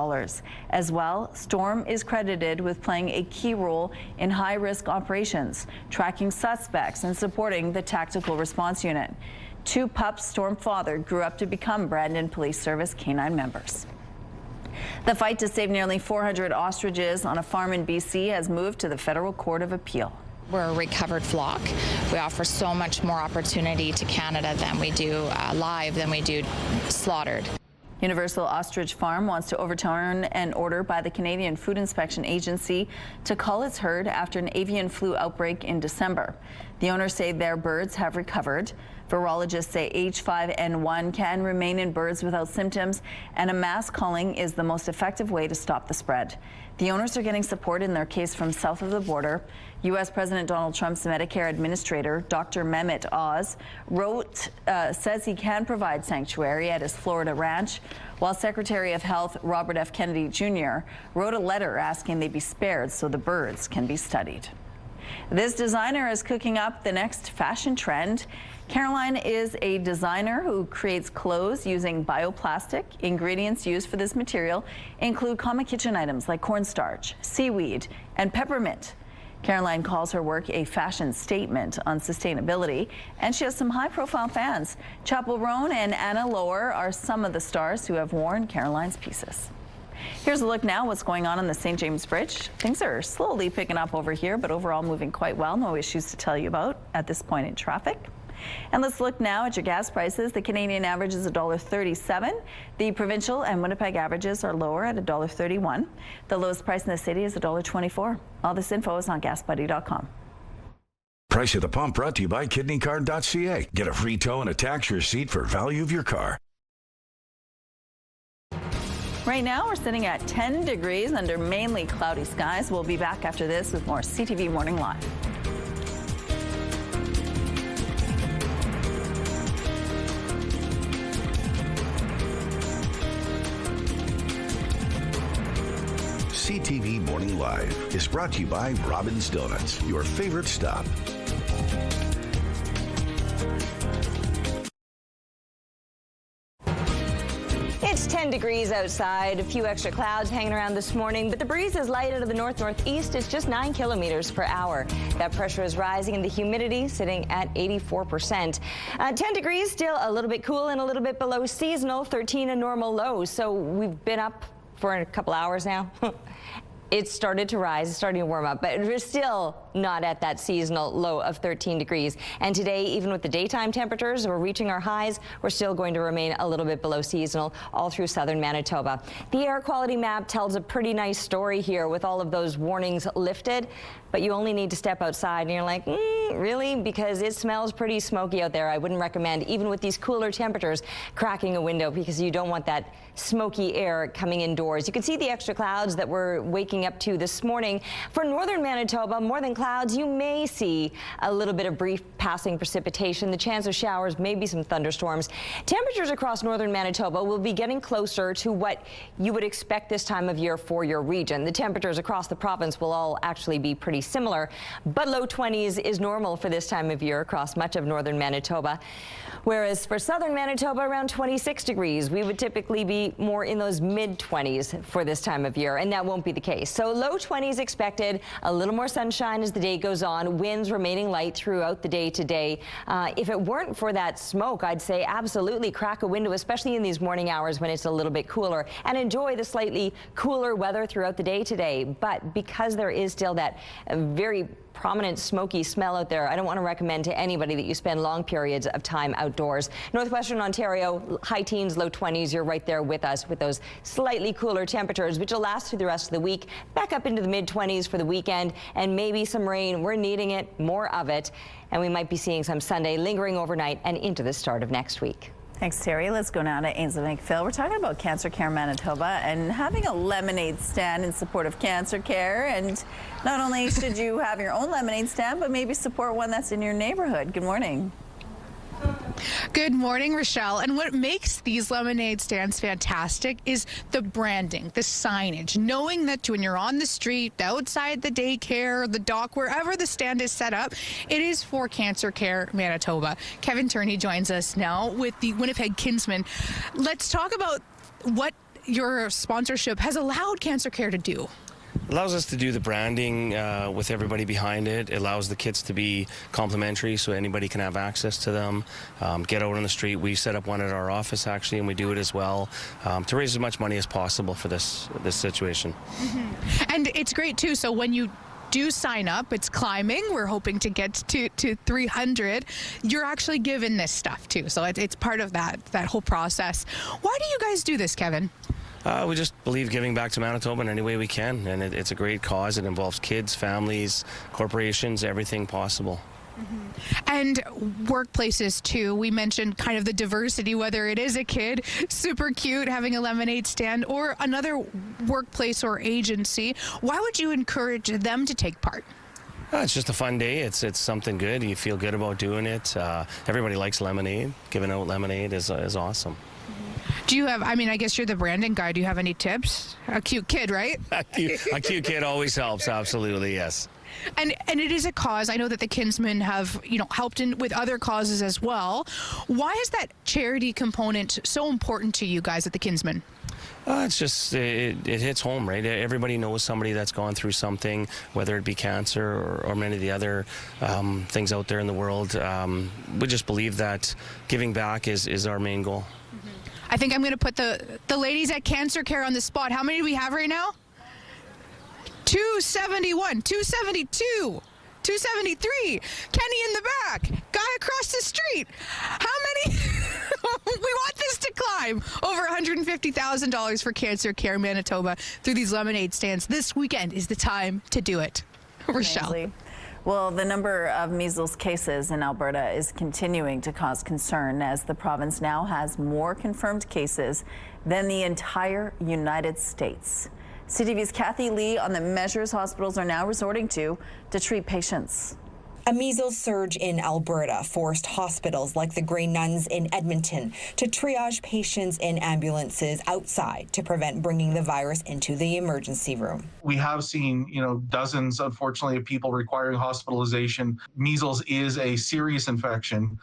As well, Storm is credited with playing a key role in high-risk operations, tracking suspects, and supporting the tactical response unit. 2 pups Storm fathered grew up to become Brandon Police Service K-9 members. The fight to save nearly 400 ostriches on a farm in BC has moved to the Federal Court of Appeal. We're a recovered flock. We offer so much more opportunity to Canada than we do live, than we do slaughtered. Universal Ostrich Farm wants to overturn an order by the Canadian Food Inspection Agency to cull its herd after an avian flu outbreak in December. The owners say their birds have recovered. Virologists say H5N1 can remain in birds without symptoms, and a mass culling is the most effective way to stop the spread. The owners are getting support in their case from south of the border. U.S. President Donald Trump's Medicare administrator, Dr. Mehmet Oz, says he can provide sanctuary at his Florida ranch, while Secretary of Health Robert F. Kennedy Jr. wrote a letter asking they be spared so the birds can be studied. This designer is cooking up the next fashion trend. Caroline is a designer who creates clothes using bioplastic. Ingredients used for this material include common kitchen items like cornstarch, seaweed, and peppermint. Caroline calls her work a fashion statement on sustainability, and she has some high-profile fans. Chapel Roan and Anna Lower are some of the stars who have worn Caroline's pieces. Here's a look now what's going on the St. James Bridge. Things are slowly picking up over here, but overall moving quite well. No issues to tell you about at this point in traffic. And let's look now at your gas prices. The Canadian average is $1.37. The provincial and Winnipeg averages are lower at $1.31. The lowest price in the city is $1.24. All this info is on gasbuddy.com. Price at the pump brought to you by kidneycard.ca. Get a free tow and a tax receipt for value of your car. Right now, we're sitting at 10 degrees under mainly cloudy skies. We'll be back after this with more CTV Morning Live. CTV Morning Live is brought to you by Robin's Donuts, your favorite stop. It's 10 degrees outside, a few extra clouds hanging around this morning, but the breeze is light out of the north-northeast. It's just 9 kilometers per hour. That pressure is rising and the humidity sitting at 84%. 10 degrees, still a little bit cool and a little bit below seasonal, 13 a normal low. So we've been up for a couple hours now. It started to rise, it's starting to warm up, but we're still not at that seasonal low of 13 degrees. And today, even with the daytime temperatures, we're reaching our highs. We're still going to remain a little bit below seasonal all through southern Manitoba. The air quality map tells a pretty nice story here with all of those warnings lifted, but you only need to step outside and you're like, really? Because it smells pretty smoky out there. I wouldn't recommend, even with these cooler temperatures, cracking a window because you don't want that smoky air coming indoors. You can see the extra clouds that we're waking up to this morning. For northern Manitoba, more than clouds, you may see a little bit of brief passing precipitation, the chance of showers, maybe some thunderstorms. Temperatures across northern Manitoba will be getting closer to what you would expect this time of year for your region. The temperatures across the province will all actually be pretty similar, but low 20s is normal for this time of year across much of northern Manitoba. Whereas for southern Manitoba, around 26 degrees, we would typically be more in those mid-20s for this time of year, and that won't be the case. So low 20s expected, a little more sunshine as the day goes on, winds remaining light throughout the day today. If it weren't for that smoke, I'd say absolutely crack a window, especially in these morning hours when it's a little bit cooler, and enjoy the slightly cooler weather throughout the day today. But because there is still that very prominent smoky smell out there, I don't want to recommend to anybody that you spend long periods of time outdoors. Northwestern Ontario, high teens, low 20s. You're right there with us with those slightly cooler temperatures, which will last through the rest of the week. Back up into the mid-20s for the weekend, and maybe some rain. We're needing it, more of it, and we might be seeing some Sunday lingering overnight and into the start of next week. Thanks, Terry. Let's go now to Ainsley McPhail. We're talking about Cancer Care Manitoba and having a lemonade stand in support of cancer care. And not only should you have your own lemonade stand, but maybe support one that's in your neighborhood. Good morning. Good morning, Rochelle. And what makes these lemonade stands fantastic is the branding, the signage, knowing that when you're on the street, outside the daycare, the dock, wherever the stand is set up, it is for Cancer Care Manitoba. Kevin Turney joins us now with the Winnipeg Kinsman. Let's talk about what your sponsorship has allowed Cancer Care to do. Allows us to do the branding with everybody behind it. It allows the kits to be complimentary so anybody can have access to them. Get out on the street. We set up one at our office actually, and we do it as well to raise as much money as possible for this situation. Mm-hmm. And it's great too. So when you do sign up, it's climbing. We're hoping to get to 300. You're actually given this stuff too. So it's part of that whole process. Why do you guys do this, Kevin? We just believe giving back to Manitoba in any way we can, and it's a great cause. It involves kids, families, corporations, everything possible. Mm-hmm. And workplaces too. We mentioned kind of the diversity, whether it is a kid, super cute, having a lemonade stand, or another workplace or agency. Why would you encourage them to take part? It's just a fun day. It's something good. You feel good about doing it. Everybody likes lemonade. Giving out lemonade is awesome. Do you have, I mean, I guess you're the branding guy. Do you have any tips? A cute kid, right? A cute kid always helps, absolutely, yes. And it is a cause. I know that the Kinsmen have, helped in with other causes as well. Why is that charity component so important to you guys at the Kinsmen? It's just, it hits home, right? Everybody knows somebody that's gone through something, whether it be cancer or many of the other things out there in the world. We just believe that giving back is our main goal. I think I'm going to put the ladies at Cancer Care on the spot. How many do we have right now? 271, 272. 273. Kenny in the back. Guy across the street. How many? We want this to climb. Over $150,000 for Cancer Care Manitoba through these lemonade stands. This weekend is the time to do it. Rochelle. Amazing. Well, the number of measles cases in Alberta is continuing to cause concern as the province now has more confirmed cases than the entire United States. CTV's Kathy Lee on the measures hospitals are now resorting to treat patients. A measles surge in Alberta forced hospitals like the Grey Nuns in Edmonton to triage patients in ambulances outside to prevent bringing the virus into the emergency room. We have seen, dozens, unfortunately, of people requiring hospitalization. Measles is a serious infection.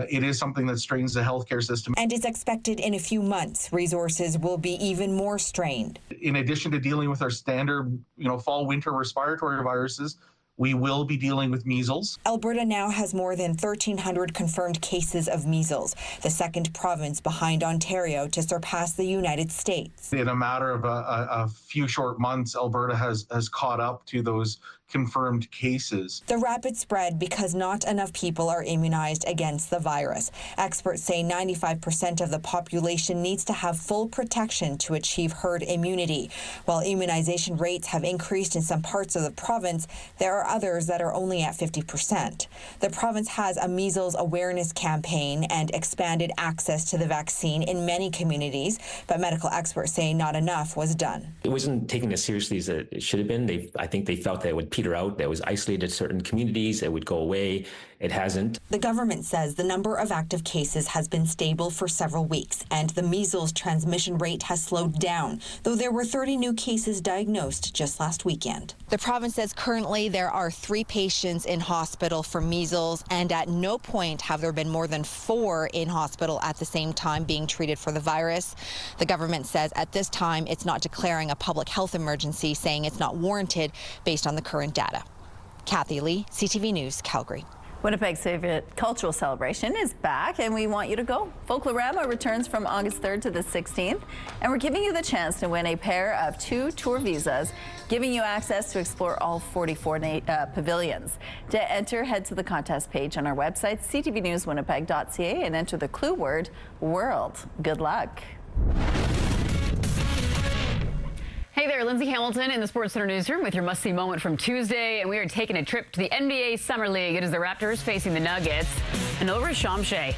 It is something that strains the healthcare system. And it's expected in a few months, resources will be even more strained. In addition to dealing with our standard, fall-winter respiratory viruses, we will be dealing with measles. Alberta now has more than 1,300 confirmed cases of measles, the second province behind Ontario to surpass the United States. In a matter of a few short months, Alberta has caught up to those confirmed cases. The rapid spread because not enough people are immunized against the virus. Experts say 95% of the population needs to have full protection to achieve herd immunity. While immunization rates have increased in some parts of the province, there are others that are only at 50%. The province has a measles awareness campaign and expanded access to the vaccine in many communities, but medical experts say not enough was done. It wasn't taken as seriously as it should have been. I think they felt that it would peter out, that was isolated certain communities, it would go away. It hasn't. The government says the number of active cases has been stable for several weeks, and the measles transmission rate has slowed down, though there were 30 new cases diagnosed just last weekend. The province says currently there are 3 patients in hospital for measles, and at no point have there been more than 4 in hospital at the same time being treated for the virus. The government says at this time it's not declaring a public health emergency, saying it's not warranted based on the current data. Kathy Lee, CTV News, Calgary. Winnipeg's favorite cultural celebration is back, and we want you to go. Folklorama returns from August 3rd to the 16th, and we're giving you the chance to win a pair of 2 tour visas, giving you access to explore all 44 pavilions. To enter, head to the contest page on our website, ctvnewswinnipeg.ca, and enter the clue word, world. Good luck. Hey there, Lindsay Hamilton in the Sports Center newsroom with your must-see moment from Tuesday, and we are taking a trip to the NBA Summer League. It is the Raptors facing the Nuggets, and over is Shamshay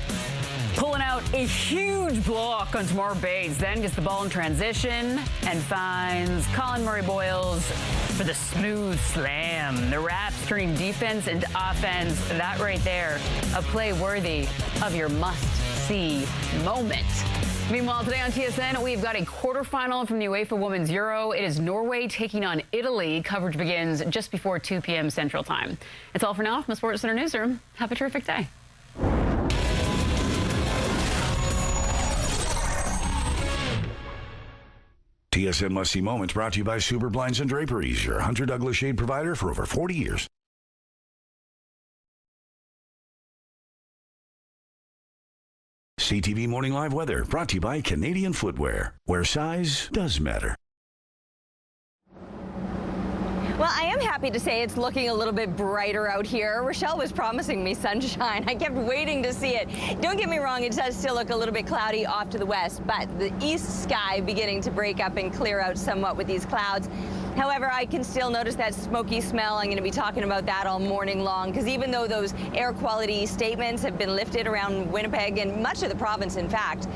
pulling out a huge block on Tamar Bates, then gets the ball in transition and finds Colin Murray-Boyles for the smooth slam. The Raps turning defense into offense. That right there, a play worthy of your must-see moment. Meanwhile, today on TSN, we've got a quarterfinal from the UEFA Women's Euro. It is Norway taking on Italy. Coverage begins just before 2 p.m. Central Time. It's all for now from the Sports Center newsroom. Have a terrific day. TSN Must See Moments brought to you by Super Blinds and Draperies, your Hunter Douglas shade provider for over 40 years. CTV Morning Live Weather brought to you by Canadian Footwear, where size does matter. Well, I am happy to say it's looking a little bit brighter out here. Rochelle was promising me sunshine. I kept waiting to see it. Don't get me wrong, it does still look a little bit cloudy off to the west, but the east sky beginning to break up and clear out somewhat with these clouds. However, I can still notice that smoky smell. I'm going to be talking about that all morning long, because even though those air quality statements have been lifted around Winnipeg and much of the province, in fact,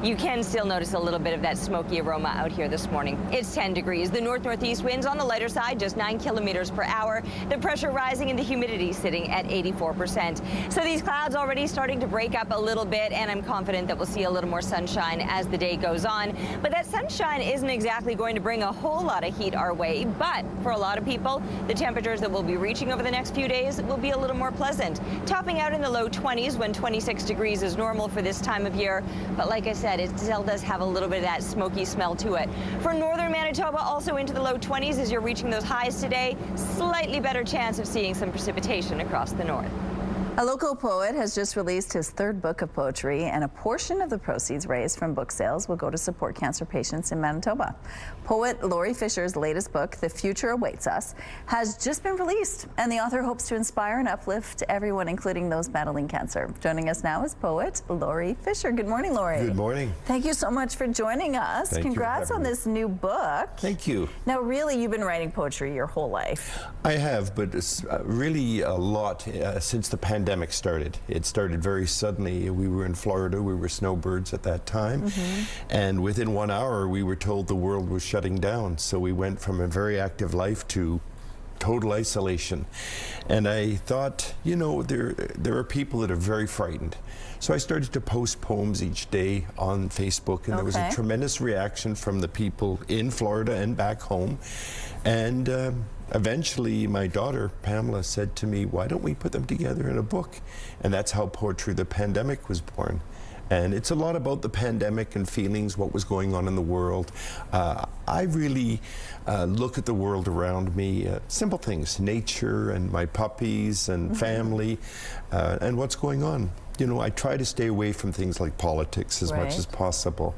you can still notice a little bit of that smoky aroma out here this morning. It's 10 degrees. The north-northeast winds on the lighter side, just 9 kilometers per hour. The pressure rising and the humidity sitting at 84%. So these clouds already starting to break up a little bit, and I'm confident that we'll see a little more sunshine as the day goes on. But that sunshine isn't exactly going to bring a whole lot of heat our way. But for a lot of people, the temperatures that we'll be reaching over the next few days will be a little more pleasant, topping out in the low 20s when 26 degrees is normal for this time of year. But like I said, it still does have a little bit of that smoky smell to it. For northern Manitoba, also into the low 20s as you're reaching those highs today. Slightly better chance of seeing some precipitation across the north. A local poet has just released his third book of poetry, and a portion of the proceeds raised from book sales will go to support cancer patients in Manitoba. Poet Laurie Fisher's latest book, The Future Awaits Us, has just been released, and the author hopes to inspire and uplift everyone, including those battling cancer. Joining us now is poet Laurie Fisher. Good morning, Laurie. Good morning. Thank you so much for joining us. Thank you for Congrats on having me. this new book. Thank you. Now, really, you've been writing poetry your whole life. I have, but it's really a lot since the pandemic started. It started very suddenly. We were in Florida. We were snowbirds at that time. And within 1 hour, we were told the world was shutting down. So we went from a very active life to total isolation. And I thought, you know, there are people that are very frightened. So I started to post poems each day on Facebook, and there was a tremendous reaction from the people in Florida and back home. And eventually my daughter Pamela said to me, why don't we put them together in a book? And that's how Poetry the Pandemic was born. And it's a lot about the pandemic and feelings, what was going on in the world. I really look at the world around me, simple things, nature and my puppies and family, and what's going on. You know, I try to stay away from things like politics as much as possible,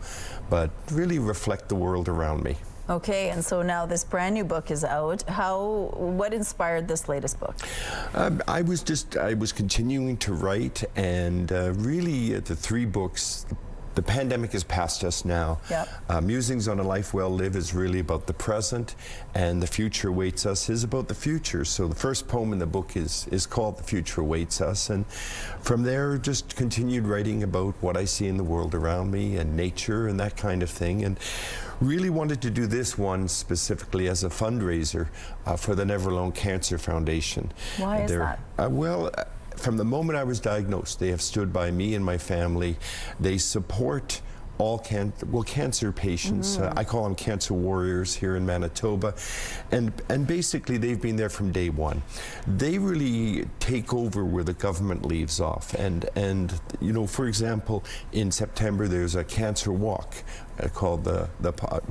but really reflect the world around me. Okay, and so now this brand new book is out. What inspired this latest book? I was continuing to write, and really the three books. The pandemic is past us now. Musings on a Life Well Lived is really about the present, and The Future Awaits Us is about the future. So the first poem in the book is called The Future Awaits Us, and from there just continued writing about what I see in the world around me and nature and that kind of thing, and really wanted to do this one specifically as a fundraiser for the Never Alone Cancer Foundation. Why is that? Well, from the moment I was diagnosed, they have stood by me and my family. They support all cancer patients. I call them cancer warriors here in Manitoba, and basically they've been there from day one. They really take over where the government leaves off, and you know, for example, in September there's a cancer walk called the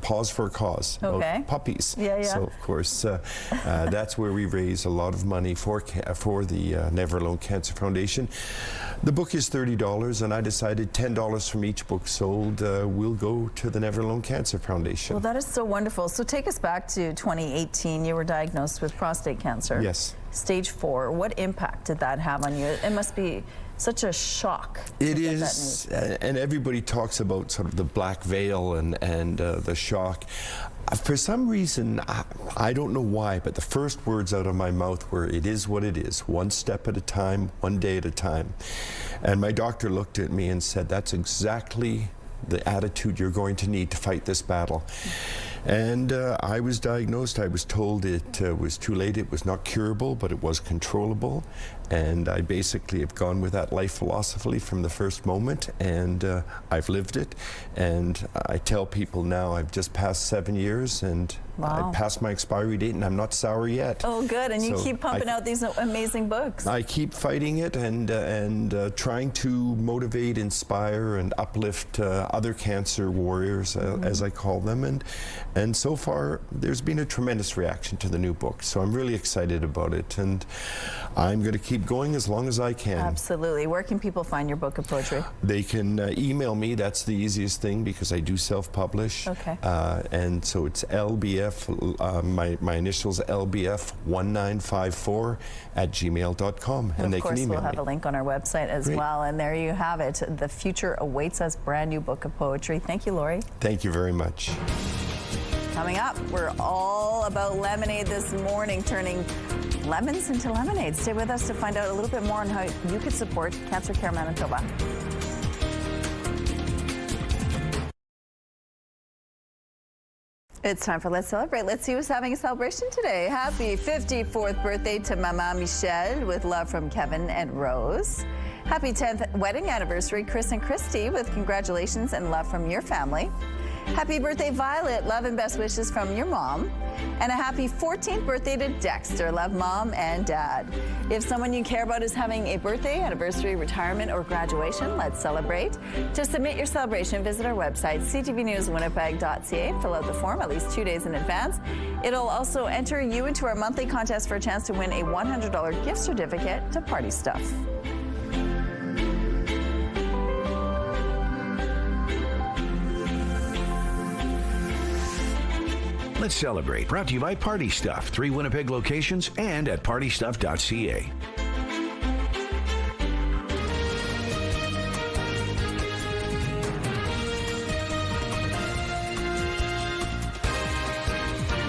Pause for a Cause, about puppies. So of course that's where we raise a lot of money for the Never Alone Cancer Foundation. The book is $30, and I decided $10 from each book sold will go to the Never Alone Cancer Foundation. Well, that is so wonderful. So take us back to 2018. You were diagnosed with prostate cancer. Yes. Stage 4. What impact did that have on you? It must be such a shock. It is, and everybody talks about sort of the black veil and the shock. For some reason, I don't know why, but the first words out of my mouth were, it is what it is, one step at a time, one day at a time. And my doctor looked at me and said, that's exactly the attitude you're going to need to fight this battle. And I was diagnosed. I was told it was too late. It was not curable, but it was controllable. And I basically have gone with that life philosophy from the first moment, and I've lived it. And I tell people now I've just passed 7 years, and I passed my expiry date, and I'm not sour yet. Oh, good. And you So keep pumping out these amazing books. I keep fighting it and trying to motivate, inspire, and uplift other cancer warriors, as I call them. And so far, there's been a tremendous reaction to the new book. So I'm really excited about it, and I'm going to keep going as long as I can. Absolutely. Where can people find your book of poetry? They can email me. That's the easiest thing, because I do self-publish. Okay. And so it's LBF, my initials LBF1954 @gmail.com, and they can email me. Of course, we'll have a link on our website as well. And there you have it. The Future Awaits Us, brand new book of poetry. Thank you, Laurie. Thank you very much. Coming up, we're all about lemonade this morning, turning lemons into lemonade. Stay with us to find out a little bit more on how you could support Cancer Care Manitoba. It's time for Let's Celebrate. Let's see who's having a celebration today. Happy 54th birthday to Mama Michelle, with love from Kevin and Rose. Happy 10th wedding anniversary, Chris and Christy, with congratulations and love from your family. Happy birthday, Violet. Love and best wishes from your mom. And a happy 14th birthday to Dexter. Love, Mom and Dad. If someone you care about is having a birthday, anniversary, retirement, or graduation, let's celebrate. To submit your celebration, visit our website, ctvnewswinnipeg.ca, and fill out the form at least 2 days in advance. It'll also enter you into our monthly contest for a chance to win a $100 gift certificate to Party Stuff. Let's celebrate. Brought to you by Party Stuff. 3 Winnipeg locations and at partystuff.ca.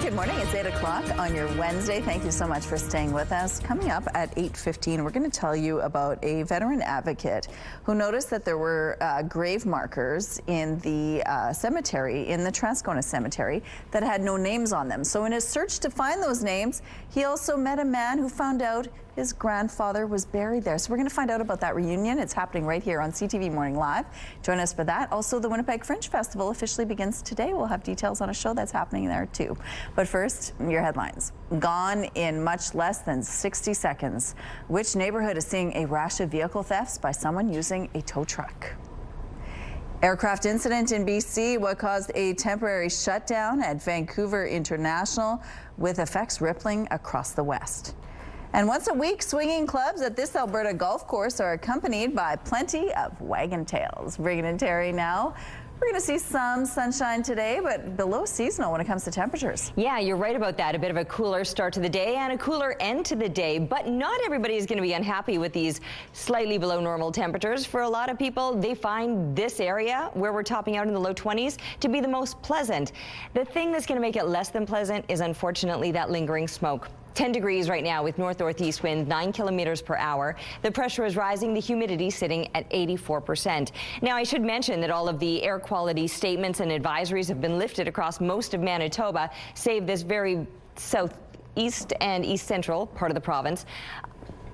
Good morning. It's 8 o'clock on your Wednesday. Thank you so much for staying with us. Coming up at 8:15, we're going to tell you about a veteran advocate who noticed that there were grave markers in the cemetery, in the Transcona Cemetery, that had no names on them. So in his search to find those names, he also met a man who found out his grandfather was buried there. So we're going to find out about that reunion. It's happening right here on CTV Morning Live. Join us for that. Also, the Winnipeg Fringe Festival officially begins today. We'll have details on a show that's happening there too. But first, your headlines. Gone in much less than 60 seconds. Which neighborhood is seeing a rash of vehicle thefts by someone using a tow truck? Aircraft incident in BC, what caused a temporary shutdown at Vancouver International, with effects rippling across the West. And once a week, swinging clubs at this Alberta golf course are accompanied by plenty of wagon tails. Bringing in Terry now. We're going to see some sunshine today, but below seasonal when it comes to temperatures. Yeah, you're right about that. A bit of a cooler start to the day and a cooler end to the day, but not everybody is going to be unhappy with these slightly below normal temperatures. For a lot of people, they find this area where we're topping out in the low 20s to be the most pleasant. The thing that's going to make it less than pleasant is unfortunately that lingering smoke. 10 degrees right now with north-northeast wind, 9 kilometers per hour. The pressure is rising, the humidity sitting at 84%. Now, I should mention that all of the air quality statements and advisories have been lifted across most of Manitoba, save this very southeast and east central part of the province.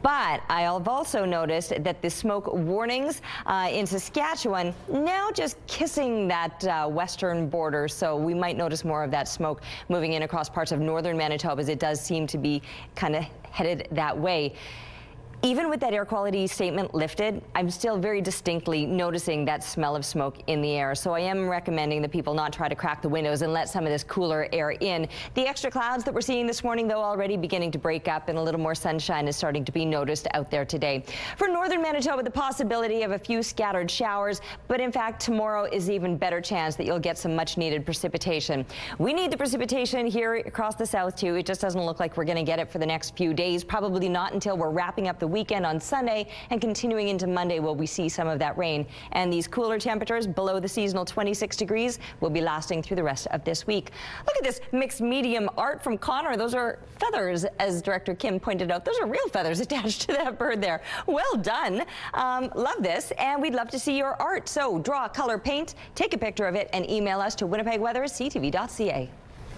But I have also noticed that the smoke warnings in Saskatchewan now just kissing that western border, so we might notice more of that smoke moving in across parts of northern Manitoba, as it does seem to be kind of headed that way. Even with that air quality statement lifted, I'm still very distinctly noticing that smell of smoke in the air. So I am recommending that people not try to crack the windows and let some of this cooler air in. The extra clouds that we're seeing this morning, though, already beginning to break up, and a little more sunshine is starting to be noticed out there today. For northern Manitoba, the possibility of a few scattered showers, but in fact, tomorrow is even better chance that you'll get some much needed precipitation. We need the precipitation here across the south, too. It just doesn't look like we're going to get it for the next few days, probably not until we're wrapping up the weekend on Sunday and continuing into Monday will we see some of that rain. And these cooler temperatures below the seasonal 26 degrees will be lasting through the rest of this week. Look at this mixed medium art from Connor. Those are feathers, as Director Kim pointed out. Those are real feathers attached to that bird there. Well done. Love this, and we'd love to see your art. So draw, color, paint, take a picture of it, and email us to winnipegweather@ctv.ca.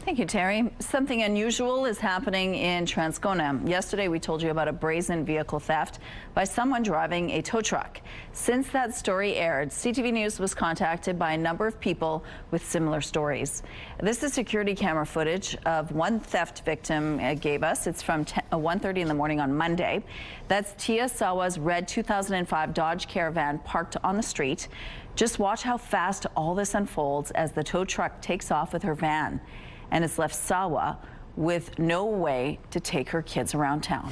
Thank you, Terry. Something unusual is happening in Transcona. Yesterday, we told you about a brazen vehicle theft by someone driving a tow truck. Since that story aired, CTV News was contacted by a number of people with similar stories. This is security camera footage of one theft victim gave us. It's from 1:30 in the morning on Monday. That's Tia Sawa's red 2005 Dodge Caravan parked on the street. Just watch how fast all this unfolds as the tow truck takes off with her van. And it's left Sawa with no way to take her kids around town.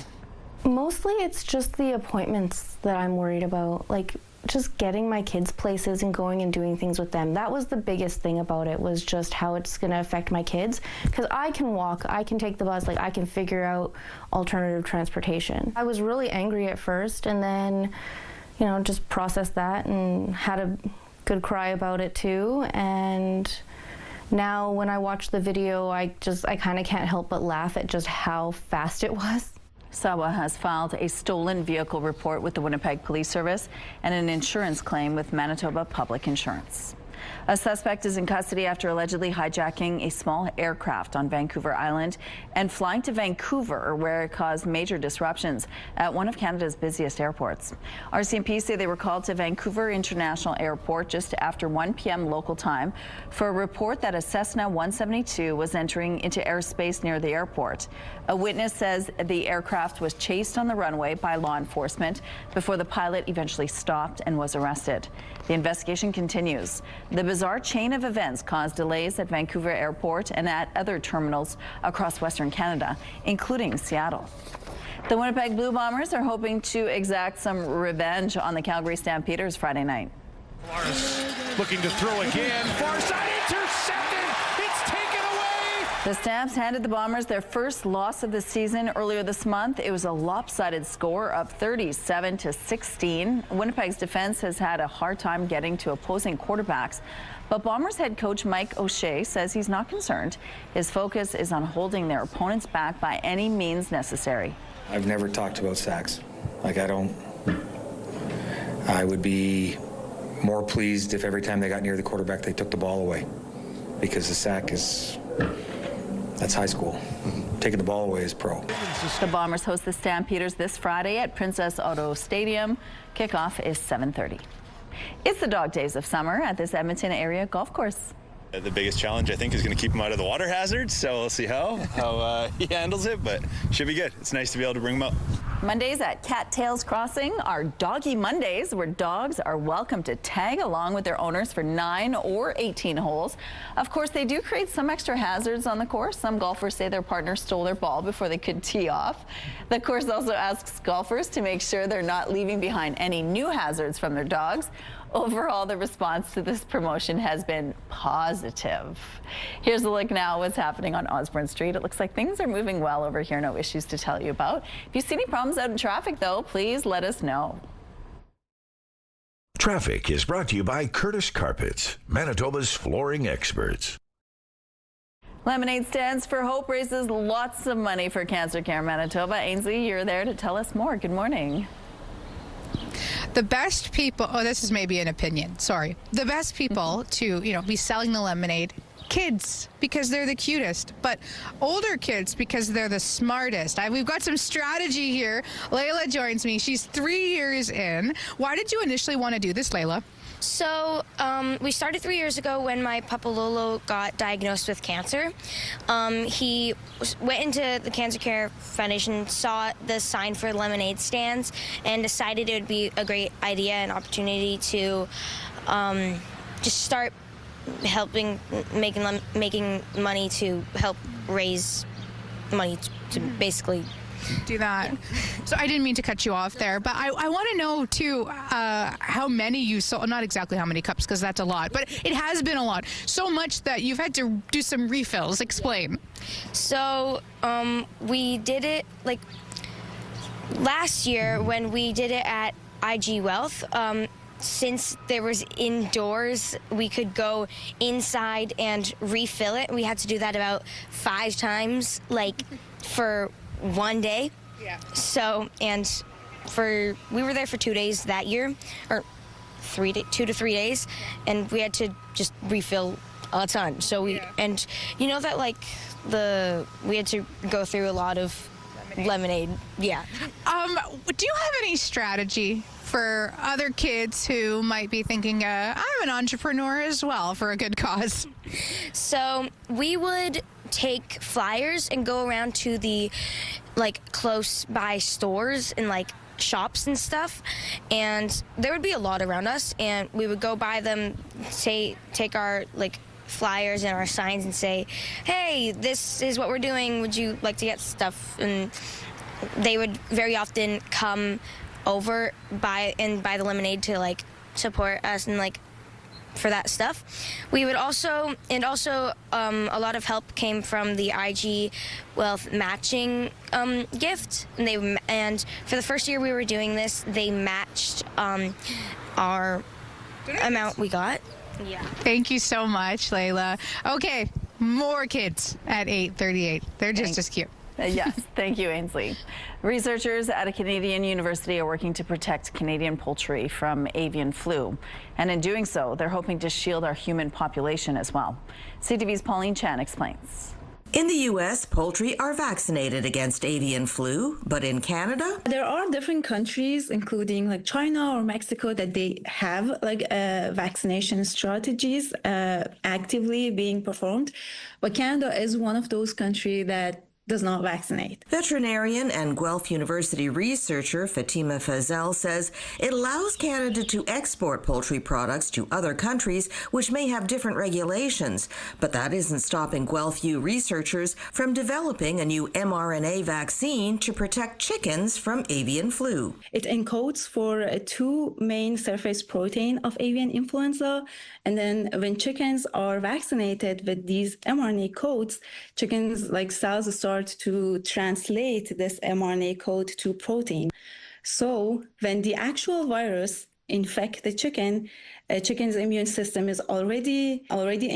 Mostly it's just the appointments that I'm worried about, like just getting my kids places and going and doing things with them. That was the biggest thing about it, was just how it's going to affect my kids, because I can walk, I can take the bus, like I can figure out alternative transportation. I was really angry at first, and then, you know, just processed that and had a good cry about it too. And now when I watch the video, I kind of can't help but laugh at just how fast it was. Sawa has filed a stolen vehicle report with the Winnipeg Police Service and an insurance claim with Manitoba Public Insurance. A suspect is in custody after allegedly hijacking a small aircraft on Vancouver Island and flying to Vancouver, where it caused major disruptions at one of Canada's busiest airports. RCMP say they were called to Vancouver International Airport just after 1 p.m. local time for a report that a Cessna 172 was entering into airspace near the airport. A witness says the aircraft was chased on the runway by law enforcement before the pilot eventually stopped and was arrested. The investigation continues. The bizarre chain of events caused delays at Vancouver Airport and at other terminals across Western Canada, including Seattle. The Winnipeg Blue Bombers are hoping to exact some revenge on the Calgary Stampeders Friday night. Looking to throw again. Far side intercepted. It's taken away. The Stamps handed the Bombers their first loss of the season earlier this month. It was a lopsided score of 37-16. Winnipeg's defense has had a hard time getting to opposing quarterbacks, but Bombers head coach Mike O'Shea says he's not concerned. His focus is on holding their opponents back by any means necessary. I've never talked about sacks. I would be more pleased if every time they got near the quarterback they took the ball away, because the sack that's high school. Taking the ball away is pro. The Bombers host the Stampeders this Friday at Princess Auto Stadium. Kickoff is 7:30. It's the dog days of summer at this Edmonton area golf course. The biggest challenge, I think, is going to keep him out of the water hazards, so we'll see how he handles it, but should be good. It's nice to be able to bring him out. Mondays at Cattails Crossing are Doggy Mondays, where dogs are welcome to tag along with their owners for 9 or 18 holes. Of course, they do create some extra hazards on the course. Some golfers say their partner stole their ball before they could tee off. The course also asks golfers to make sure they're not leaving behind any new hazards from their dogs. Overall, the response to this promotion has been positive. Here's a look now at what's happening on Osborne Street. It looks like things are moving well over here. No issues to tell you about. If you see any problems out in traffic, though, please let us know. Traffic is brought to you by Curtis Carpets, Manitoba's flooring experts. Lemonade Stands for Hope raises lots of money for Cancer Care Manitoba. Ainsley, you're there to tell us more. Good morning. The best people, this is maybe an opinion, sorry. The best people to, be selling the lemonade, kids, because they're the cutest, but older kids because they're the smartest. We've got some strategy here. Layla joins me. She's 3 years in. Why did you initially want to do this, Layla? So we started 3 years ago when my Papa Lolo got diagnosed with cancer. He went into the Cancer Care Foundation, saw the sign for lemonade stands, and decided it would be a great idea and opportunity to just start helping making money to help raise money to basically do that. So I didn't mean to cut you off there, but I want to know too how many you sold. Not exactly how many cups, because that's a lot, but it has been a lot. So much that you've had to do some refills. Explain. So we did it like last year when we did it at IG Wealth. Since there was indoors, we could go inside and refill it. We had to do that about 5 times, for one day. Yeah. So, we were there for 2 days that year, or 2 to 3 days, and we had to just refill a ton. So we we had to go through a lot of lemonade. Yeah. Do you have any strategy for other kids who might be thinking, I'm an entrepreneur as well for a good cause? So we would take flyers and go around to the close by stores and shops and stuff, and there would be a lot around us, and we would go by them, take our flyers and our signs and say, hey, this is what we're doing, would you like to get stuff? And they would very often come over buy the lemonade to support us and for that stuff. We would also a lot of help came from the IG Wealth matching gift, and for the first year we were doing this, they matched our amount we got. Yeah. Thank you so much, Layla. Okay, more kids at 8:38. They're just as cute. Yes, thank you, Ainsley. Researchers at a Canadian university are working to protect Canadian poultry from avian flu. And in doing so, they're hoping to shield our human population as well. CTV's Pauline Chan explains. In the U.S., poultry are vaccinated against avian flu, but in Canada? There are different countries, including China or Mexico, that they have vaccination strategies actively being performed. But Canada is one of those countries that does not vaccinate. Veterinarian and Guelph University researcher Fatima Fazel says it allows Canada to export poultry products to other countries which may have different regulations, but that isn't stopping Guelph U researchers from developing a new mRNA vaccine to protect chickens from avian flu. It encodes for two main surface protein of avian influenza, and then when chickens are vaccinated with these mRNA codes, chickens like cells start to translate this mRNA code to protein. So when the actual virus infects the chicken, chicken's immune system is already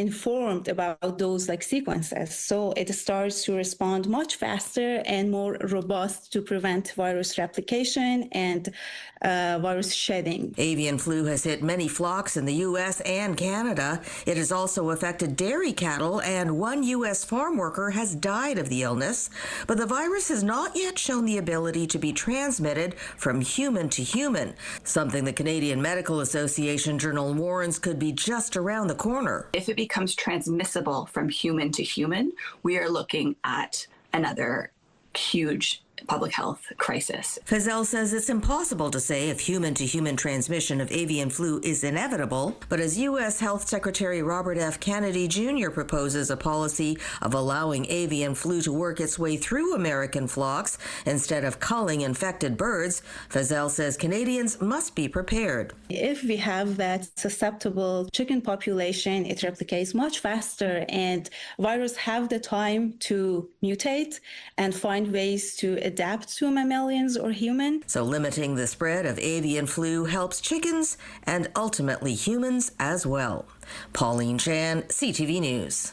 informed about those sequences. So it starts to respond much faster and more robust to prevent virus replication and virus shedding. Avian flu has hit many flocks in the U.S. and Canada. It has also affected dairy cattle, and one U.S. farm worker has died of the illness. But the virus has not yet shown the ability to be transmitted from human to human, something the Canadian Medical Association journal warns could be just around the corner. If it becomes transmissible from human to human, we are looking at another huge public health crisis. Fazel says it's impossible to say if human-to-human transmission of avian flu is inevitable, but as U.S. Health Secretary Robert F. Kennedy Jr. proposes a policy of allowing avian flu to work its way through American flocks instead of culling infected birds, Fazel says Canadians must be prepared. If we have that susceptible chicken population, it replicates much faster, and viruses have the time to mutate and find ways to adapt to mammalians or humans. So limiting the spread of avian flu helps chickens and ultimately humans as well. Pauline Chan, CTV News.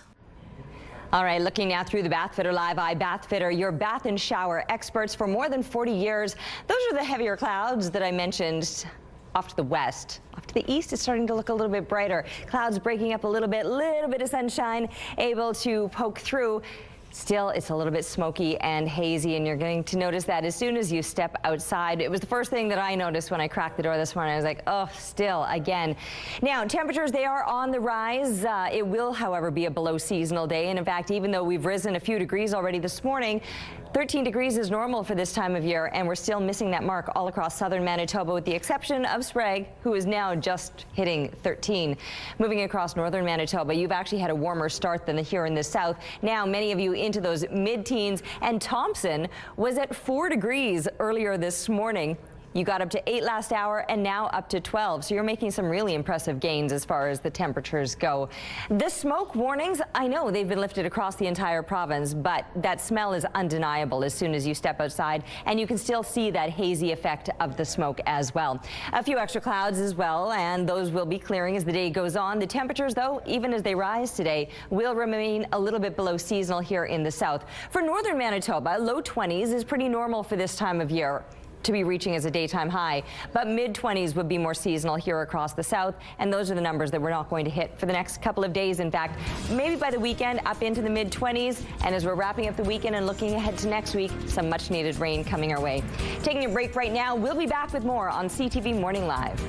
All right, looking now through the Bathfitter Live Eye. Bathfitter, your bath and shower experts for more than 40 years. Those are the heavier clouds that I mentioned. Off to the west. Off to the east, it's starting to look a little bit brighter. Clouds breaking up a little bit of sunshine able to poke through. Still, it's a little bit smoky and hazy, and you're going to notice that as soon as you step outside. It was the first thing that I noticed when I cracked the door this morning. I was like, oh, still again. Now, temperatures, they are on the rise. It will, however, be a below seasonal day. And in fact, even though we've risen a few degrees already this morning, 13 degrees is normal for this time of year, and we're still missing that mark all across southern Manitoba, with the exception of Sprague, who is now just hitting 13. Moving across northern Manitoba, you've actually had a warmer start than here in the south. Now, many of you into those mid-teens, and Thompson was at 4 degrees earlier this morning. You got up to 8 last hour and now up to 12. So you're making some really impressive gains as far as the temperatures go. The smoke warnings, I know they've been lifted across the entire province, but that smell is undeniable as soon as you step outside, and you can still see that hazy effect of the smoke as well. A few extra clouds as well, and those will be clearing as the day goes on. The temperatures, though, even as they rise today, will remain a little bit below seasonal here in the south. For northern Manitoba, low 20s is pretty normal for this time of year to be reaching as a daytime high, but mid-20s would be more seasonal here across the south, and those are the numbers that we're not going to hit for the next couple of days. In fact, maybe by the weekend up into the mid-20s, and as we're wrapping up the weekend and looking ahead to next week, some much-needed rain coming our way. Taking a break right now, we'll be back with more on CTV Morning Live.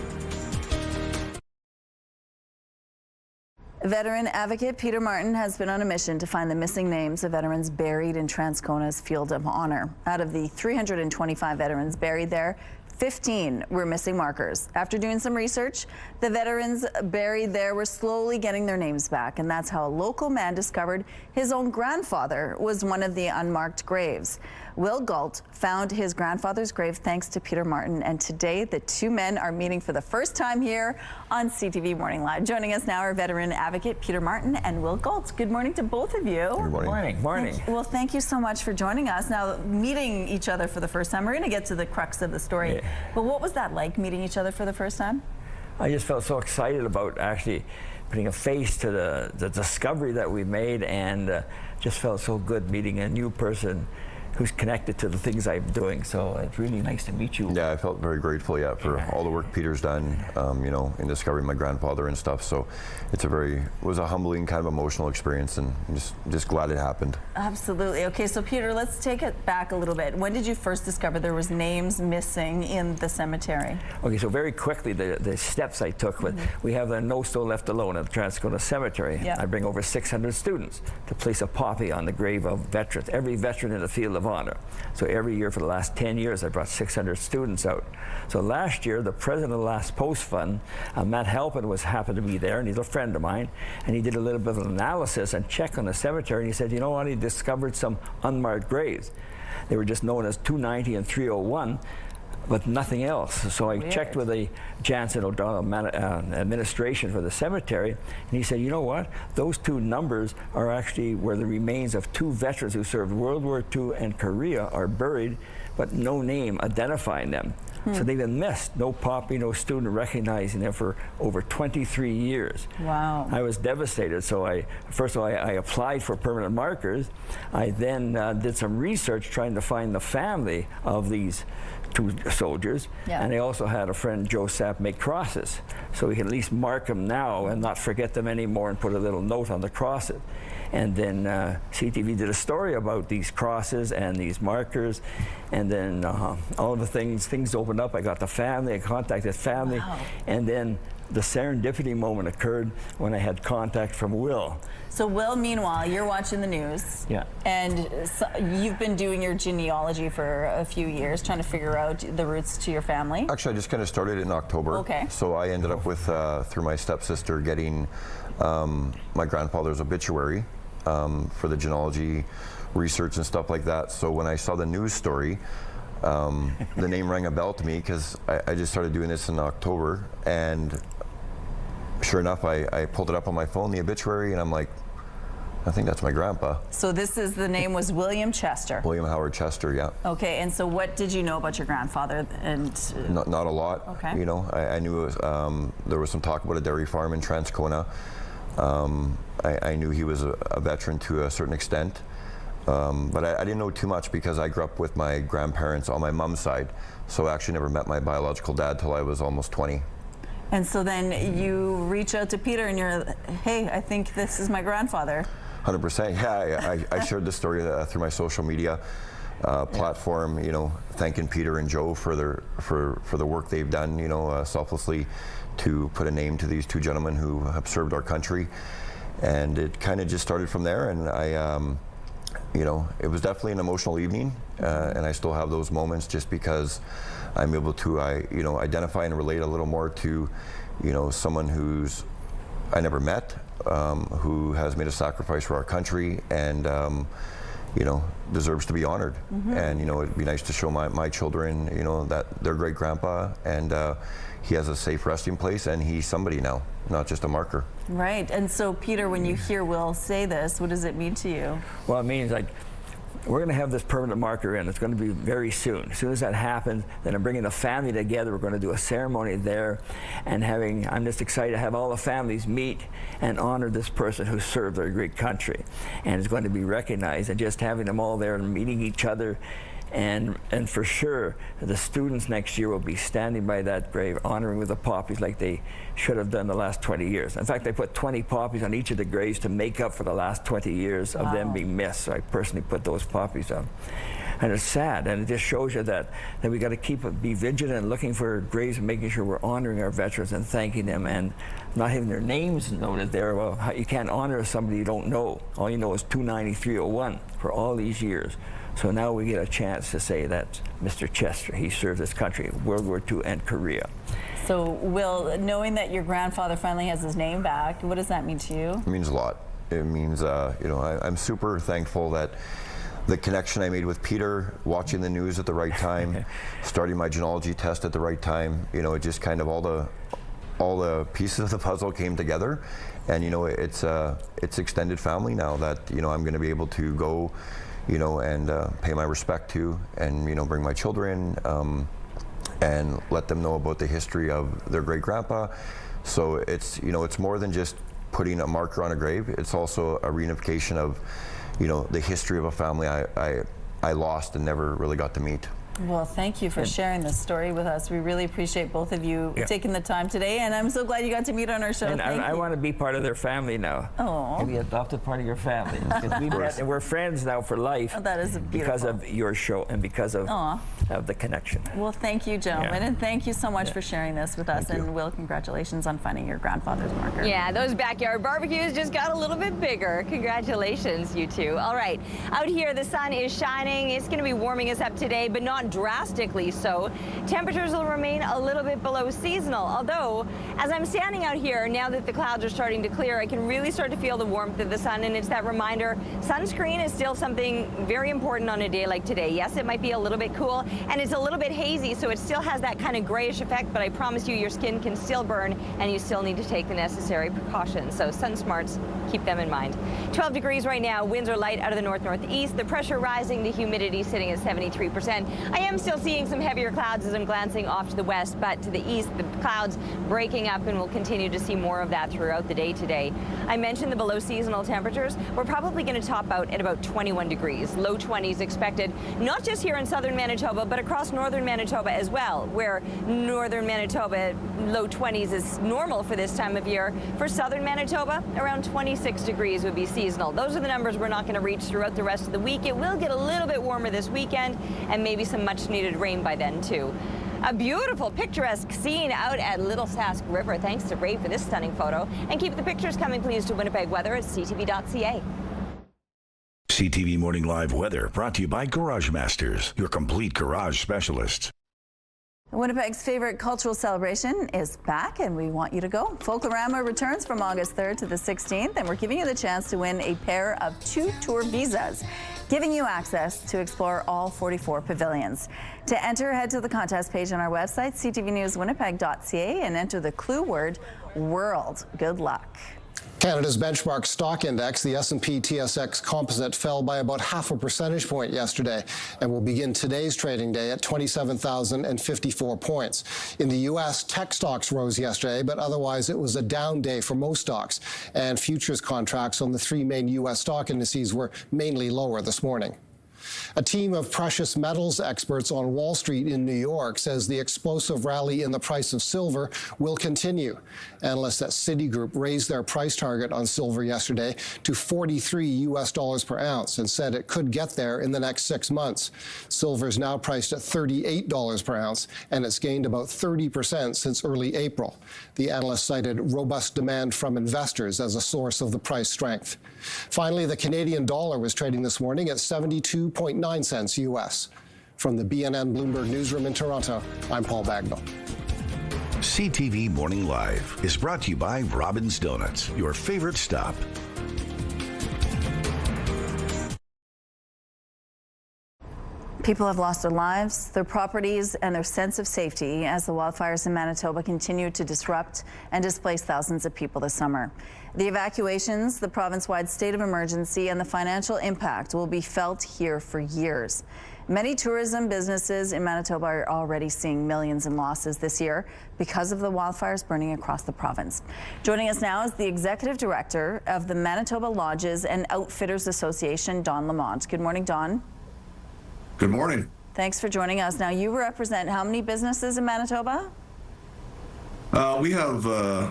Veteran advocate Peter Martin has been on a mission to find the missing names of veterans buried in Transcona's Field of Honor. Out of the 325 veterans buried there, 15 were missing markers. After doing some research, the veterans buried there were slowly getting their names back, and that's how a local man discovered his own grandfather was one of the unmarked graves. Will Galt found his grandfather's grave thanks to Peter Martin, and today the two men are meeting for the first time here on CTV Morning Live. Joining us now are veteran advocate Peter Martin and Will Galt. Good morning to both of you. Good morning. Morning. Well, thank you so much for joining us. Now, meeting each other for the first time, we're going to get to the crux of the story. Yeah. But what was that like, meeting each other for the first time? I just felt so excited about actually putting a face to the discovery that we made, and just felt so good meeting a new person who's connected to the things I'm doing. So it's really nice to meet you. Yeah, I felt very grateful, for all the work Peter's done, in discovering my grandfather and stuff. So it was a humbling, kind of emotional experience, and just glad it happened. Absolutely. Okay, so Peter, let's take it back a little bit. When did you first discover there was names missing in the cemetery? Okay, so very quickly, the steps I took. We have the No Stone Left Alone at the Transcona Cemetery. Yeah. I bring over 600 students to place a poppy on the grave of veterans, every veteran in the field of honor. So every year for the last 10 years, I brought 600 students out. So last year, the president of the Last Post Fund, Matt Halpin, happened to be there, and he's a friend of mine, and he did a little bit of an analysis and check on the cemetery, and he said, you know what, he discovered some unmarked graves. They were just known as 290 and 301, but nothing else. So I checked with the Jansen O'Donnell administration for the cemetery, and he said, you know what, those two numbers are actually where the remains of two veterans who served World War II and Korea are buried, but no name identifying them. So they've been missed. No poppy, no student recognizing them for over 23 years. Wow. I was devastated. So first of all, I applied for permanent markers. I then did some research trying to find the family of these two soldiers. Yeah. And I also had a friend, Joe Sapp, make crosses. So we can at least mark them now and not forget them anymore and put a little note on the crosses. And then CTV did a story about these crosses and these markers, and then all the things opened up. I got the family, I contacted family, and then the serendipity moment occurred when I had contact from Will. So Will, meanwhile, you're watching the news. Yeah. And you've been doing your genealogy for a few years, trying to figure out the roots to your family. Actually, I just kind of started in October. Okay. So I ended up with, through my stepsister, getting my grandfather's obituary for the genealogy research and stuff like that. So when I saw the news story, the name rang a bell to me, because I just started doing this in October, and sure enough, I pulled it up on my phone, the obituary, and I'm like, I think that's my grandpa. So the name was William Chester. William Howard Chester, yeah. Okay, and so what did you know about your grandfather? And not a lot. Okay. I knew it was, there was some talk about a dairy farm in Transcona. I knew he was a veteran to a certain extent, but I didn't know too much, because I grew up with my grandparents on my mom's side, so I actually never met my biological dad till I was almost 20. And so then you reach out to Peter and you're, hey, I think this is my grandfather. 100%, yeah. I shared this story through my social media platform, thanking Peter and Joe for the work they've done, selflessly, to put a name to these two gentlemen who have served our country. And it kind of just started from there, and it was definitely an emotional evening, and I still have those moments, just because I'm able to, identify and relate a little more to, someone who's I never met, who has made a sacrifice for our country, and deserves to be honored. And it'd be nice to show my children, that their great grandpa, and he has a safe resting place, and he's somebody now, not just a marker. Right. And so, Peter, when you hear Will say this, what does it mean to you? Well, it means, like, we're going to have this permanent marker in. It's going to be very soon. As soon as that happens, then I'm bringing the family together. We're going to do a ceremony there, and I'm just excited to have all the families meet and honor this person who served our great country, and is going to be recognized. And just having them all there and meeting each other, and for sure, the students next year will be standing by that grave, honoring with the poppies like they should have done the last 20 years. In fact, I put 20 poppies on each of the graves to make up for the last 20 years of them being missed. So I personally put those poppies on. And it's sad, and it just shows you that we got to be vigilant and looking for graves and making sure we're honoring our veterans and thanking them, and not having their names noted there. Well, you can't honor somebody you don't know. All you know is 290, 301 for all these years. So now we get a chance to say that Mr. Chester, he served this country, World War II and Korea. So, Will, knowing that your grandfather finally has his name back, what does that mean to you? It means a lot. It means, I'm super thankful that the connection I made with Peter, watching the news at the right time, starting my genealogy test at the right time, it just kind of all the pieces of the puzzle came together. And, it's extended family now that, I'm going to be able to go, and pay my respect to, and bring my children, and let them know about the history of their great grandpa. So it's it's more than just putting a marker on a grave. It's also a reunification of the history of a family I I lost and never really got to meet. Well, thank you for sharing this story with us. We really appreciate both of you taking the time today, and I'm so glad you got to meet on our show. And I want to be part of their family now. Oh. Maybe adopted part of your family. Because we met and we're friends now for life. Oh, that is beautiful. Because of your show and because of the connection. Well, thank you, gentlemen, and thank you so much for sharing this with us. And Will, congratulations on finding your grandfather's marker. Yeah, those backyard barbecues just got a little bit bigger. Congratulations, you two. All right, out here the sun is shining. It's going to be warming us up today, but not drastically so. Temperatures will remain a little bit below seasonal, although as I'm standing out here, now that the clouds are starting to clear, I can really start to feel the warmth of the sun, and it's that reminder sunscreen is still something very important on a day like today. Yes, it might be a little bit cool, and it's a little bit hazy, so it still has that kind of grayish effect, but I promise you your skin can still burn, and you still need to take the necessary precautions. So sun smarts, keep them in mind. 12 degrees right now, winds are light out of the north-northeast, the pressure rising, the humidity sitting at 73%. I am still seeing some heavier clouds as I'm glancing off to the west, but to the east, the clouds breaking up, and we'll continue to see more of that throughout the day today. I mentioned the below seasonal temperatures. We're probably going to top out at about 21 degrees, low 20s expected, not just here in southern Manitoba, but across northern Manitoba as well, where northern Manitoba, low 20s is normal for this time of year. For southern Manitoba, around 26 degrees would be seasonal. Those are the numbers we're not going to reach throughout the rest of the week. It will get a little bit warmer this weekend, and maybe some much needed rain by then too. A beautiful, picturesque scene out at Little Sask River. Thanks to Ray for this stunning photo. And keep the pictures coming, please, to Winnipeg Weather at ctv.ca. CTV Morning Live Weather brought to you by Garage Masters, your complete garage specialists. Winnipeg's favorite cultural celebration is back, and we want you to go. Folklorama returns from August 3rd to the 16th, and we're giving you the chance to win a pair of 2 tour visas, giving you access to explore all 44 pavilions. To enter, head to the contest page on our website, ctvnewswinnipeg.ca, and enter the clue word world. Good luck. Canada's benchmark stock index, the S&P TSX Composite, fell by about 0.5 percentage point yesterday and will begin today's trading day at 27,054 points. In the U.S., tech stocks rose yesterday, but otherwise it was a down day for most stocks, and futures contracts on the 3 main U.S. stock indices were mainly lower this morning. A team of precious metals experts on Wall Street in New York says the explosive rally in the price of silver will continue. Analysts at Citigroup raised their price target on silver yesterday to $43 per ounce and said it could get there in the next 6 months. Silver is now priced at $38 per ounce, and it's gained about 30% since early April. The analyst cited robust demand from investors as a source of the price strength. Finally, the Canadian dollar was trading this morning at 72.9 cents U.S. From the BNN Bloomberg Newsroom in Toronto, I'm Paul Bagnall. CTV Morning Live is brought to you by Robin's Donuts, your favorite stop. People have lost their lives, their properties, and their sense of safety as the wildfires in Manitoba continue to disrupt and displace thousands of people this summer. The evacuations, the province-wide state of emergency, and the financial impact will be felt here for years. Many tourism businesses in Manitoba are already seeing millions in losses this year because of the wildfires burning across the province. Joining us now is the Executive Director of the Manitoba Lodges and Outfitters Association, Don Lamont. Good morning, Don. Good morning. Thanks for joining us. Now, you represent how many businesses in Manitoba? We have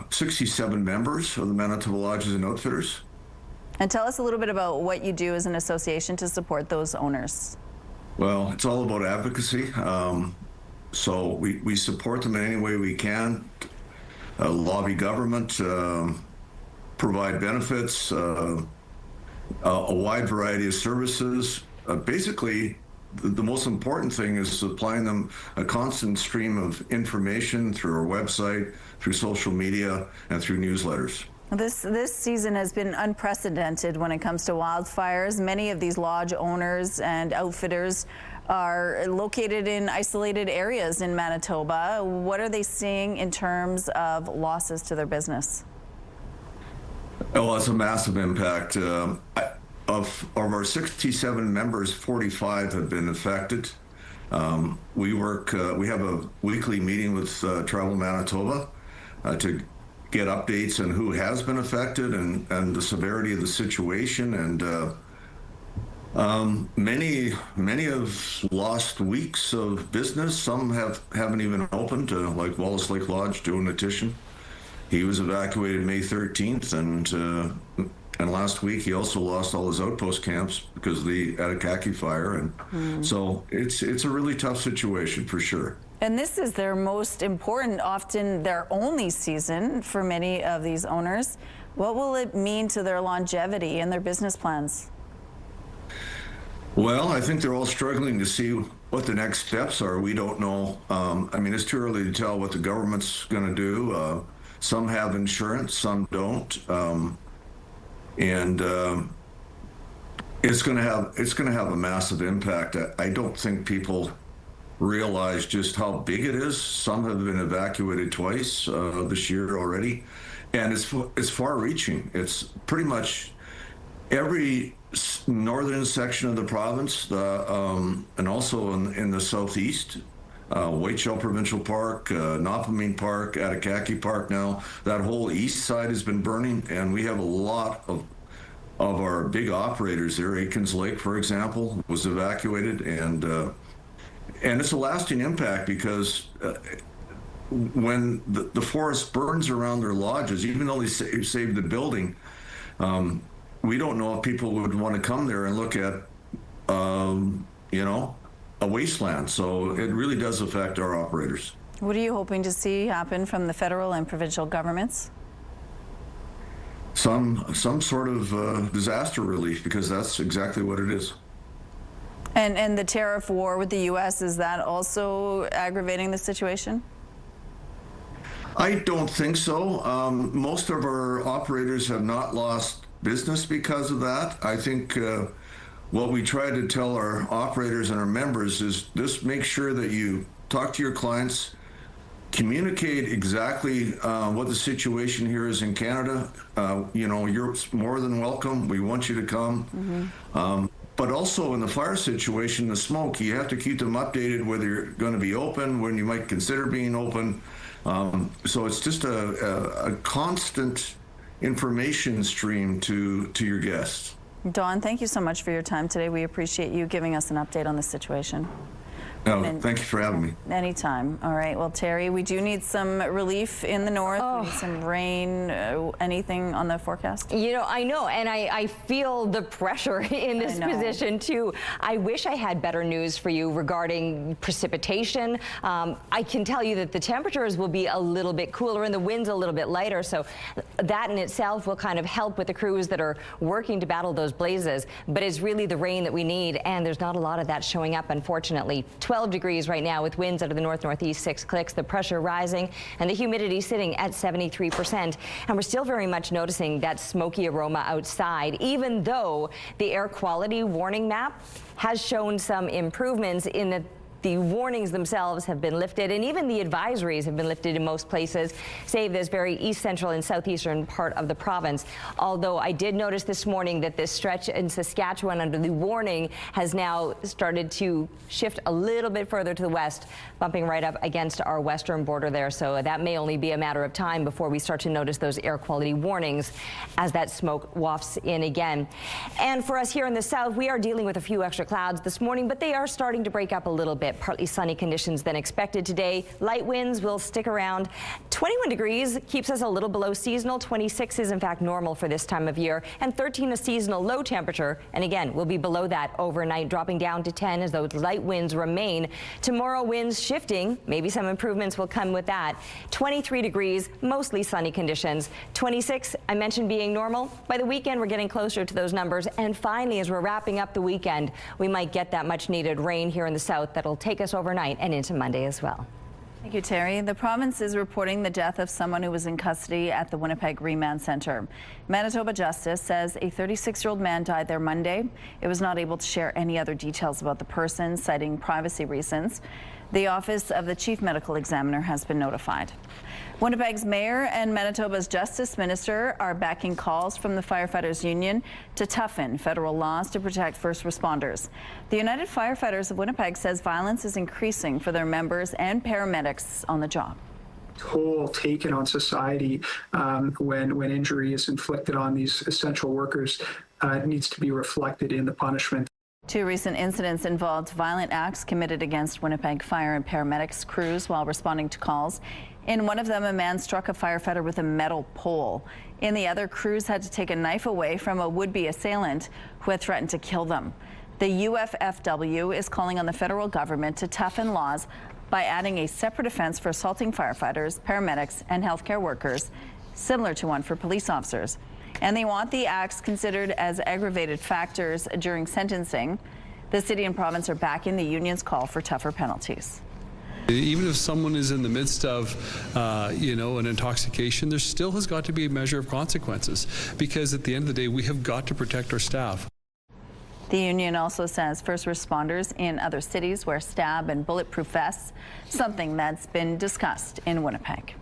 67 members of the Manitoba Lodges and Outfitters. And tell us a little bit about what you do as an association to support those owners. Well, it's all about advocacy. So we support them in any way we can, lobby government, provide benefits, a wide variety of services. Basically, the most important thing is supplying them a constant stream of information through our website, through social media, and through newsletters. This season has been unprecedented when it comes to wildfires. Many of these lodge owners and outfitters are located in isolated areas in Manitoba. What are they seeing in terms of losses to their business? Well, it's a massive impact. Of our 67 members, 45 have been affected. We have a weekly meeting with Travel Manitoba to get updates on who has been affected and the severity of the situation. And Many have lost weeks of business. Some haven't even opened, like Wallace Lake Lodge, Joe Natition. He was evacuated May 13th, and last week he also lost all his outpost camps because of the Atakaki fire, and so it's a really tough situation for sure. And this is their most important, often their only season for many of these owners. What will it mean to their longevity and their business plans? Well, I think they're all struggling to see what the next steps are. We don't know. I mean, it's too early to tell what the government's going to do. Some have insurance, some don't, and it's going to have a massive impact. I don't think people realize just how big it is. Some have been evacuated twice this year already, and it's far-reaching. It's pretty much every northern section of the province, and also in the southeast, Whiteshell Provincial Park, Nopamine Park, Atakaki Park now. That whole east side has been burning, and we have a lot of our big operators there. Aikens Lake, for example, was evacuated, and it's a lasting impact because when the forest burns around their lodges, even though they saved the building, we don't know if people would want to come there and look at, a wasteland. So it really does affect our operators. What are you hoping to see happen from the federal and provincial governments? Some sort of disaster relief, because that's exactly what it is. And the tariff war with the U.S., is that also aggravating the situation? I don't think so. Most of our operators have not lost business because of that. I think what we try to tell our operators and our members is just make sure that you talk to your clients, communicate exactly what the situation here is in Canada. You're more than welcome. We want you to come. But also in the fire situation, the smoke, you have to keep them updated whether you're going to be open, when you might consider being open. So it's just a constant information stream to your guests. Don, thank you so much for your time today. We appreciate you giving us an update on the situation. Thank you for having me. Anytime. All right. Well, Terry, we do need some relief in the north. We need some rain. Anything on the forecast? I know, and I feel the pressure in this position too. I wish I had better news for you regarding precipitation. I can tell you that the temperatures will be a little bit cooler and the winds a little bit lighter, so that in itself will kind of help with the crews that are working to battle those blazes. But it's really the rain that we need, and there's not a lot of that showing up, unfortunately. 12 degrees right now with winds out of the north-northeast 6 clicks, the pressure rising and the humidity sitting at 73%. And we're still very much noticing that smoky aroma outside, even though the air quality warning map has shown some improvements in that the warnings themselves have been lifted, and even the advisories have been lifted in most places, save this very east central and southeastern part of the province. Although I did notice this morning that this stretch in Saskatchewan under the warning has now started to shift a little bit further to the west, bumping right up against our western border there. So that may only be a matter of time before we start to notice those air quality warnings as that smoke wafts in again. And for us here in the south, we are dealing with a few extra clouds this morning, but they are starting to break up a little bit. Partly sunny conditions than expected today. Light winds will stick around. 21 degrees keeps us a little below seasonal. 26 is in fact normal for this time of year, and 13 a seasonal low temperature. And again, we'll be below that overnight, dropping down to 10 as those light winds remain. Tomorrow winds shifting. Maybe some improvements will come with that. 23 degrees, mostly sunny conditions. 26 I mentioned being normal. By the weekend, we're getting closer to those numbers. And finally, as we're wrapping up the weekend, we might get that much needed rain here in the south that'll take us overnight and into Monday as well. Thank you, Terry. The province is reporting the death of someone who was in custody at the Winnipeg Remand Centre. Manitoba Justice says a 36-year-old man died there Monday. It was not able to share any other details about the person, citing privacy reasons. The Office of the Chief Medical Examiner has been notified. Winnipeg's mayor and Manitoba's justice minister are backing calls from the Firefighters Union to toughen federal laws to protect first responders. The United Firefighters of Winnipeg says violence is increasing for their members and paramedics on the job. Toll taken on society when injury is inflicted on these essential workers needs to be reflected in the punishment. Two recent incidents involved violent acts committed against Winnipeg fire and paramedics crews while responding to calls. In one of them, a man struck a firefighter with a metal pole. In the other, crews had to take a knife away from a would-be assailant who had threatened to kill them. The UFFW is calling on the federal government to toughen laws by adding a separate offense for assaulting firefighters, paramedics, and healthcare workers, similar to one for police officers. And they want the acts considered as aggravated factors during sentencing. The city and province are backing the union's call for tougher penalties. Even if someone is in the midst of, an intoxication, there still has got to be a measure of consequences, because at the end of the day, we have got to protect our staff. The union also says first responders in other cities wear stab and bulletproof vests, something that's been discussed in Winnipeg.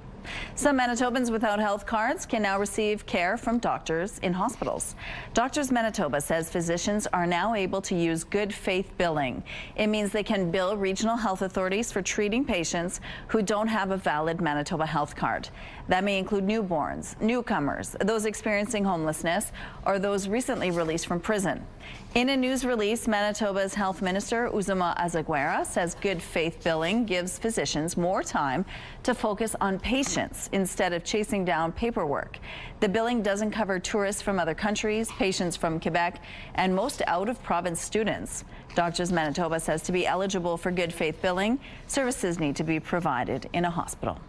Some Manitobans without health cards can now receive care from doctors in hospitals. Doctors Manitoba says physicians are now able to use good faith billing. It means they can bill regional health authorities for treating patients who don't have a valid Manitoba health card. That may include newborns, newcomers, those experiencing homelessness, or those recently released from prison. In a news release, Manitoba's Health Minister Uzuma Azaguera says good faith billing gives physicians more time to focus on patients instead of chasing down paperwork. The billing doesn't cover tourists from other countries, patients from Quebec, and most out-of-province students. Doctors Manitoba says to be eligible for good faith billing, services need to be provided in a hospital.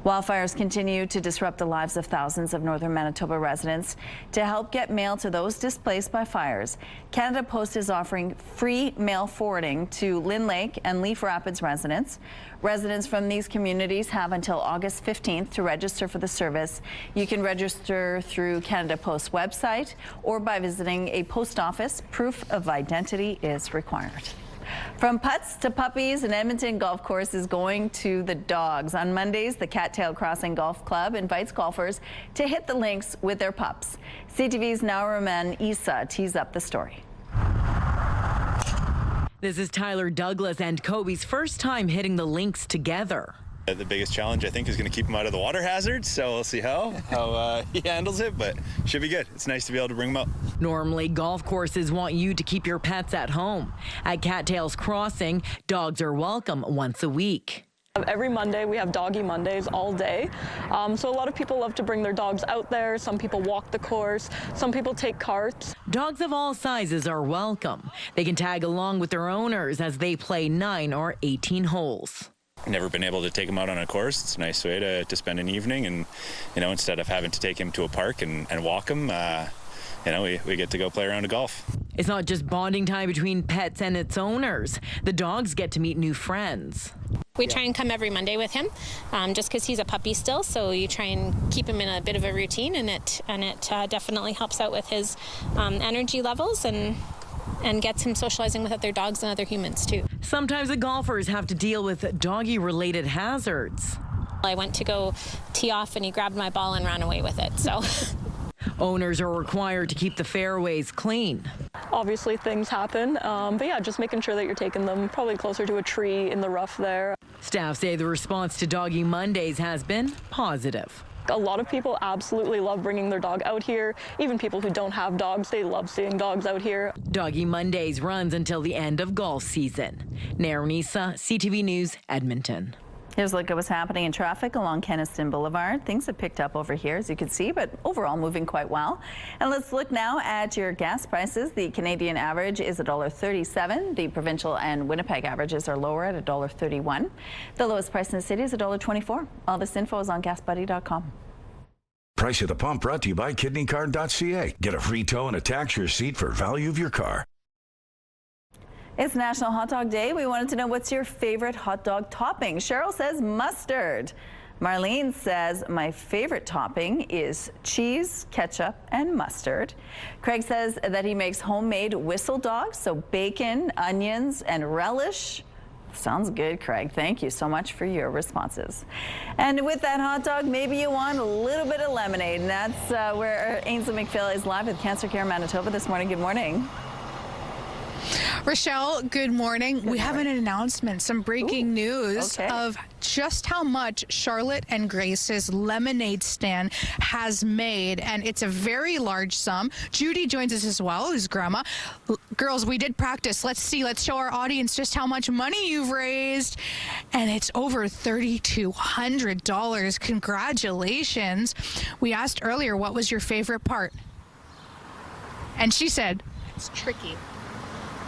Wildfires continue to disrupt the lives of thousands of northern Manitoba residents. To help get mail to those displaced by fires, Canada Post is offering free mail forwarding to Lynn Lake and Leaf Rapids residents. Residents from these communities have until August 15th to register for the service. You can register through Canada Post's website or by visiting a post office. Proof of identity is required. From putts to puppies, an Edmonton golf course is going to the dogs. On Mondays, the Cattail Crossing Golf Club invites golfers to hit the links with their pups. CTV's Nauraman Issa tees up the story. This is Tyler Douglas and Kobe's first time hitting the links together. The biggest challenge, I think, is going to keep him out of the water hazards, so we'll see how he handles it, but should be good. It's nice to be able to bring him out. Normally, golf courses want you to keep your pets at home. At Cattail's Crossing, dogs are welcome once a week. Every Monday, we have Doggy Mondays all day. So a lot of people love to bring their dogs out there. Some people walk the course. Some people take carts. Dogs of all sizes are welcome. They can tag along with their owners as they play 9 or 18 holes. Never been able to take him out on a course. It's a nice way to spend an evening, and instead of having to take him to a park and walk him, we get to go play around a golf. It's not just bonding time between pets and its owners. The dogs get to meet new friends. We try and come every Monday with him, just because he's a puppy still. So you try and keep him in a bit of a routine, and it definitely helps out with his energy levels and gets him socializing with other dogs and other humans too. Sometimes the golfers have to deal with doggy-related hazards. I went to go tee off and he grabbed my ball and ran away with it, so. Owners are required to keep the fairways clean. Obviously things happen, but yeah, just making sure that you're taking them probably closer to a tree in the rough there. Staff say the response to Doggy Mondays has been positive. A lot of people absolutely love bringing their dog out here. Even people who don't have dogs, they love seeing dogs out here. Doggy Mondays runs until the end of golf season. Naranisa, CTV News, Edmonton. Here's a look at what's happening in traffic along Kenniston Boulevard. Things have picked up over here, as you can see, but overall moving quite well. And let's look now at your gas prices. The Canadian average is $1.37. The provincial and Winnipeg averages are lower at $1.31. The lowest price in the city is $1.24. All this info is on gasbuddy.com. Price at the Pump brought to you by kidneycard.ca. Get a free tow and a tax receipt for value of your car. It's National Hot Dog Day. We wanted to know, what's your favorite hot dog topping? Cheryl says mustard. Marlene says my favorite topping is cheese, ketchup, and mustard. Craig says that he makes homemade whistle dogs, so bacon, onions, and relish. Sounds good, Craig. Thank you so much for your responses. And with that hot dog, maybe you want a little bit of lemonade. And that's where Ainsley McPhail is live with Cancer Care Manitoba this morning. Good morning. Rochelle, good morning. We have an announcement, some breaking news of just how much Charlotte and Grace's lemonade stand has made, and it's a very large sum. Judy joins us as well, who's grandma. Girls, we did practice. Let's see. Let's show our audience just how much money you've raised. And it's over $3,200. Congratulations. We asked earlier, what was your favorite part? And she said, it's tricky.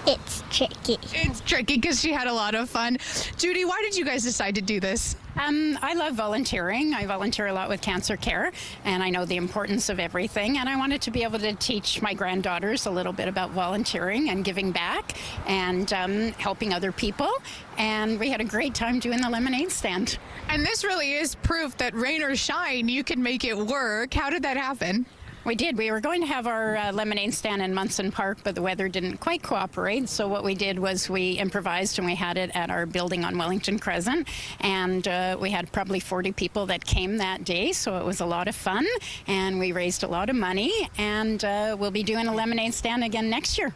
It's tricky. It's tricky because she had a lot of fun. Judy, why did you guys decide to do this? I love volunteering. I volunteer a lot with cancer care, and I know the importance of everything. And I wanted to be able to teach my granddaughters a little bit about volunteering and giving back and helping other people. And we had a great time doing the lemonade stand. And this really is proof that rain or shine, you can make it work. How did that happen? We did. We were going to have our lemonade stand in Munson Park, but the weather didn't quite cooperate. So what we did was we improvised, and we had it at our building on Wellington Crescent. And we had probably 40 people that came that day, so it was a lot of fun. And we raised a lot of money, and we'll be doing a lemonade stand again next year.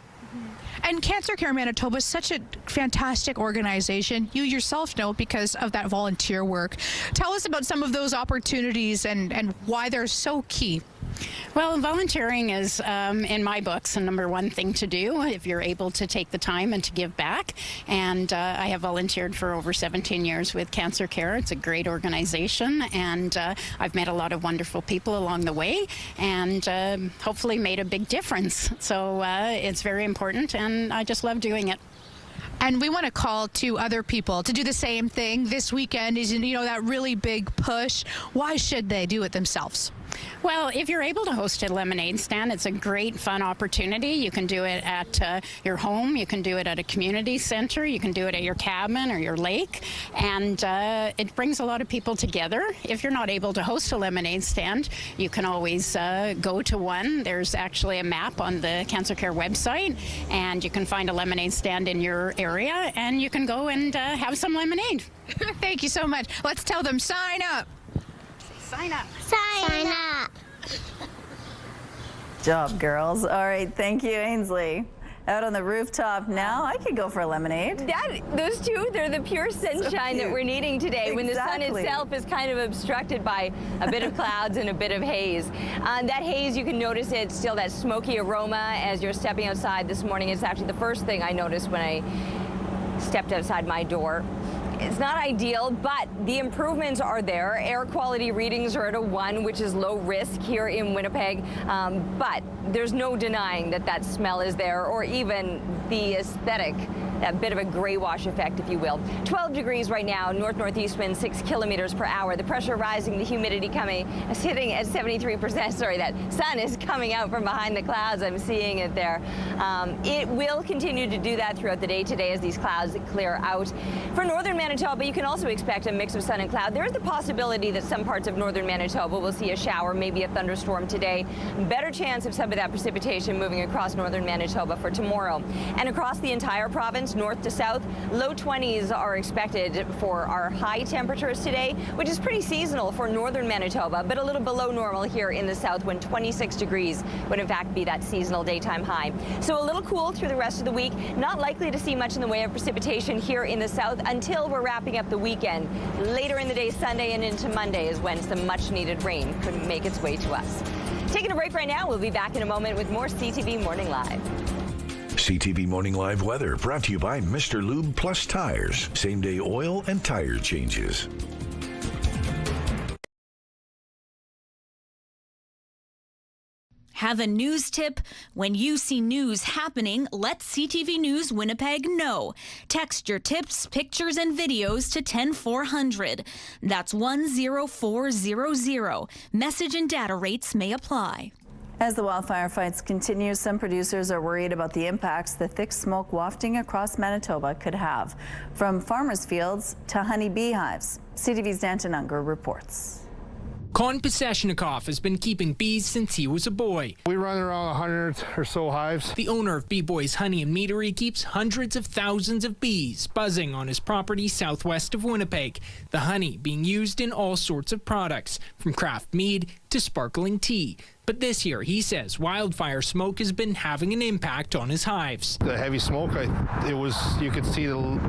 And Cancer Care Manitoba is such a fantastic organization. You yourself know because of that volunteer work. Tell us about some of those opportunities and why they're so key. Well, volunteering is, in my books, the number one thing to do if you're able to take the time and to give back. And I have volunteered for over 17 years with Cancer Care. It's a great organization, and I've met a lot of wonderful people along the way, and hopefully made a big difference. So it's very important, and I just love doing it. And we want to call to other people to do the same thing. This weekend is, that really big push. Why should they do it themselves? Well, if you're able to host a lemonade stand, it's a great, fun opportunity. You can do it at your home. You can do it at a community center. You can do it at your cabin or your lake. And it brings a lot of people together. If you're not able to host a lemonade stand, you can always go to one. There's actually a map on the Cancer Care website, and you can find a lemonade stand in your area, and you can go and have some lemonade. Thank you so much. Let's tell them, sign up. Sign up. Sign up. Job, girls. All right, thank you, Ainsley. Out on the rooftop now, I could go for a lemonade. Those two, they're the pure sunshine that we're needing today when the sun itself is kind of obstructed by a bit of clouds and a bit of haze. That haze, you can notice it's still that smoky aroma as you're stepping outside this morning. It's actually the first thing I noticed when I stepped outside my door. It's not ideal, but the improvements are there. Air quality readings are at a 1, which is low risk here in Winnipeg. But there's no denying that that smell is there, or even the aesthetic, that bit of a gray wash effect, if you will. 12 degrees right now, north-northeast wind 6 kilometers per hour. The pressure rising, the humidity coming, it's hitting at 73%. Sorry, that sun is coming out from behind the clouds. I'm seeing it there. It will continue to do that throughout the day today as these clouds clear out. For northern Manitoba, you can also expect a mix of sun and cloud. There is the possibility that some parts of northern Manitoba will see a shower, maybe a thunderstorm today. Better chance of some of that precipitation moving across northern Manitoba for tomorrow. And across the entire province, north to south, low 20s are expected for our high temperatures today, which is pretty seasonal for northern Manitoba, but a little below normal here in the south when 26 degrees would in fact be that seasonal daytime high. So a little cool through the rest of the week. Not likely to see much in the way of precipitation here in the south until we're wrapping up the weekend. Later in the day, Sunday and into Monday is when some much needed rain could make its way to us. Taking a break right now. We'll be back in a moment with more CTV Morning Live. CTV Morning Live weather brought to you by Mr. Lube Plus Tires. Same-day oil and tire changes. Have a news tip? When you see news happening, let CTV News Winnipeg know. Text your tips, pictures, and videos to 10400. That's 10400. Message and data rates may apply. As the wildfire fights continue, some producers are worried about the impacts the thick smoke wafting across Manitoba could have. From farmers' fields to honey beehives. CTV's Danton Unger reports. Kon Peseshnikov has been keeping bees since he was a boy. We run around 100 or so hives. The owner of Bee Boys Honey and Meadery keeps hundreds of thousands of bees buzzing on his property southwest of Winnipeg. The honey being used in all sorts of products, from craft mead to sparkling tea. But this year, he says wildfire smoke has been having an impact on his hives. The heavy smoke, you could see the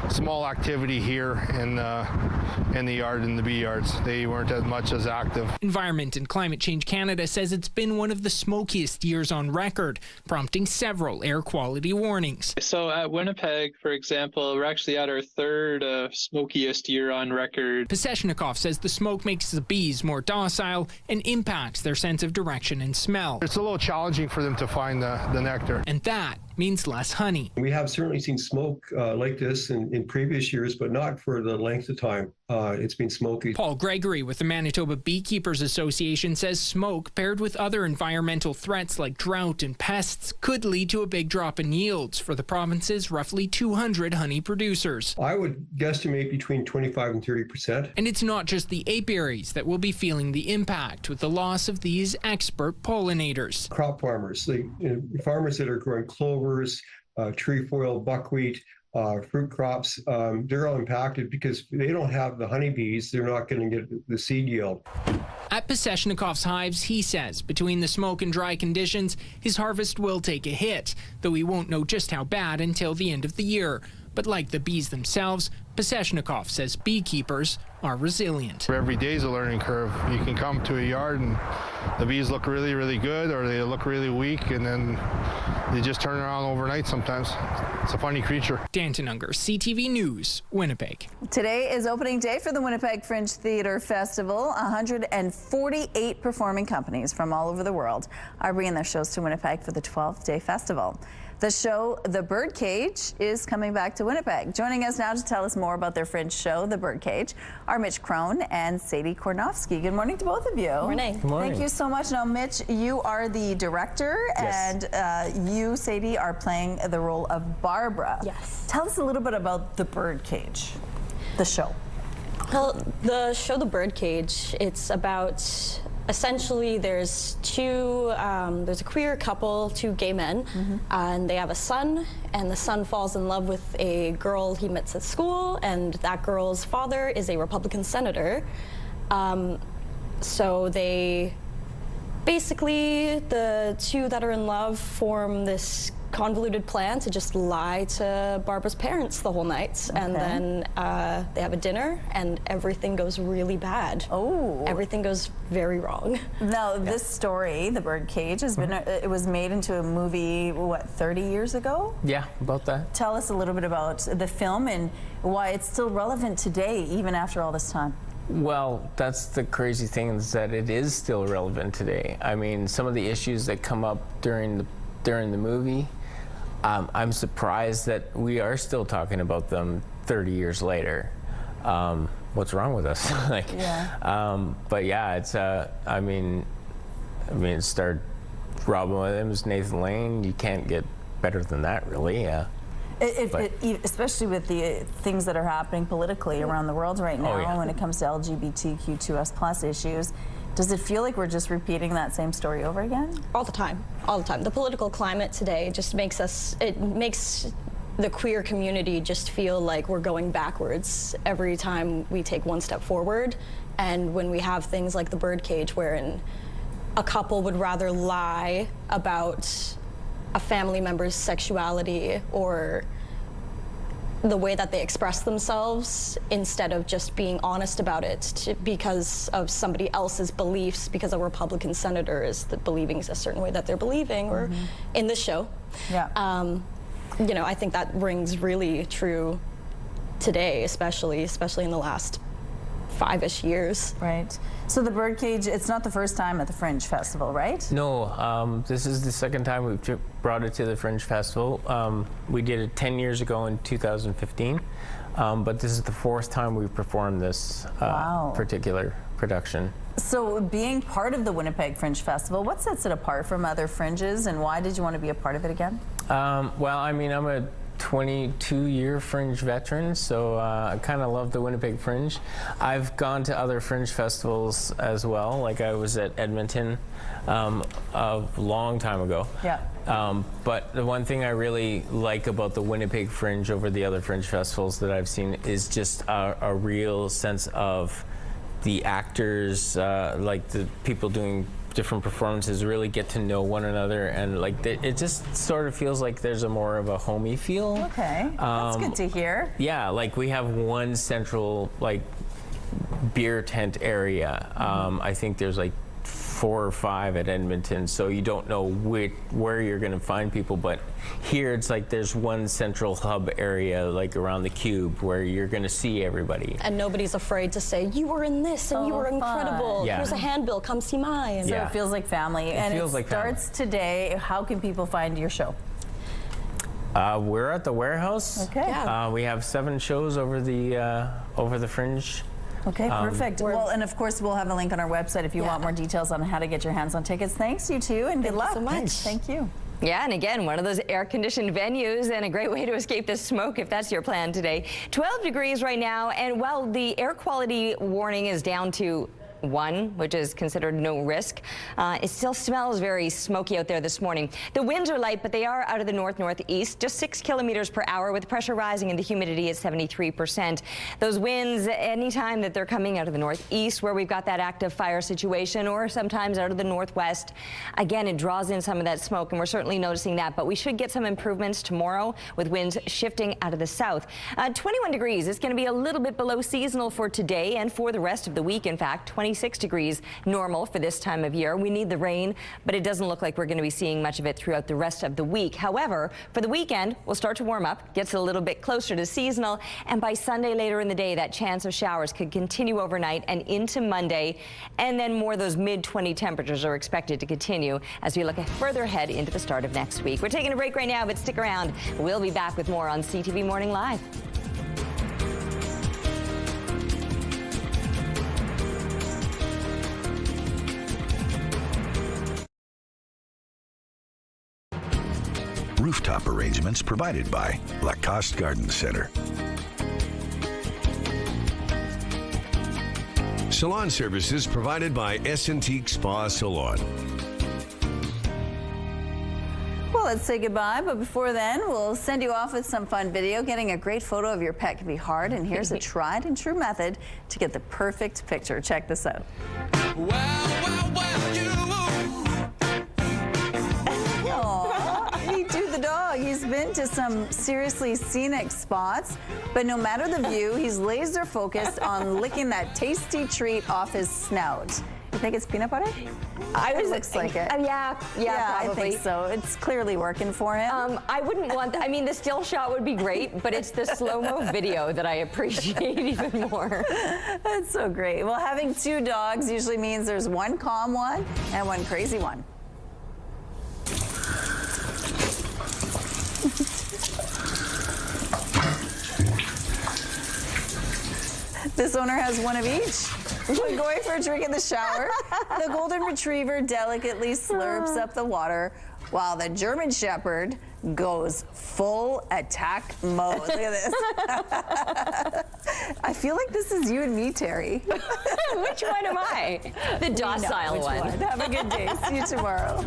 small activity here in the yard, in the bee yards. They weren't as much as active. Environment and Climate Change Canada says it's been one of the smokiest years on record, prompting several air quality warnings. So at Winnipeg, for example, we're actually at our third smokiest year on record. Peseshnikov says the smoke makes the bees more docile and impacts their sense of direction and smell. It's a little challenging for them to find the nectar. And that means less honey. We have certainly seen smoke like this in previous years, but not for the length of time it's been smoky. Paul Gregory with the Manitoba Beekeepers Association says smoke paired with other environmental threats like drought and pests could lead to a big drop in yields for the province's roughly 200 honey producers. I would guesstimate between 25 and 30%. And it's not just the apiaries that will be feeling the impact with the loss of these expert pollinators. Crop farmers, farmers that are growing clovers, trefoil, buckwheat, fruit crops, they're all impacted because they don't have the honeybees. They're not going to get the seed yield. At Peseshnikov's hives, he says, between the smoke and dry conditions, his harvest will take a hit, though he won't know just how bad until the end of the year. But like the bees themselves, Peseshnikov says beekeepers are resilient. Every day is a learning curve. You can come to a yard and the bees look really, really good, or they look really weak, and then they just turn around overnight sometimes. It's a funny creature. Danton Unger, CTV News, Winnipeg. Today is opening day for the Winnipeg Fringe Theatre Festival. 148 performing companies from all over the world are bringing their shows to Winnipeg for the 12th-day festival. The show, The Birdcage, is coming back to Winnipeg. Joining us now to tell us more about their Fringe show, The Birdcage, are Mitch Crone and Sadie Kornofsky. Good morning to both of you. Good morning. Good morning. Thank you so much. Now, Mitch, you are the director, yes. And you, Sadie, are playing the role of Barbara. Yes. Tell us a little bit about The Birdcage, the show. Well, the show, The Birdcage, it's about... Essentially, there's there's a queer couple, two gay men, and they have a son, and the son falls in love with a girl he meets at school, and that girl's father is a Republican senator. So they, basically, the two that are in love form this convoluted plan to just lie to Barbara's parents the whole night, and then they have a dinner, and everything goes really bad. Oh, everything goes very wrong. Now, this story, The Birdcage, has been it was made into a movie, what, 30 years ago? Yeah, about that. Tell us a little bit about the film and why it's still relevant today, even after all this time. Well, that's the crazy thing, is that it is still relevant today. I mean, some of the issues that come up during the movie, I'm surprised that we are still talking about them 30 years later. What's wrong with us? But yeah, it's I mean, it starred Robin Williams, Nathan Lane. You can't get better than that, really. Yeah. Especially with the things that are happening politically around the world right now, when it comes to LGBTQ2S+ issues. Does it feel like we're just repeating that same story over again? All the time, all the time. The political climate today just makes the queer community just feel like we're going backwards every time we take one step forward. And when we have things like The Birdcage, wherein a couple would rather lie about a family member's sexuality or the way that they express themselves instead of just being honest about it because of somebody else's beliefs, because a Republican senator is believing a certain way that they're believing, or in this show. Yeah. You know, I think that rings really true today, especially in the last 5-ish years. Right. So The Birdcage, it's not the first time at the Fringe Festival, right? No, this is the second time we've brought it to the Fringe Festival. We did it 10 years ago in 2015, but this is the 4th time we've performed this particular production. So being part of the Winnipeg Fringe Festival, what sets it apart from other Fringes, and why did you want to be a part of it again? Well, I mean, I'm a 22-year Fringe veteran, so I kind of love the Winnipeg Fringe. I've gone to other Fringe festivals as well, like I was at Edmonton a long time ago. Yeah. But the one thing I really like about the Winnipeg Fringe over the other Fringe festivals that I've seen is just a real sense of the actors, like the people doing different performances really get to know one another, and like it just sort of feels like there's a more of a homey feel. Okay, that's good to hear. Yeah, like we have one central like beer tent area. I think there's like 4 or 5 at Edmonton, so you don't know where you're going to find people, but here it's like there's one central hub area like around the cube where you're going to see everybody. And nobody's afraid to say, you were in this and you were incredible. Yeah. Here's a handbill, come see mine. So it feels like family. And it starts today. How can people find your show? We're at the Warehouse. Okay. Yeah. We have 7 shows over the Fringe. Okay, perfect. Well, and of course, we'll have a link on our website if you want more details on how to get your hands on tickets. Thanks, you two, and good luck. Thank you so much. Thank you. Yeah, and again, one of those air-conditioned venues and a great way to escape the smoke if that's your plan today. 12 degrees right now, and while the air quality warning is down to 1, which is considered no risk, it still smells very smoky out there this morning. The winds are light, but they are out of the north-northeast, just 6 kilometers per hour, with pressure rising and the humidity at 73%. Those winds, anytime that they're coming out of the northeast, where we've got that active fire situation, or sometimes out of the northwest, again, it draws in some of that smoke, and we're certainly noticing that. But we should get some improvements tomorrow with winds shifting out of the south. 21 degrees. It's going to be a little bit below seasonal for today and for the rest of the week. In fact, 26 degrees normal for this time of year. We need the rain, but it doesn't look like we're going to be seeing much of it throughout the rest of the week. However, for the weekend, we'll start to warm up, gets a little bit closer to seasonal, and by Sunday later in the day, that chance of showers could continue overnight and into Monday, and then more of those mid-20 temperatures are expected to continue as we look further ahead into the start of next week. We're taking a break right now, but stick around. We'll be back with more on CTV Morning Live. Rooftop arrangements provided by Lacoste Garden Center. Salon services provided by S&T Spa Salon. Well, let's say goodbye, but before then, we'll send you off with some fun video. Getting a great photo of your pet can be hard, and here's a tried and true method to get the perfect picture. Check this out. The dog. He's been to some seriously scenic spots, but no matter the view, he's laser focused on licking that tasty treat off his snout. You think it's peanut butter? It looks like it. Yeah, probably. I think so. It's clearly working for him. I wouldn't want that. I mean, the still shot would be great, but it's the slow-mo video that I appreciate even more. That's so great. Well, having 2 dogs usually means there's one calm one and one crazy one. This owner has one of each. When going for a drink in the shower, the golden retriever delicately slurps up the water, while the German Shepherd goes full attack mode. Look at this. I feel like this is you and me, Terry. Which one am I? The docile one. Have a good day. See you tomorrow.